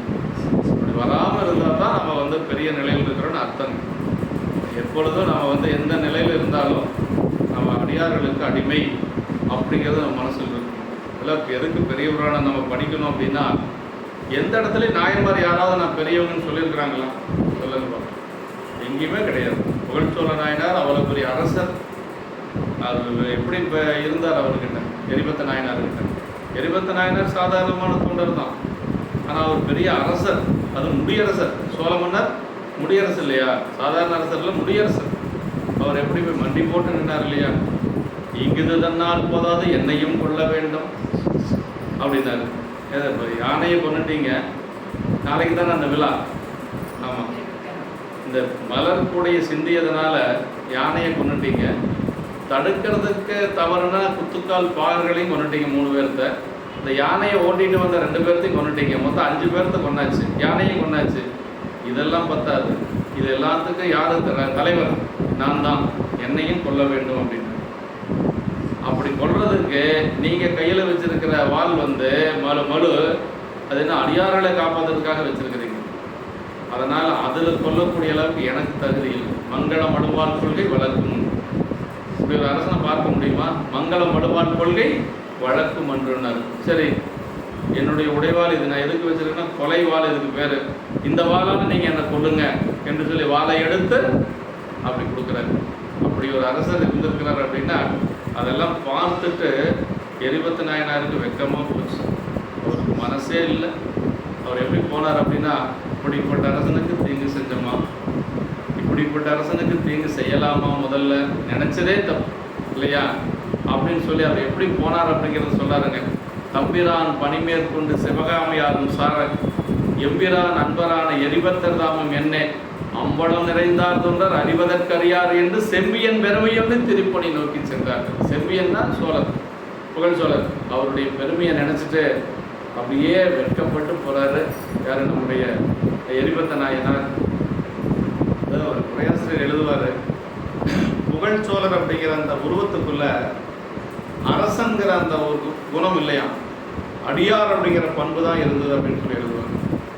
அப்படி வராமல் இருந்தால் தான் நம்ம பெரிய நிலையில் இருக்கிறோன்னு அர்த்தம். எப்பொழுதும் நம்ம எந்த நிலையில் இருந்தாலும் நம்ம அடியார்களுக்கு அடிமை அப்படிங்கிறது நம்ம மனசில் இருக்கும். இதெல்லாம் எதுக்கு பெரிய புராணம் நம்ம படிக்கணும் அப்படின்னா, எந்த இடத்துலையும் நாயன்மார் யாராவது நான் பெரியவங்கன்னு சொல்லியிருக்கிறாங்களா? சொல்லுங்க பார்ப்போம். எங்கேயுமே கிடையாது. புகழ்ச்சோழ நாயனார் அவ்வளோ பெரிய அரசர். அவர் எப்படி இப்போ இருந்தார் அவர்கிட்ட? எரிபத்த நாயனார்கிட்ட. எரிபத்த நாயனார் சாதாரணமான தொண்டர் தான். ஆனால் அவர் பெரிய அரசர். அது முடியரசர். சோழ மன்னர் முடியரசு இல்லையா? சாதாரண அரசரில் முடியரசர். அவர் எப்படி போய் மண்டி போட்டு நின்றார் இல்லையா? இங்குது தன்னால் போதாது என்னையும் கொள்ள வேண்டும் அப்படின்னாரு. யானையை கொண்டுட்டீங்க, நாளைக்கு தானே அந்த விழா. இந்த மலர் கூடைய சிந்தியதுனால யானையை கொண்டுட்டீங்க, தடுக்கிறதுக்கு தவறுனா குத்துக்கால் பாகர்களையும் கொண்டுட்டீங்க 3 பேர்த்த, இந்த யானையை ஓட்டிட்டு வந்த 2 பேர்த்தையும் கொண்டுட்டீங்க, மொத்தம் 5 பேர்த்த கொண்டாச்சு, யானையும் கொண்டாச்சு. இதெல்லாம் பத்தாது, இது எல்லாத்துக்கும் யாரு தலைவர்? நான் தான், என்னையும் கொல்ல வேண்டும் அப்படின்னு. அப்படி கொல்றதுக்கு நீங்கள் கையில் வச்சிருக்கிற வாள் மழு அது என்ன அடியார்களை காப்பதற்காக வச்சிருக்கிறீங்க. அதனால் அதில் கொல்லக்கூடிய அளவுக்கு எனக்கு தகுதி இல்லை. மங்கள மடுவாள் கொள்கை வளர்க்கும். இப்படி ஒரு அரசனை பார்க்க முடியுமா? மங்கள மடுவாள் கொள்கை வழக்கும் என்றுனர். சரி, என்னுடைய உடைவாள் இது நான் எதுக்கு வச்சிருக்கேன்னா கொலை வாள், இதுக்கு பேர். இந்த வாளால் நீங்கள் என்னை கொல்லுங்க என்று சொல்லி வாளை எடுத்து அப்படி கொடுக்குறாரு. அப்படி ஒரு அரசர் இருந்திருக்கிறார் அப்படின்னா அதெல்லாம் பார்த்துட்டு எரிபத்து நாயனாருக்கு வெக்கமாக போச்சு. அவருக்கு மனசே இல்லை. அவர் எப்படி போனார் அப்படின்னா, இப்படிப்பட்ட அரசனுக்கு தீங்கு செஞ்சோமா, இப்படிப்பட்ட அரசனுக்கு தீங்கு செய்யலாமா, முதல்ல நினச்சதே தப்பு இல்லையா அப்படின்னு சொல்லி அவர் எப்படி போனார் அப்படிங்கிறத சொல்லாருங்க. தம்பிரான் பணிமேற்கொண்டு சிவகாமியாரும் சார எம்பிரான் அன்பரான எரிபத்தர் தாமும் என்னே அம்பலம் நிறைந்தார் தொண்டர் அறிவதற்கறியார் என்று செம்பியன் பெருமையோடு திருப்பணி நோக்கி சென்றார்கள். செம்பியன் தான் சோழர், புகழ் சோழர். அவருடைய பெருமையை நினச்சிட்டு அப்படியே வெட்கப்பட்டு போகிறாரு. யார்? நம்முடைய எரிபத்த நாயனார். ஒரு குறையாசிரியர் எழுதுவார், புகழ் சோழர் அப்படிங்கிற அந்த உருவத்துக்குள்ள அரசன்கிற அந்த ஒரு குணம் இல்லையா, அடியார் அப்படிங்கிற பண்பு தான் இருந்தது அப்படின்னு சொல்லி எழுதுவார்.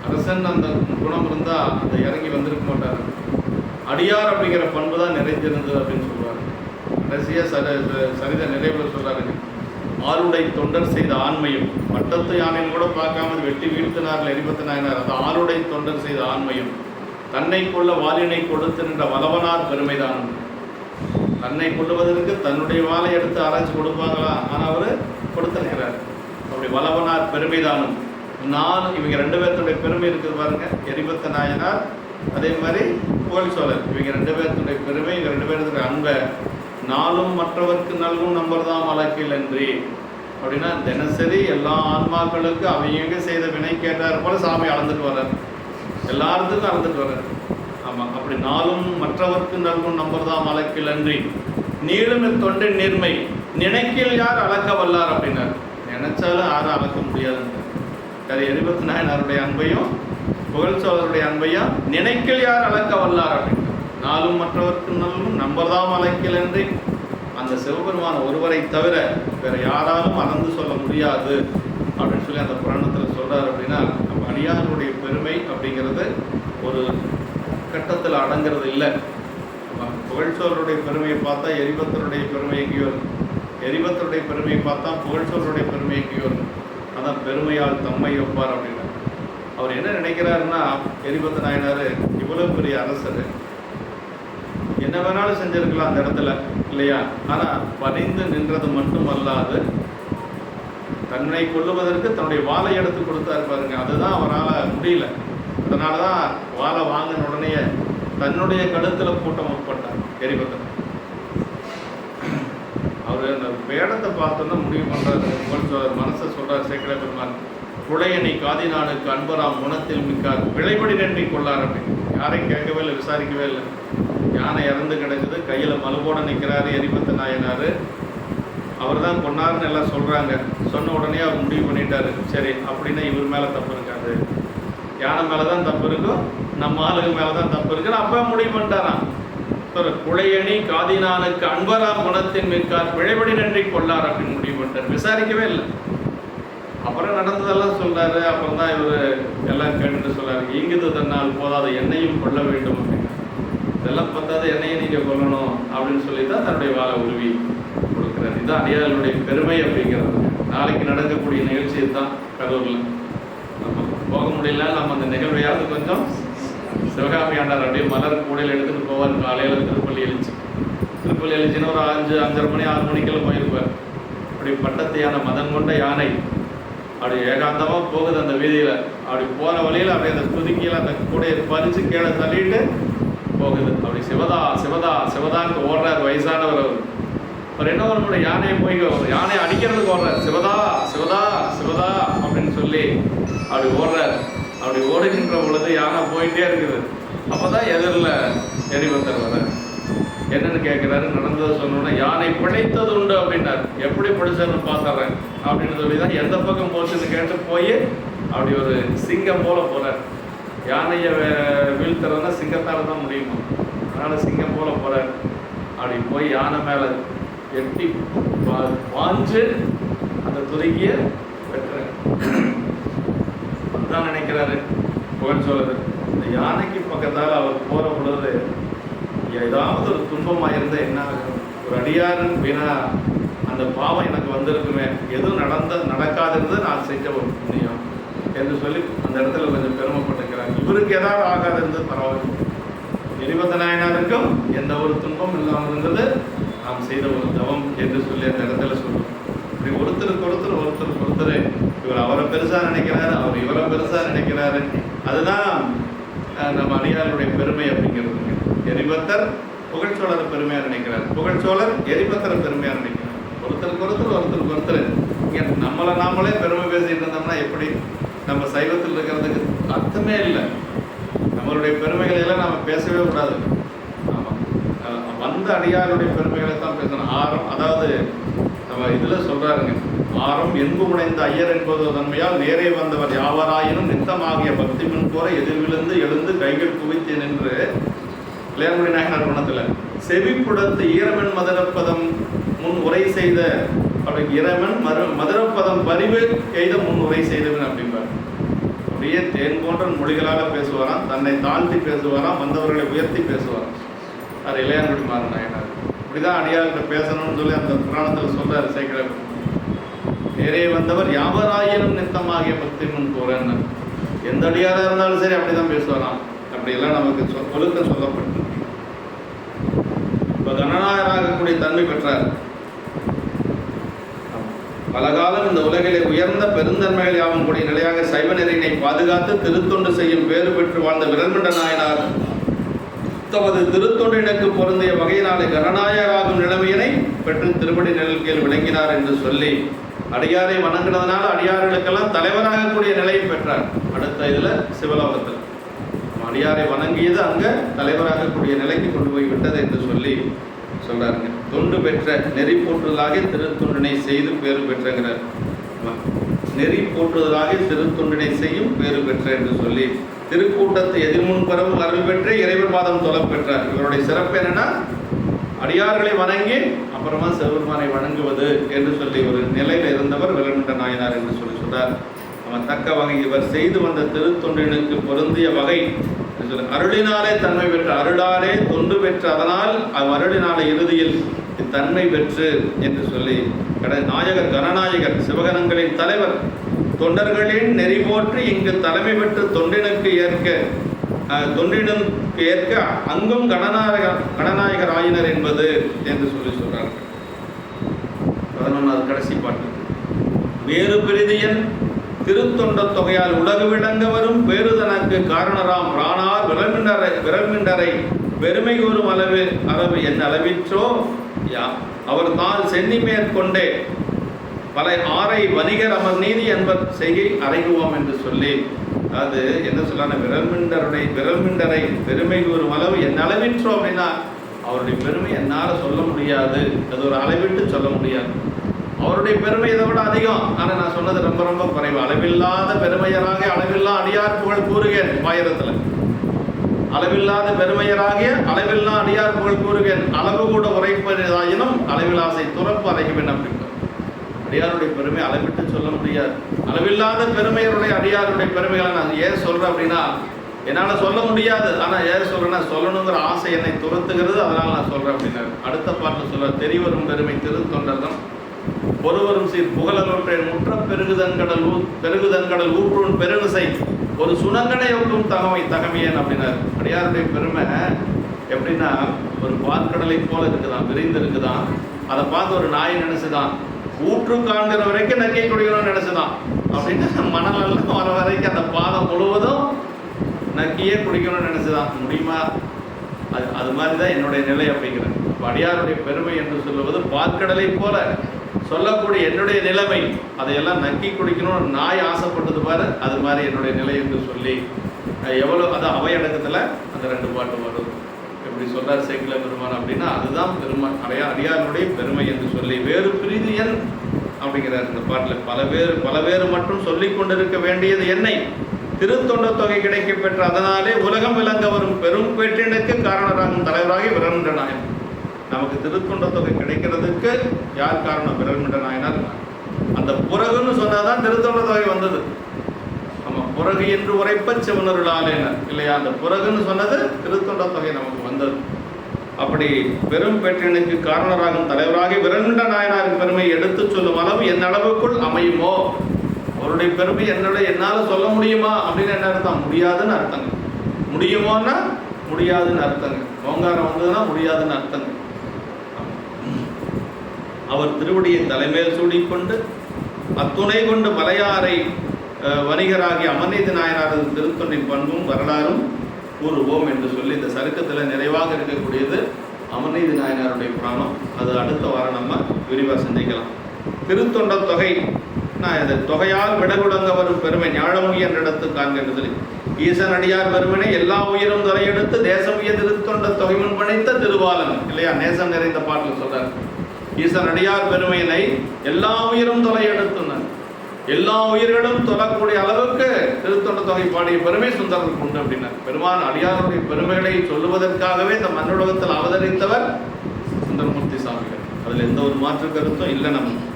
அரசன் அந்த குணம் இருந்தால் அதை இறங்கி வந்திருக்க மாட்டார். அடியார் அப்படிங்கிற பண்பு தான் நிறைஞ்சிருந்தது அப்படின்னு சொல்லுவார். கடைசியாக சரித நிறைவில் சொல்கிறாருங்க, ஆளுடை தொண்டர் செய்த ஆண்மையும், பட்டத்து யானைன்னு கூட பார்க்காம வெட்டி வீழ்த்தினார்கள் எரிபத்து நாயனார். அது ஆளுடை தொண்டர் செய்த ஆண்மையும், தன்னை கொள்ள வாலினை கொடுத்து நின்ற வலவனார் பெருமைதான். தன்னை கொள்ளுவதற்கு தன்னுடைய வாளை எடுத்து ஆராய்ச்சி கொடுப்பாங்களா? ஆனால் அவர் கொடுத்துருக்கிறார். அப்படி வலவனார் பெருமைதானும் இவங்க 2 பேர்த்துடைய பெருமை இருக்குது பாருங்க. எரிபத்த நாயனார் அதே மாதிரி புகழ் சோழர், இவங்க 2 பேர்த்துடைய பெருமை, இவங்க 2 பேர்த்துடைய அன்பை நாளும் மற்றவர்க்கு நல்கும் நம்பர்தான் வழக்கில் என்று அப்படின்னா தினசரி எல்லா ஆன்மாக்களுக்கு அவங்க செய்த வினை கேட்டார் போல சாமி அளந்துட்டு வர்றார், எல்லாத்துக்கும் அளந்துட்டு வர்றார். ஆமாம், அப்படி நாளும் மற்றவர்க்கு நல்கும் நம்பர்தான் வழக்கில் அன்றி நீளும் தொண்டின் நேர்மை நினைக்கில் யார் அளக்க வல்லார் அப்படின்னார். நினைச்சாலும் யாரும் அளக்க முடியாதுன்னு. அது எரிபத்து நாயனாருடைய அன்பையும் புகழ் சோழருடைய அன்பையும் நினைக்கில் யார் அளக்க வல்லார் அப்படின்னு. நாளும் மற்றவர்க்கு நல்கும் நம்பர்தான் வழக்கில் என்று அந்த சிவபெருமான ஒருவரை தவிர வேற யாராலும் அளந்து சொல்ல முடியாது அப்படின்னு சொல்லி அந்த புராணத்தில் சொல்றார். அப்படின்னா நம்ம அடியாருடைய பெருமை அப்படிங்கிறது ஒரு கட்டத்தில் அடங்கிறது இல்லை. புகழ்ச்சோருடைய பெருமையை பார்த்தா எரிபத்தருடைய பெருமை எங்கேயோ இருக்கும், எரிபத்தருடைய பெருமையை பார்த்தா புகழ்ச்சோருடைய பெருமை எங்கேயோ இருக்கும். அதான் பெருமையால் தம்மை ஒப்பார் அப்படின்னா அவர் என்ன நினைக்கிறாருன்னா, எரிபத்த நாயனார் இவ்வளோ பெரிய அரசர், என்ன வேணாலும் செஞ்சிருக்கலாம் அந்த இடத்துல இல்லையா. ஆனால் பணிந்து நின்றது மட்டும் அல்லாது தன்னை கொள்ளுவதற்கு தன்னுடைய வாளை எடுத்து கொடுத்தாரு பாருங்க. அதுதான் அவரால் முடியல. அதனால தான் வாளை வாங்கின உடனே தன்னுடைய கழுத்தில் கூட்ட முற்பட்டார் எரிபத்தர். அவர் அந்த வேடத்தை பார்த்தோன்னா முடிவு பண்ணுறாரு. மனசை சொல்கிறார் சேக்கட பெருமாள், குழையணி காதினானுக்கு அன்பராம் குணத்தில் மிக்கார் விளைபடி நன்றி கொள்ளார் அப்படின்னு. யாரையும் கேட்கவே இல்லை, விசாரிக்கவே இல்லை. யானை இறந்து கிடக்குது, கையில் மலுபோட நிற்கிறாரு எரிபத்த நாயனார். அவர் தான் கொண்டாருன்னு எல்லாம் சொல்கிறாங்க. சொன்ன உடனே அவர் முடிவு பண்ணிட்டாரு, சரி அப்படின்னா இவர் மேலே தப்பு இருக்காது, யானை மேலே தான் தப்பு இருக்கும், நம்ம ஆளுங்க மேலே தான் தப்பு இருக்குன்னு அப்போ முடிவு பண்ணிட்டாராம். குழையணி காதினானுக்கு அன்பராம் குணத்தின் மிக்கார் பிழைபடி நன்றி கொள்ளார் அப்படின்னு முடிவு பண்ணிட்டார். விசாரிக்கவே இல்லை. அப்புறம் நடந்ததெல்லாம் சொல்றாரு. அப்புறம் தான் இவர் எல்லாம் கேட்டுட்டு சொல்றாரு, இங்குது தன்னால் போதாத என்னையும் கொள்ள வேண்டும் அப்படின்னு. இதெல்லாம் பார்த்தாத என்னையும் நீங்கள் கொல்லணும் அப்படின்னு சொல்லி தான் தன்னுடைய வாழை உருவி கொடுக்குறாரு. இதுதான் அடியார்களுடைய பெருமை அப்படிங்கிறது. நாளைக்கு நடக்கக்கூடிய நிகழ்ச்சி தான் கரூரில். நம்ம போக முடியல, நம்ம அந்த நிகழ்வையாவது கொஞ்சம் சிவகாமி ஆண்டார் அப்படியே மலர் கூடையில் எடுத்துகிட்டு போவார். காலையில் திருப்பள்ளி எழுச்சின்னு ஒரு 5:30 மணி 6 மணிக்கெல்லாம் போயிருப்பார். அப்படி பட்டத்தையான மதம் கொண்ட யானை அப்படி ஏகாந்தமாக போகுது அந்த வீதியில். அப்படி போகிற வழியில் அப்படியே அந்த துதுக்கியில் அந்த கூடையை பறித்து கீழே தள்ளிட்டு போகுது. அப்படி சிவதா சிவதா சிவதான்னு ஓடுறார் வயசானவர். அவர் என்ன ஒரு யானையை போய் யானையை அடிக்கிறதுக்கு ஓடுறார், சிவதா சிவதா சிவதா அப்படின்னு சொல்லி அப்படி ஓடுறார். அப்படி ஓடுகின்ற பொழுது யானை போயிட்டே இருக்குது. அப்போதான் எதிரில் எரிபத்தர் வர என்னன்னு கேட்குறாரு. நடந்ததை சொன்னோன்னா யானை பிழைத்தது உண்டு அப்படின்னாரு. எப்படி பிடிச்சதுன்னு பார்த்துறேன் அப்படின்னு சொல்லி தான் எந்த பக்கம் போச்சுன்னு கேட்டு போய் அப்படி ஒரு சிங்கம் போல போகிறார். யானையை வீழ்த்துறதுனா சிங்கத்தால் தான் முடியுமா, அதனால் சிங்கம் போல போகிறார். அப்படி போய் யானை மேலே எட்டி வாஞ்சு அந்த துருக்கிய வெட்டுறார். அதுதான் நினைக்கிறாரு புகழ்ச்சோழர். இந்த யானைக்கு பக்கத்தால் அவர் போகிற பொழுது ஏதாவது ஒரு துன்பமாக இருந்தால் என்ன ஆகும், ஒரு அடியாரன் வீணா அந்த பாவம் எனக்கு வந்திருக்குமே, எதுவும் நடக்காதிருந்து நான் செஞ்ச ஒரு புண்ணியம் என்று சொல்லி அந்த இடத்துல கொஞ்சம் பெருமைப்பட்டுக்கிறாங்க. இவருக்கு ஏதாவது ஆகாது இருந்தது பரவாயில்லை, எரிபத்த நாயனாருக்கும் எந்த ஒரு துன்பம் இல்லாமல் இருந்தது நாம் செய்த ஒரு தவம் என்று சொல்லி அந்த இடத்துல சொல்லுவோம். இப்படி ஒருத்தருக்கு ஒருத்தர் இவர் அவரை பெருசாக நினைக்கிறாரு, அவர் இவரை பெருசாக நினைக்கிறாரு. அதுதான் நம்ம அடியாருடைய பெருமை அப்படிங்கிறது. எரிபத்தர் புகழ்ச்சோழரை பெருமையாக நினைக்கிறார், புகழ்ச்சோழர் எரிபத்தரை பெருமையாக நினைக்கிறார். ஒருத்தருக்கு ஒருத்தர் இங்கே நம்மளை நாமளே பெருமை பேசிட்டு இருந்தோம்னா எப்படி? நம்ம சைவத்தில் இருக்கிறதுக்கு அர்த்தமே இல்லை. நம்மளுடைய பெருமைகளை எல்லாம் நம்ம பேசவே கூடாது. ஆமாம், வந்த அடியாருடைய பெருமைகளை தான் பேசணும். ஆரம், அதாவது நம்ம இதில் சொல்கிறாருங்க, ஆரம் என்பு உடைந்த ஐயர் என்பது தன்மையால் நேரே வந்தவர் யாவராயினும் நித்தமாகிய பக்தி முன் போற எதிர்விழுந்து எழுந்து கைகள் குவித்து நின்று இளையமுடி நாயனார் குணத்தில் செவிப்புடத்து ஈரமன் மதுரப்பதம் முன் உரை செய்த இறைவன் மதுரப்பதம் பரிவு எய்த முன் உரை செய்தவன் அப்படிம்பார். அப்படியே தேன் போன்ற மொழிகளால் பேசுவாராம், தன்னை தாழ்த்தி பேசுவாராம், வந்தவர்களை உயர்த்தி பேசுவாராம். அது இளையான்குடி மாறன் நாயனார். இப்படிதான் அடியார்கிட்ட பேசணும்னு சொல்லி அந்த புராணத்தில் சொல்றாரு சேக்கிழார். நேரே வந்தவர் யாவராயினும் நித்தமாகிய பக்தி முன் போறேன்னு எந்த அடியாராக இருந்தாலும் சரி அப்படிதான் பேசுவாராம். அப்படியெல்லாம் நமக்கு ஒழுக்கம் சொல்லப்பட்டு இப்போ கணநாயகராகக்கூடிய தன்மை பெற்றார். பல காலம் இந்த உலகிலே உயர்ந்த பெருந்தன்மைகள் யாவும் கூடிய நிலையாக சைவ நெறியினை பாதுகாத்து திருத்தொண்டு செய்யும் பேறு பெற்று வாழ்ந்த விரல்மண்ட நாயனார் தமது திருத்தொண்டினுக்கு பொருந்திய வகையினாலே கணநாயகராகும் நிலைமையினை பெற்று திருப்படி நிழல் கீழ் விளங்கினார் என்று சொல்லி அடியாரை வணங்கினதுனால அடியார்களுக்கெல்லாம் தலைவராகக்கூடிய நிலையை பெற்றார். அடுத்த இதில் சிவலோகத்தில் அடியாரை வணங்கியது அங்கே தலைவராகக்கூடிய நிலைக்கு கொண்டு போய் விட்டது என்று சொல்லி சொல்றாருங்க. தொண்டு பெற்ற நெறி போற்றுதலாக திருத்தொண்டினை செய்து பேறு பெற்றங்கிறார். நெறி போற்றுதலாக திருத்தொண்டினை செய்யும் பேறு பெற்ற என்று சொல்லி திருக்கூட்டத்தை எதிர்முன் பரவும் அருள் பெற்று இறைவர் பாதம் தொலை பெற்றார். இவருடைய சிறப்பு என்னன்னா அடியார்களை வணங்கி அப்புறமா சிவபெருமானை வணங்குவது என்று சொல்லி ஒரு நிலையில் இருந்தவர் விரல்மண்ட நாயனார் என்று சொல்லி சொல்றார். அவன் தக்க வகை இவர் செய்து வந்த திருத்தொண்டினுக்கு பொருந்திய வகை அருளினாலே தன்மை பெற்ற அருளாலே தொண்டு பெற்ற அதனால் அருளினாலே இறுதியில் தன்மை பெற்று என்று சொல்லி நாயகர் கணநாயகர் சிவகணங்களின் தலைவர் தொண்டர்களின் நெறி போற்றி இங்கு தலைமை பெற்று தொண்டினுக்கு ஏற்க அங்கும் கணநாயகர் ஆயினர் என்பது என்று சொல்லி சொல்றார்கள். 11வது கடைசி பாட்டு. வேறு பிரிதியன் திருத்தொண்ட தொகையால் உலகு விளங்க வரும் பேரு தனக்கு காரணராம் ராணார் விரல்மிண்டரை பெருமை கூறும் அளவு என் அளவிற்றோ அவர் தான் சென்னி மேற்கொண்டே பல ஆரை வணிகர் அமர் நீதி என்பர் செய்கை அறைகுவோம் என்று சொல்லி, அது என்ன சொல்லான விரல்மிண்டரை பெருமை கூறும் அளவு என் அளவிற்றோ அப்படின்னா அவருடைய பெருமை என்னால் சொல்ல முடியாது, அது ஒரு அளவிட்டு சொல்ல முடியாது. அவருடைய பெருமை இதை விட அதிகம். ஆனால் நான் சொன்னது ரொம்ப ரொம்ப குறைவு. அளவில்லாத பெருமையராக அளவில்லா அடியார் புகழ் கூறுகேன். பாயிரத்தில் அளவில்லாத பெருமையராகிய அளவில்லா அடியார் புகழ் கூறுகேன் அளவு கூட உரைப்பதாயினும் அளவிலாசை துறப்பு அறைகுவேன் அப்படின்ட்டு. அடியாருடைய பெருமை அளவிட்டு சொல்ல முடியாது. அளவில்லாத பெருமையருடைய அடியாருடைய பெருமைகளை நான் ஏன் சொல்கிறேன் அப்படின்னா என்னால் சொல்ல முடியாது. ஆனால் ஏன் சொல்கிறேன்னா சொல்லணுங்கிற ஆசை என்னை துரத்துகிறது, அதனால் நான் சொல்கிறேன் அப்படின்னாரு. அடுத்த பாட்டில் சொல்ல தெரிவரும் பெருமை திருத்தொண்டர்தான் ஒருவரும் சீர் புகழலொற்றை முற்ற பெருகுதன்கடல் ஊற்றுன் பெருநிசை ஒரு சுணங்கனை ஒட்டும் தகமையன் அப்படின்னாரு. அடியாருடைய பெருமை எப்படின்னா ஒரு பாற்கடலை போல இருக்குதான், விரிந்து இருக்குதான். அதை பார்த்து ஒரு நாய் நினைச்சுதான் ஊற்று காண்கிற வரைக்கும் நக்கை குடிக்கணும்னு நினைச்சுதான். அப்படின்னா மணலெல்லாம் வர வரைக்கும் அந்த பாதம் முழுவதும் நக்கியே குடிக்கணும்னு நினைச்சுதான். முடியுமா? அது மாதிரி தான் என்னுடைய நிலை அப்படிங்கிறேன். அடியாருடைய பெருமை என்று சொல்லுவது பாற்கடலை போல சொல்லக்கூடிய என்னுடைய நிலைமை, அதையெல்லாம் நக்கி குடிக்கணும்னு நாய் ஆசைப்பட்டது பாரு, அது மாதிரி என்னுடைய நிலை என்று சொல்லி எவ்வளோ அது அவையடக்கத்தில் அந்த 2 பாட்டு வரும். எப்படி சொல்றார் சேக்கிழ பெருமான் அப்படின்னா, அதுதான் அடியாருடைய பெருமை என்று சொல்லி வேறு பிரிது என் அப்படிங்கிறார் இந்த பாட்டில். பல பேர் மட்டும் சொல்லிக் கொண்டிருக்க வேண்டியது என்னை திருத்தொண்ட தொகை கிடைக்க பெற்ற அதனாலே உலகம் விளங்க வரும் பெரும் பேற்றினுக்கு காரணராகும் தலைவராகி விரண்ட நாயன். நமக்கு திருத்தொண்ட தொகை கிடைக்கிறதுக்கு யார் காரணம்? விரண்ட நாயனார். அந்த புறகுன்னு சொன்னாதான் திருத்தொண்ட தொகை வந்தது. ஆமாம், புறகு என்று உரைப்ப சிவனருளாலேனர் இல்லையா? அந்த புறகுன்னு சொன்னது திருத்தொண்ட தொகை நமக்கு வந்தது. அப்படி பெரும் பேற்றினுக்கு காரணராகும் தலைவராகி விரண்ட நாயனாரின் பெருமையை எடுத்து சொல்லும் அளவு என் அளவுக்குள் அமையுமோ? அவருடைய பெருமை என்னால் சொல்ல முடியுமா அப்படின்னு என்ன அர்த்தம்? முடியாதுன்னு அர்த்தங்க. முடியுமோன்னா முடியாதுன்னு அர்த்தங்க. ஓங்காரம் வந்ததுன்னா முடியாதுன்னு அர்த்தங்க. அவர் திருவடியை தலைமையில் சூடிக்கொண்டு அத்துணை கொண்டு மலையாரை வணிகராகி அமர்நீதி நாயனாரது திருத்தொண்டின் பண்பும் வரலாறும் கூறுவோம் என்று சொல்லி இந்த சருக்கத்தில் நிறைவாக இருக்கக்கூடியது அமர்நீதி நாயனாருடைய புராணம். அது அடுத்த வாரம் நம்ம விரிவாக சிந்திக்கலாம். திருத்தொண்ட தொகை நான் இது தொகையால் விடகுடங்க வரும் பெருமை ஞாழமுய என்றிடத்து காண்கின்ற சொல்லி ஈசன் அடியார் பெருமனை எல்லா உயிரும் தொலையெடுத்து தேசமுய திருத்தொண்ட தொகை முன் பணித்த திருவாளன் இல்லையா? நேசம் நிறைந்த பாட்டில் சொல்றார். ஈசன் அடியார் பெருமையினை எல்லா உயிரும் தொலையெடுத்துனார். எல்லா உயிர்களும் தொழக்கூடிய அளவுக்கு திருத்தொண்ட தொகை பாடிய பெருமை சுந்தரருக்கு உண்டு அப்படின்னார். பெருமான் அடியாருடைய பெருமைகளை சொல்லுவதற்காகவே இந்த மண்ணுலகத்தில் அவதரித்தவர் சுந்தரமூர்த்தி சாமிகள். அதில் எந்த ஒரு மாற்று கருத்தும் இல்லை. நம்ம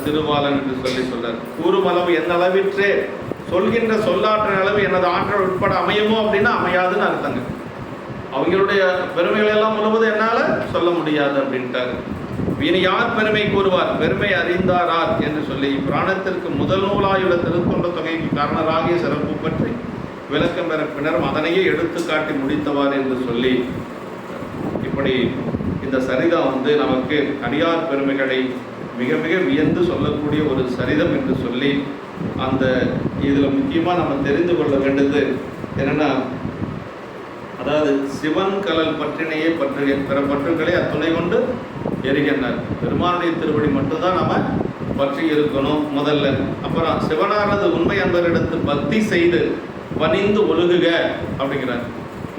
திருவாளன் என்று சொல்றார். கூறும் அளவு எந்த அளவிற்றே சொல்கின்ற சொல்லாற்றின் அளவு எனது ஆற்றல் உட்பட அமையுமோ அப்படின்னா அமையாதுன்னு அர்த்தங்க. அவங்களுடைய பெருமைகள் எல்லாம் முழுவதும் என்னால சொல்ல முடியாது அப்படின்ட்டாரு. இனி யார் பெருமை கூறுவார்? பெருமை அறிந்தாரார் என்று சொல்லி புராணத்திற்கு முதல் நூலாயுள்ள திருத்தொண்ட தொகைக்கு காரணராகிய சிறப்பு பற்றி விளக்கம் பெற பின்னர் அதனையே எடுத்து காட்டி முடித்தவார் என்று சொல்லி இப்படி இந்த சரிதம் நமக்கு அடியார் பெருமைகளை மிக மிக வியந்து சொல்லக்கூடிய ஒரு சரிதம் என்று சொல்லி அந்த இதில் முக்கியமாக நம்ம தெரிந்து கொள்ள வேண்டியது என்னென்னா, அதாவது சிவன் கலல் பற்றினையே பற்று பிற பற்றுகளை அத்துணை கொண்டு எரிகின்றார். பெருமானுடைய திருவடி மட்டும்தான் நம்ம பற்றி இருக்கணும் முதல்ல. அப்புறம் சிவனானது உண்மை என்பவரிடத்து பக்தி செய்து பணிந்து ஒழுகுக அப்படிங்கிறார்.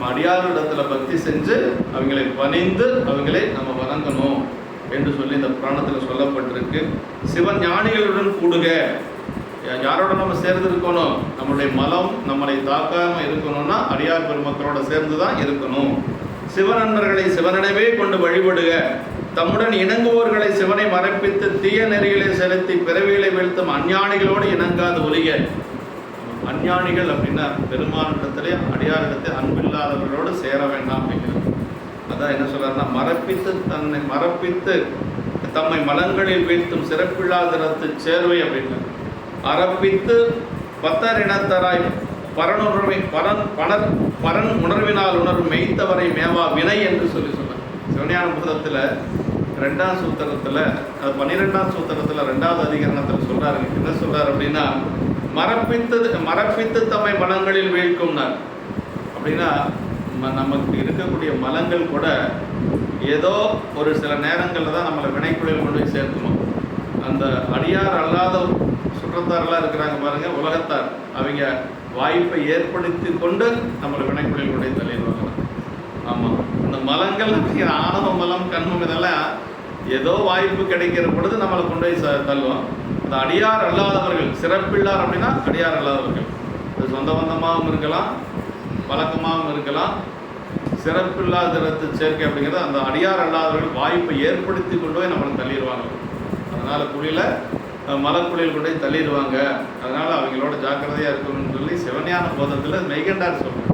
அடியாரிடத்துல பக்தி செஞ்சு அவங்களை பணிந்து அவங்களை நம்ம வணங்கணும் என்று சொல்லி இந்த புராணத்தில் சொல்லப்பட்டிருக்கு. சிவன் ஞானிகளுடன் கூடுக. யாரோட நம்ம சேர்ந்து இருக்கணும்? நம்மளுடைய மலம் நம்மளை தாக்காம இருக்கணும்னா அடியார் பெருமக்களோட சேர்ந்து தான் இருக்கணும். சிவனன்பர்களை சிவனிடமே கொண்டு வழிபடுக. தம்முடன் இணங்குவோர்களை சிவனை மறைப்பித்து தீய நெறிகளை செலுத்தி பிறவிகளை வீழ்த்தும் அஞ்ஞானிகளோடு இணங்காது ஒழிக. அஞ்ஞானிகள் அப்படின்னா பெருமானிடத்திலே அடியாரிடத்தை அன்பில்லாதவர்களோடு சேர வேண்டாம் அப்படிங்கிறது. அதான் என்ன சொல்றாருன்னா, மறப்பித்து தம்மை மலங்களில் வீழ்த்தும் சிறப்பில்லாதிரத்து சேர்வை அப்படின்னு அறப்பித்து பத்தர் இனத்தராய் பரன் உணர்வினால் உணர்வு மெய்த்தவரை மேவா வினை என்று சொல்லி சொன்னார். சிவஞான புதத்தில் 2ஆம் சூத்திரத்தில் 12ஆம் சூத்திரத்தில் 2வது அதிகரணத்தில் சொல்றாரு. என்ன சொல்றாரு அப்படின்னா, மறப்பித்து தம்மை மலங்களில் வீழ்க்கும்னார். அப்படின்னா நமக்கு இருக்கக்கூடிய மலங்கள் கூட ஏதோ ஒரு சில நேரங்களில் தான் நம்மளை வினைக்குழியில் கொண்டு போய் சேர்க்கணும். அந்த அடியார் அல்லாத சுற்றத்தாரெல்லாம் இருக்கிறாங்க பாருங்க, உலகத்தார், அவங்க வாய்ப்பை ஏற்படுத்தி கொண்டு நம்மளை வினைக்குழியில் கொண்டு போய் தள்ளிடுவாங்க. ஆமாம், அந்த மலங்கள் அப்படிங்கிற ஆணவ மலம் கண்மம் இதெல்லாம் ஏதோ வாய்ப்பு கிடைக்கிற பொழுது நம்மளை கொண்டு போய் தள்ளுவோம். அந்த அடியார் அல்லாதவர்கள், சிறப்பில்லார் அப்படின்னா அடியார் அல்லாதவர்கள், அது சொந்த பந்தமாகவும் இருக்கலாம், பழக்கமாகவும் இருக்கலாம். சிறப்பில்லாதிரத்து சேர்க்கை அப்படிங்கிறது அந்த அடியார் அல்லாதவர்கள் வாய்ப்பை ஏற்படுத்தி கொண்டு போய் நம்மளை தள்ளிடுவாங்க. அதனால் குழியில் மலக்குழியில் கொண்டு போய் தள்ளிடுவாங்க. அதனால் அவங்களோட ஜாக்கிரதையாக இருக்கணும்னு சொல்லி சிவஞான போதத்தில் மெய்கண்டார் சொல்கிறார்.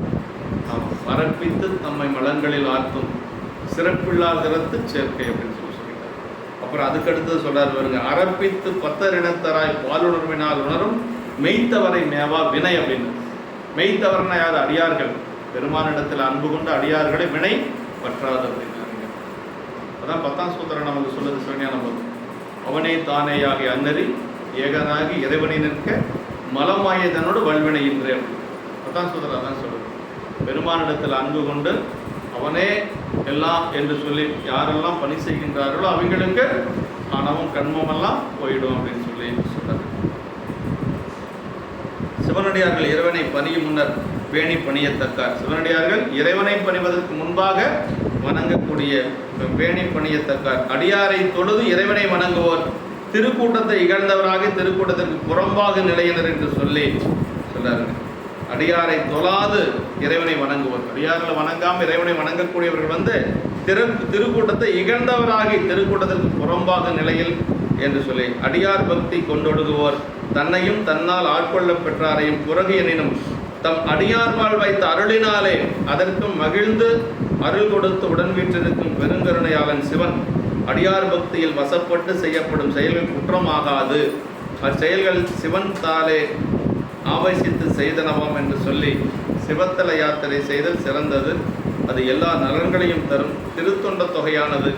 மறப்பித்து தம்மை மலங்களில் ஆற்றும் சிறப்பில்லாதிரத்து சேர்க்கை அப்படின்னு சொல்லிட்டார். அப்புறம் அதுக்கடுத்தது சொல்றாரு பாருங்க, அறப்பித்து பத்தர் இனத்தராய் பாலுணர்வினால் உணரும் மெய்த்தவரை மேவா வினை அப்படின்னு. மெய்த்தவர்னா யார்? அடியார்கள். பெருமானிடத்தில் அன்பு கொண்ட அடியார்களை வினை பற்றாது அப்படின்னாருங்க. அதான் 10ஆம் சூத்திரம் நமக்கு சொல்லுது சிவஞான போதம். அவனே தானேயாகி அன்னறி ஏகனாகி இறைவனை நிற்க மலமாயதனோடு வல்வினை இன்றே அப்படி 10ஆம் சூத்திரம் அதான் சொல்லுது. பெருமானிடத்தில் அன்பு கொண்டு அவனே எல்லாம் என்று சொல்லி யாரெல்லாம் பணி செய்கின்றார்களோ அவங்களுக்கு ஆணவம் கண்மமெல்லாம் போயிடும் அப்படின்னு சொல்லி சொல்றாரு. சிவனடியார்கள் இறைவனை பணியும் முன்னர் பேணி பணியத்தக்கார். சிவனடியார்கள் இறைவனை பணிவதற்கு முன்பாக வணங்கக்கூடிய பேணி பணியத்தக்கார். அடியாரை தொழுது இறைவனை வணங்குவோர் திருக்கூட்டத்தை இகழ்ந்தவராக திருக்கூட்டத்திற்கு புறம்பாக நிலையினர் என்று சொல்றாருங்க. அடியாரை தொழாது இறைவனை வணங்குவோர், அடியார்களை வணங்காமல் இறைவனை வணங்கக்கூடியவர்கள் திருக்கூட்டத்தை இகழ்ந்தவராகி திருக்கூட்டத்திற்கு புறம்பாக நிலையில் என்று சொல்லி, அடியார் பக்தி கொண்டொடுகுவோர் தன்னையும் தன்னால் ஆட்கொள்ள பெற்றாரையும் புறகு எனினும் தம் அடியார்வாள் வைத்த அருளினாலே அதற்கும் மகிழ்ந்து அருள் கொடுத்து உடன் வீற்றிருக்கும் பெருங்கருணையாளன் சிவன் அடியார் பக்தியில் வசப்பட்டு செய்யப்படும் செயல்கள் குற்றமாகாது, அச்செயல்கள் சிவன் தாலே ஆவேசித்து செய்தனவாம் என்று சொல்லி சிவத்தல யாத்திரை செய்தல் சிறந்தது, அது எல்லா நலன்களையும் தரும், திருத்தொண்ட தொகையானது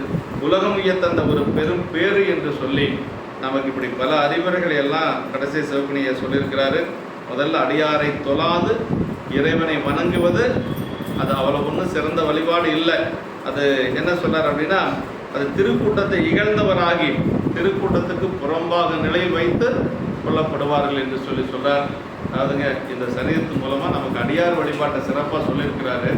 உலகம் உயர்த்தந்த ஒரு பெரும் பேறு என்று சொல்லி நமக்கு இப்படி பல அறிவுரைகளை எல்லாம் கடைசி சிவப்பினியை சொல்லியிருக்கிறாரு. முதல்ல அடியாரை தொழாது இறைவனை வணங்குவது அது அவ்வளவு ஒன்றும் சிறந்த வழிபாடு இல்லை. அது என்ன சொன்னார் அப்படின்னா, அது திருக்கூட்டத்தை இகழ்ந்தவராகி திருக்கூட்டத்துக்கு புறம்பாக நிலையில் வைத்து கொல்லப்படுவார்கள் என்று சொல்றார். அதாவதுங்க, இந்த சரீரத்து மூலமாக நமக்கு அடியார் வழிபாட்டை சிறப்பாக சொல்லியிருக்கிறாரு.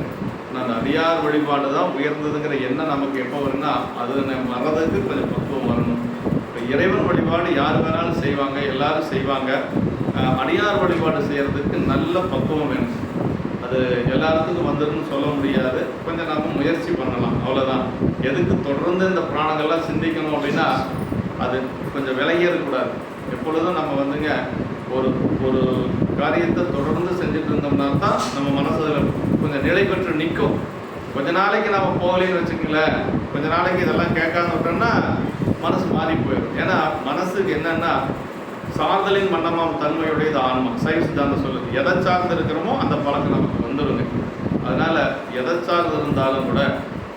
அந்த அடியார் வழிபாடு தான் உயர்ந்ததுங்கிற எண்ணம் நமக்கு எப்போ வரும்னா, அது நம்ம வர்றதுக்கு கொஞ்சம் பக்குவம் வரணும். இப்போ இறைவன் வழிபாடு யார் வேணாலும் செய்வாங்க, எல்லாரும் செய்வாங்க. அடியார் வழிபாடு செய்கிறதுக்கு நல்ல பக்குவம் வேணும். அது எல்லாத்துக்கும் வந்துடும் சொல்ல முடியாது, கொஞ்சம் நம்ம முயற்சி பண்ணலாம், அவ்வளோதான். எதுக்கு தொடர்ந்து இந்த புராணங்கள்லாம் சிந்திக்கணும் அப்படின்னா, அது கொஞ்சம் விலகி இருக்கக்கூடாது. எப்பொழுதும் நம்ம ஒரு ஒரு காரியத்தை தொடர்ந்து செஞ்சுட்டு இருந்தோம்னா தான் நம்ம மனசில் கொஞ்சம் நிலை பெற்று நிற்கும். கொஞ்ச நாளைக்கு நம்ம போகலன்னு வச்சுக்கங்களேன், கொஞ்ச நாளைக்கு இதெல்லாம் கேட்காம விட்டோம்னா மனசு மாறி போயிடும். ஏன்னா மனசுக்கு என்னன்னா, சார்தலின் மன்னமாம் தன்மையுடையது ஆன்மா. சைவ சித்தாந்தம் சொல்லுது, எதை சார்ந்து இருக்கிறோமோ அந்த பழக்கம் நமக்கு வந்துடுங்க. அதனால் எதை சார்ந்து இருந்தாலும் கூட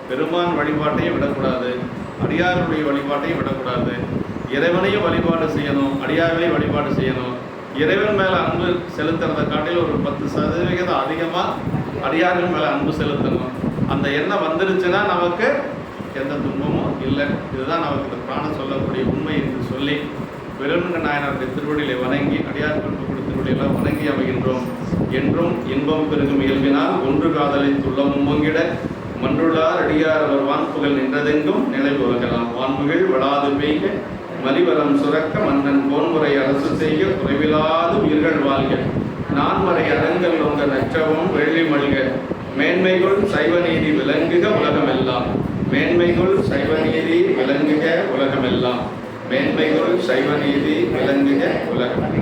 பெருமான் வழிபாட்டையும் விடக்கூடாது, அடியார்களுடைய வழிபாட்டையும் விடக்கூடாது. இறைவனையும் வழிபாடு செய்யணும், அடியார்களையும் வழிபாடு செய்யணும். இறைவன் மேலே அன்பு செலுத்துறதை காட்டில் ஒரு 10% அதிகமாக அடியார்கள் மேலே அன்பு செலுத்தணும். அந்த எண்ணம் வந்துருச்சுன்னா நமக்கு எந்த துன்பமும் இல்லை. இதுதான் நமக்கு இந்த பிராணம் சொல்லக்கூடிய உண்மை என்று சொல்லி விரும்புகிற நாயனாருடைய திருவடிகளை வணங்கி, அடியார் பெருமக்களுடைய திருவடியெல்லாம் வணங்கி அமைகின்றோம். என்றும் இன்பம் பெருகும் இயல்பினால் ஒன்று காதலின் துள்ளமும் பொங்கிட மன்றுளார் அடியார் அவர் வான்புகள் நின்றதெங்கும் நிலை உலகலாம். வான்புகள் வளாது பெய்க மலிவரம் சுரக்க மன்னன் போன்முறை அரசு செய்ய குறைவிலாது உயிர்கள் வாழ்க. நான்மறை அறங்கள் உங்க நற்றவும் வெள்ளி மல்க. மேன்மைகள் சைவநீதி விளங்குக உலகமெல்லாம். மேன்மைகள் சைவநீதி விளங்குக உலகமெல்லாம். மேன்மைகள் சைவநீதி விளங்குக உலகம்.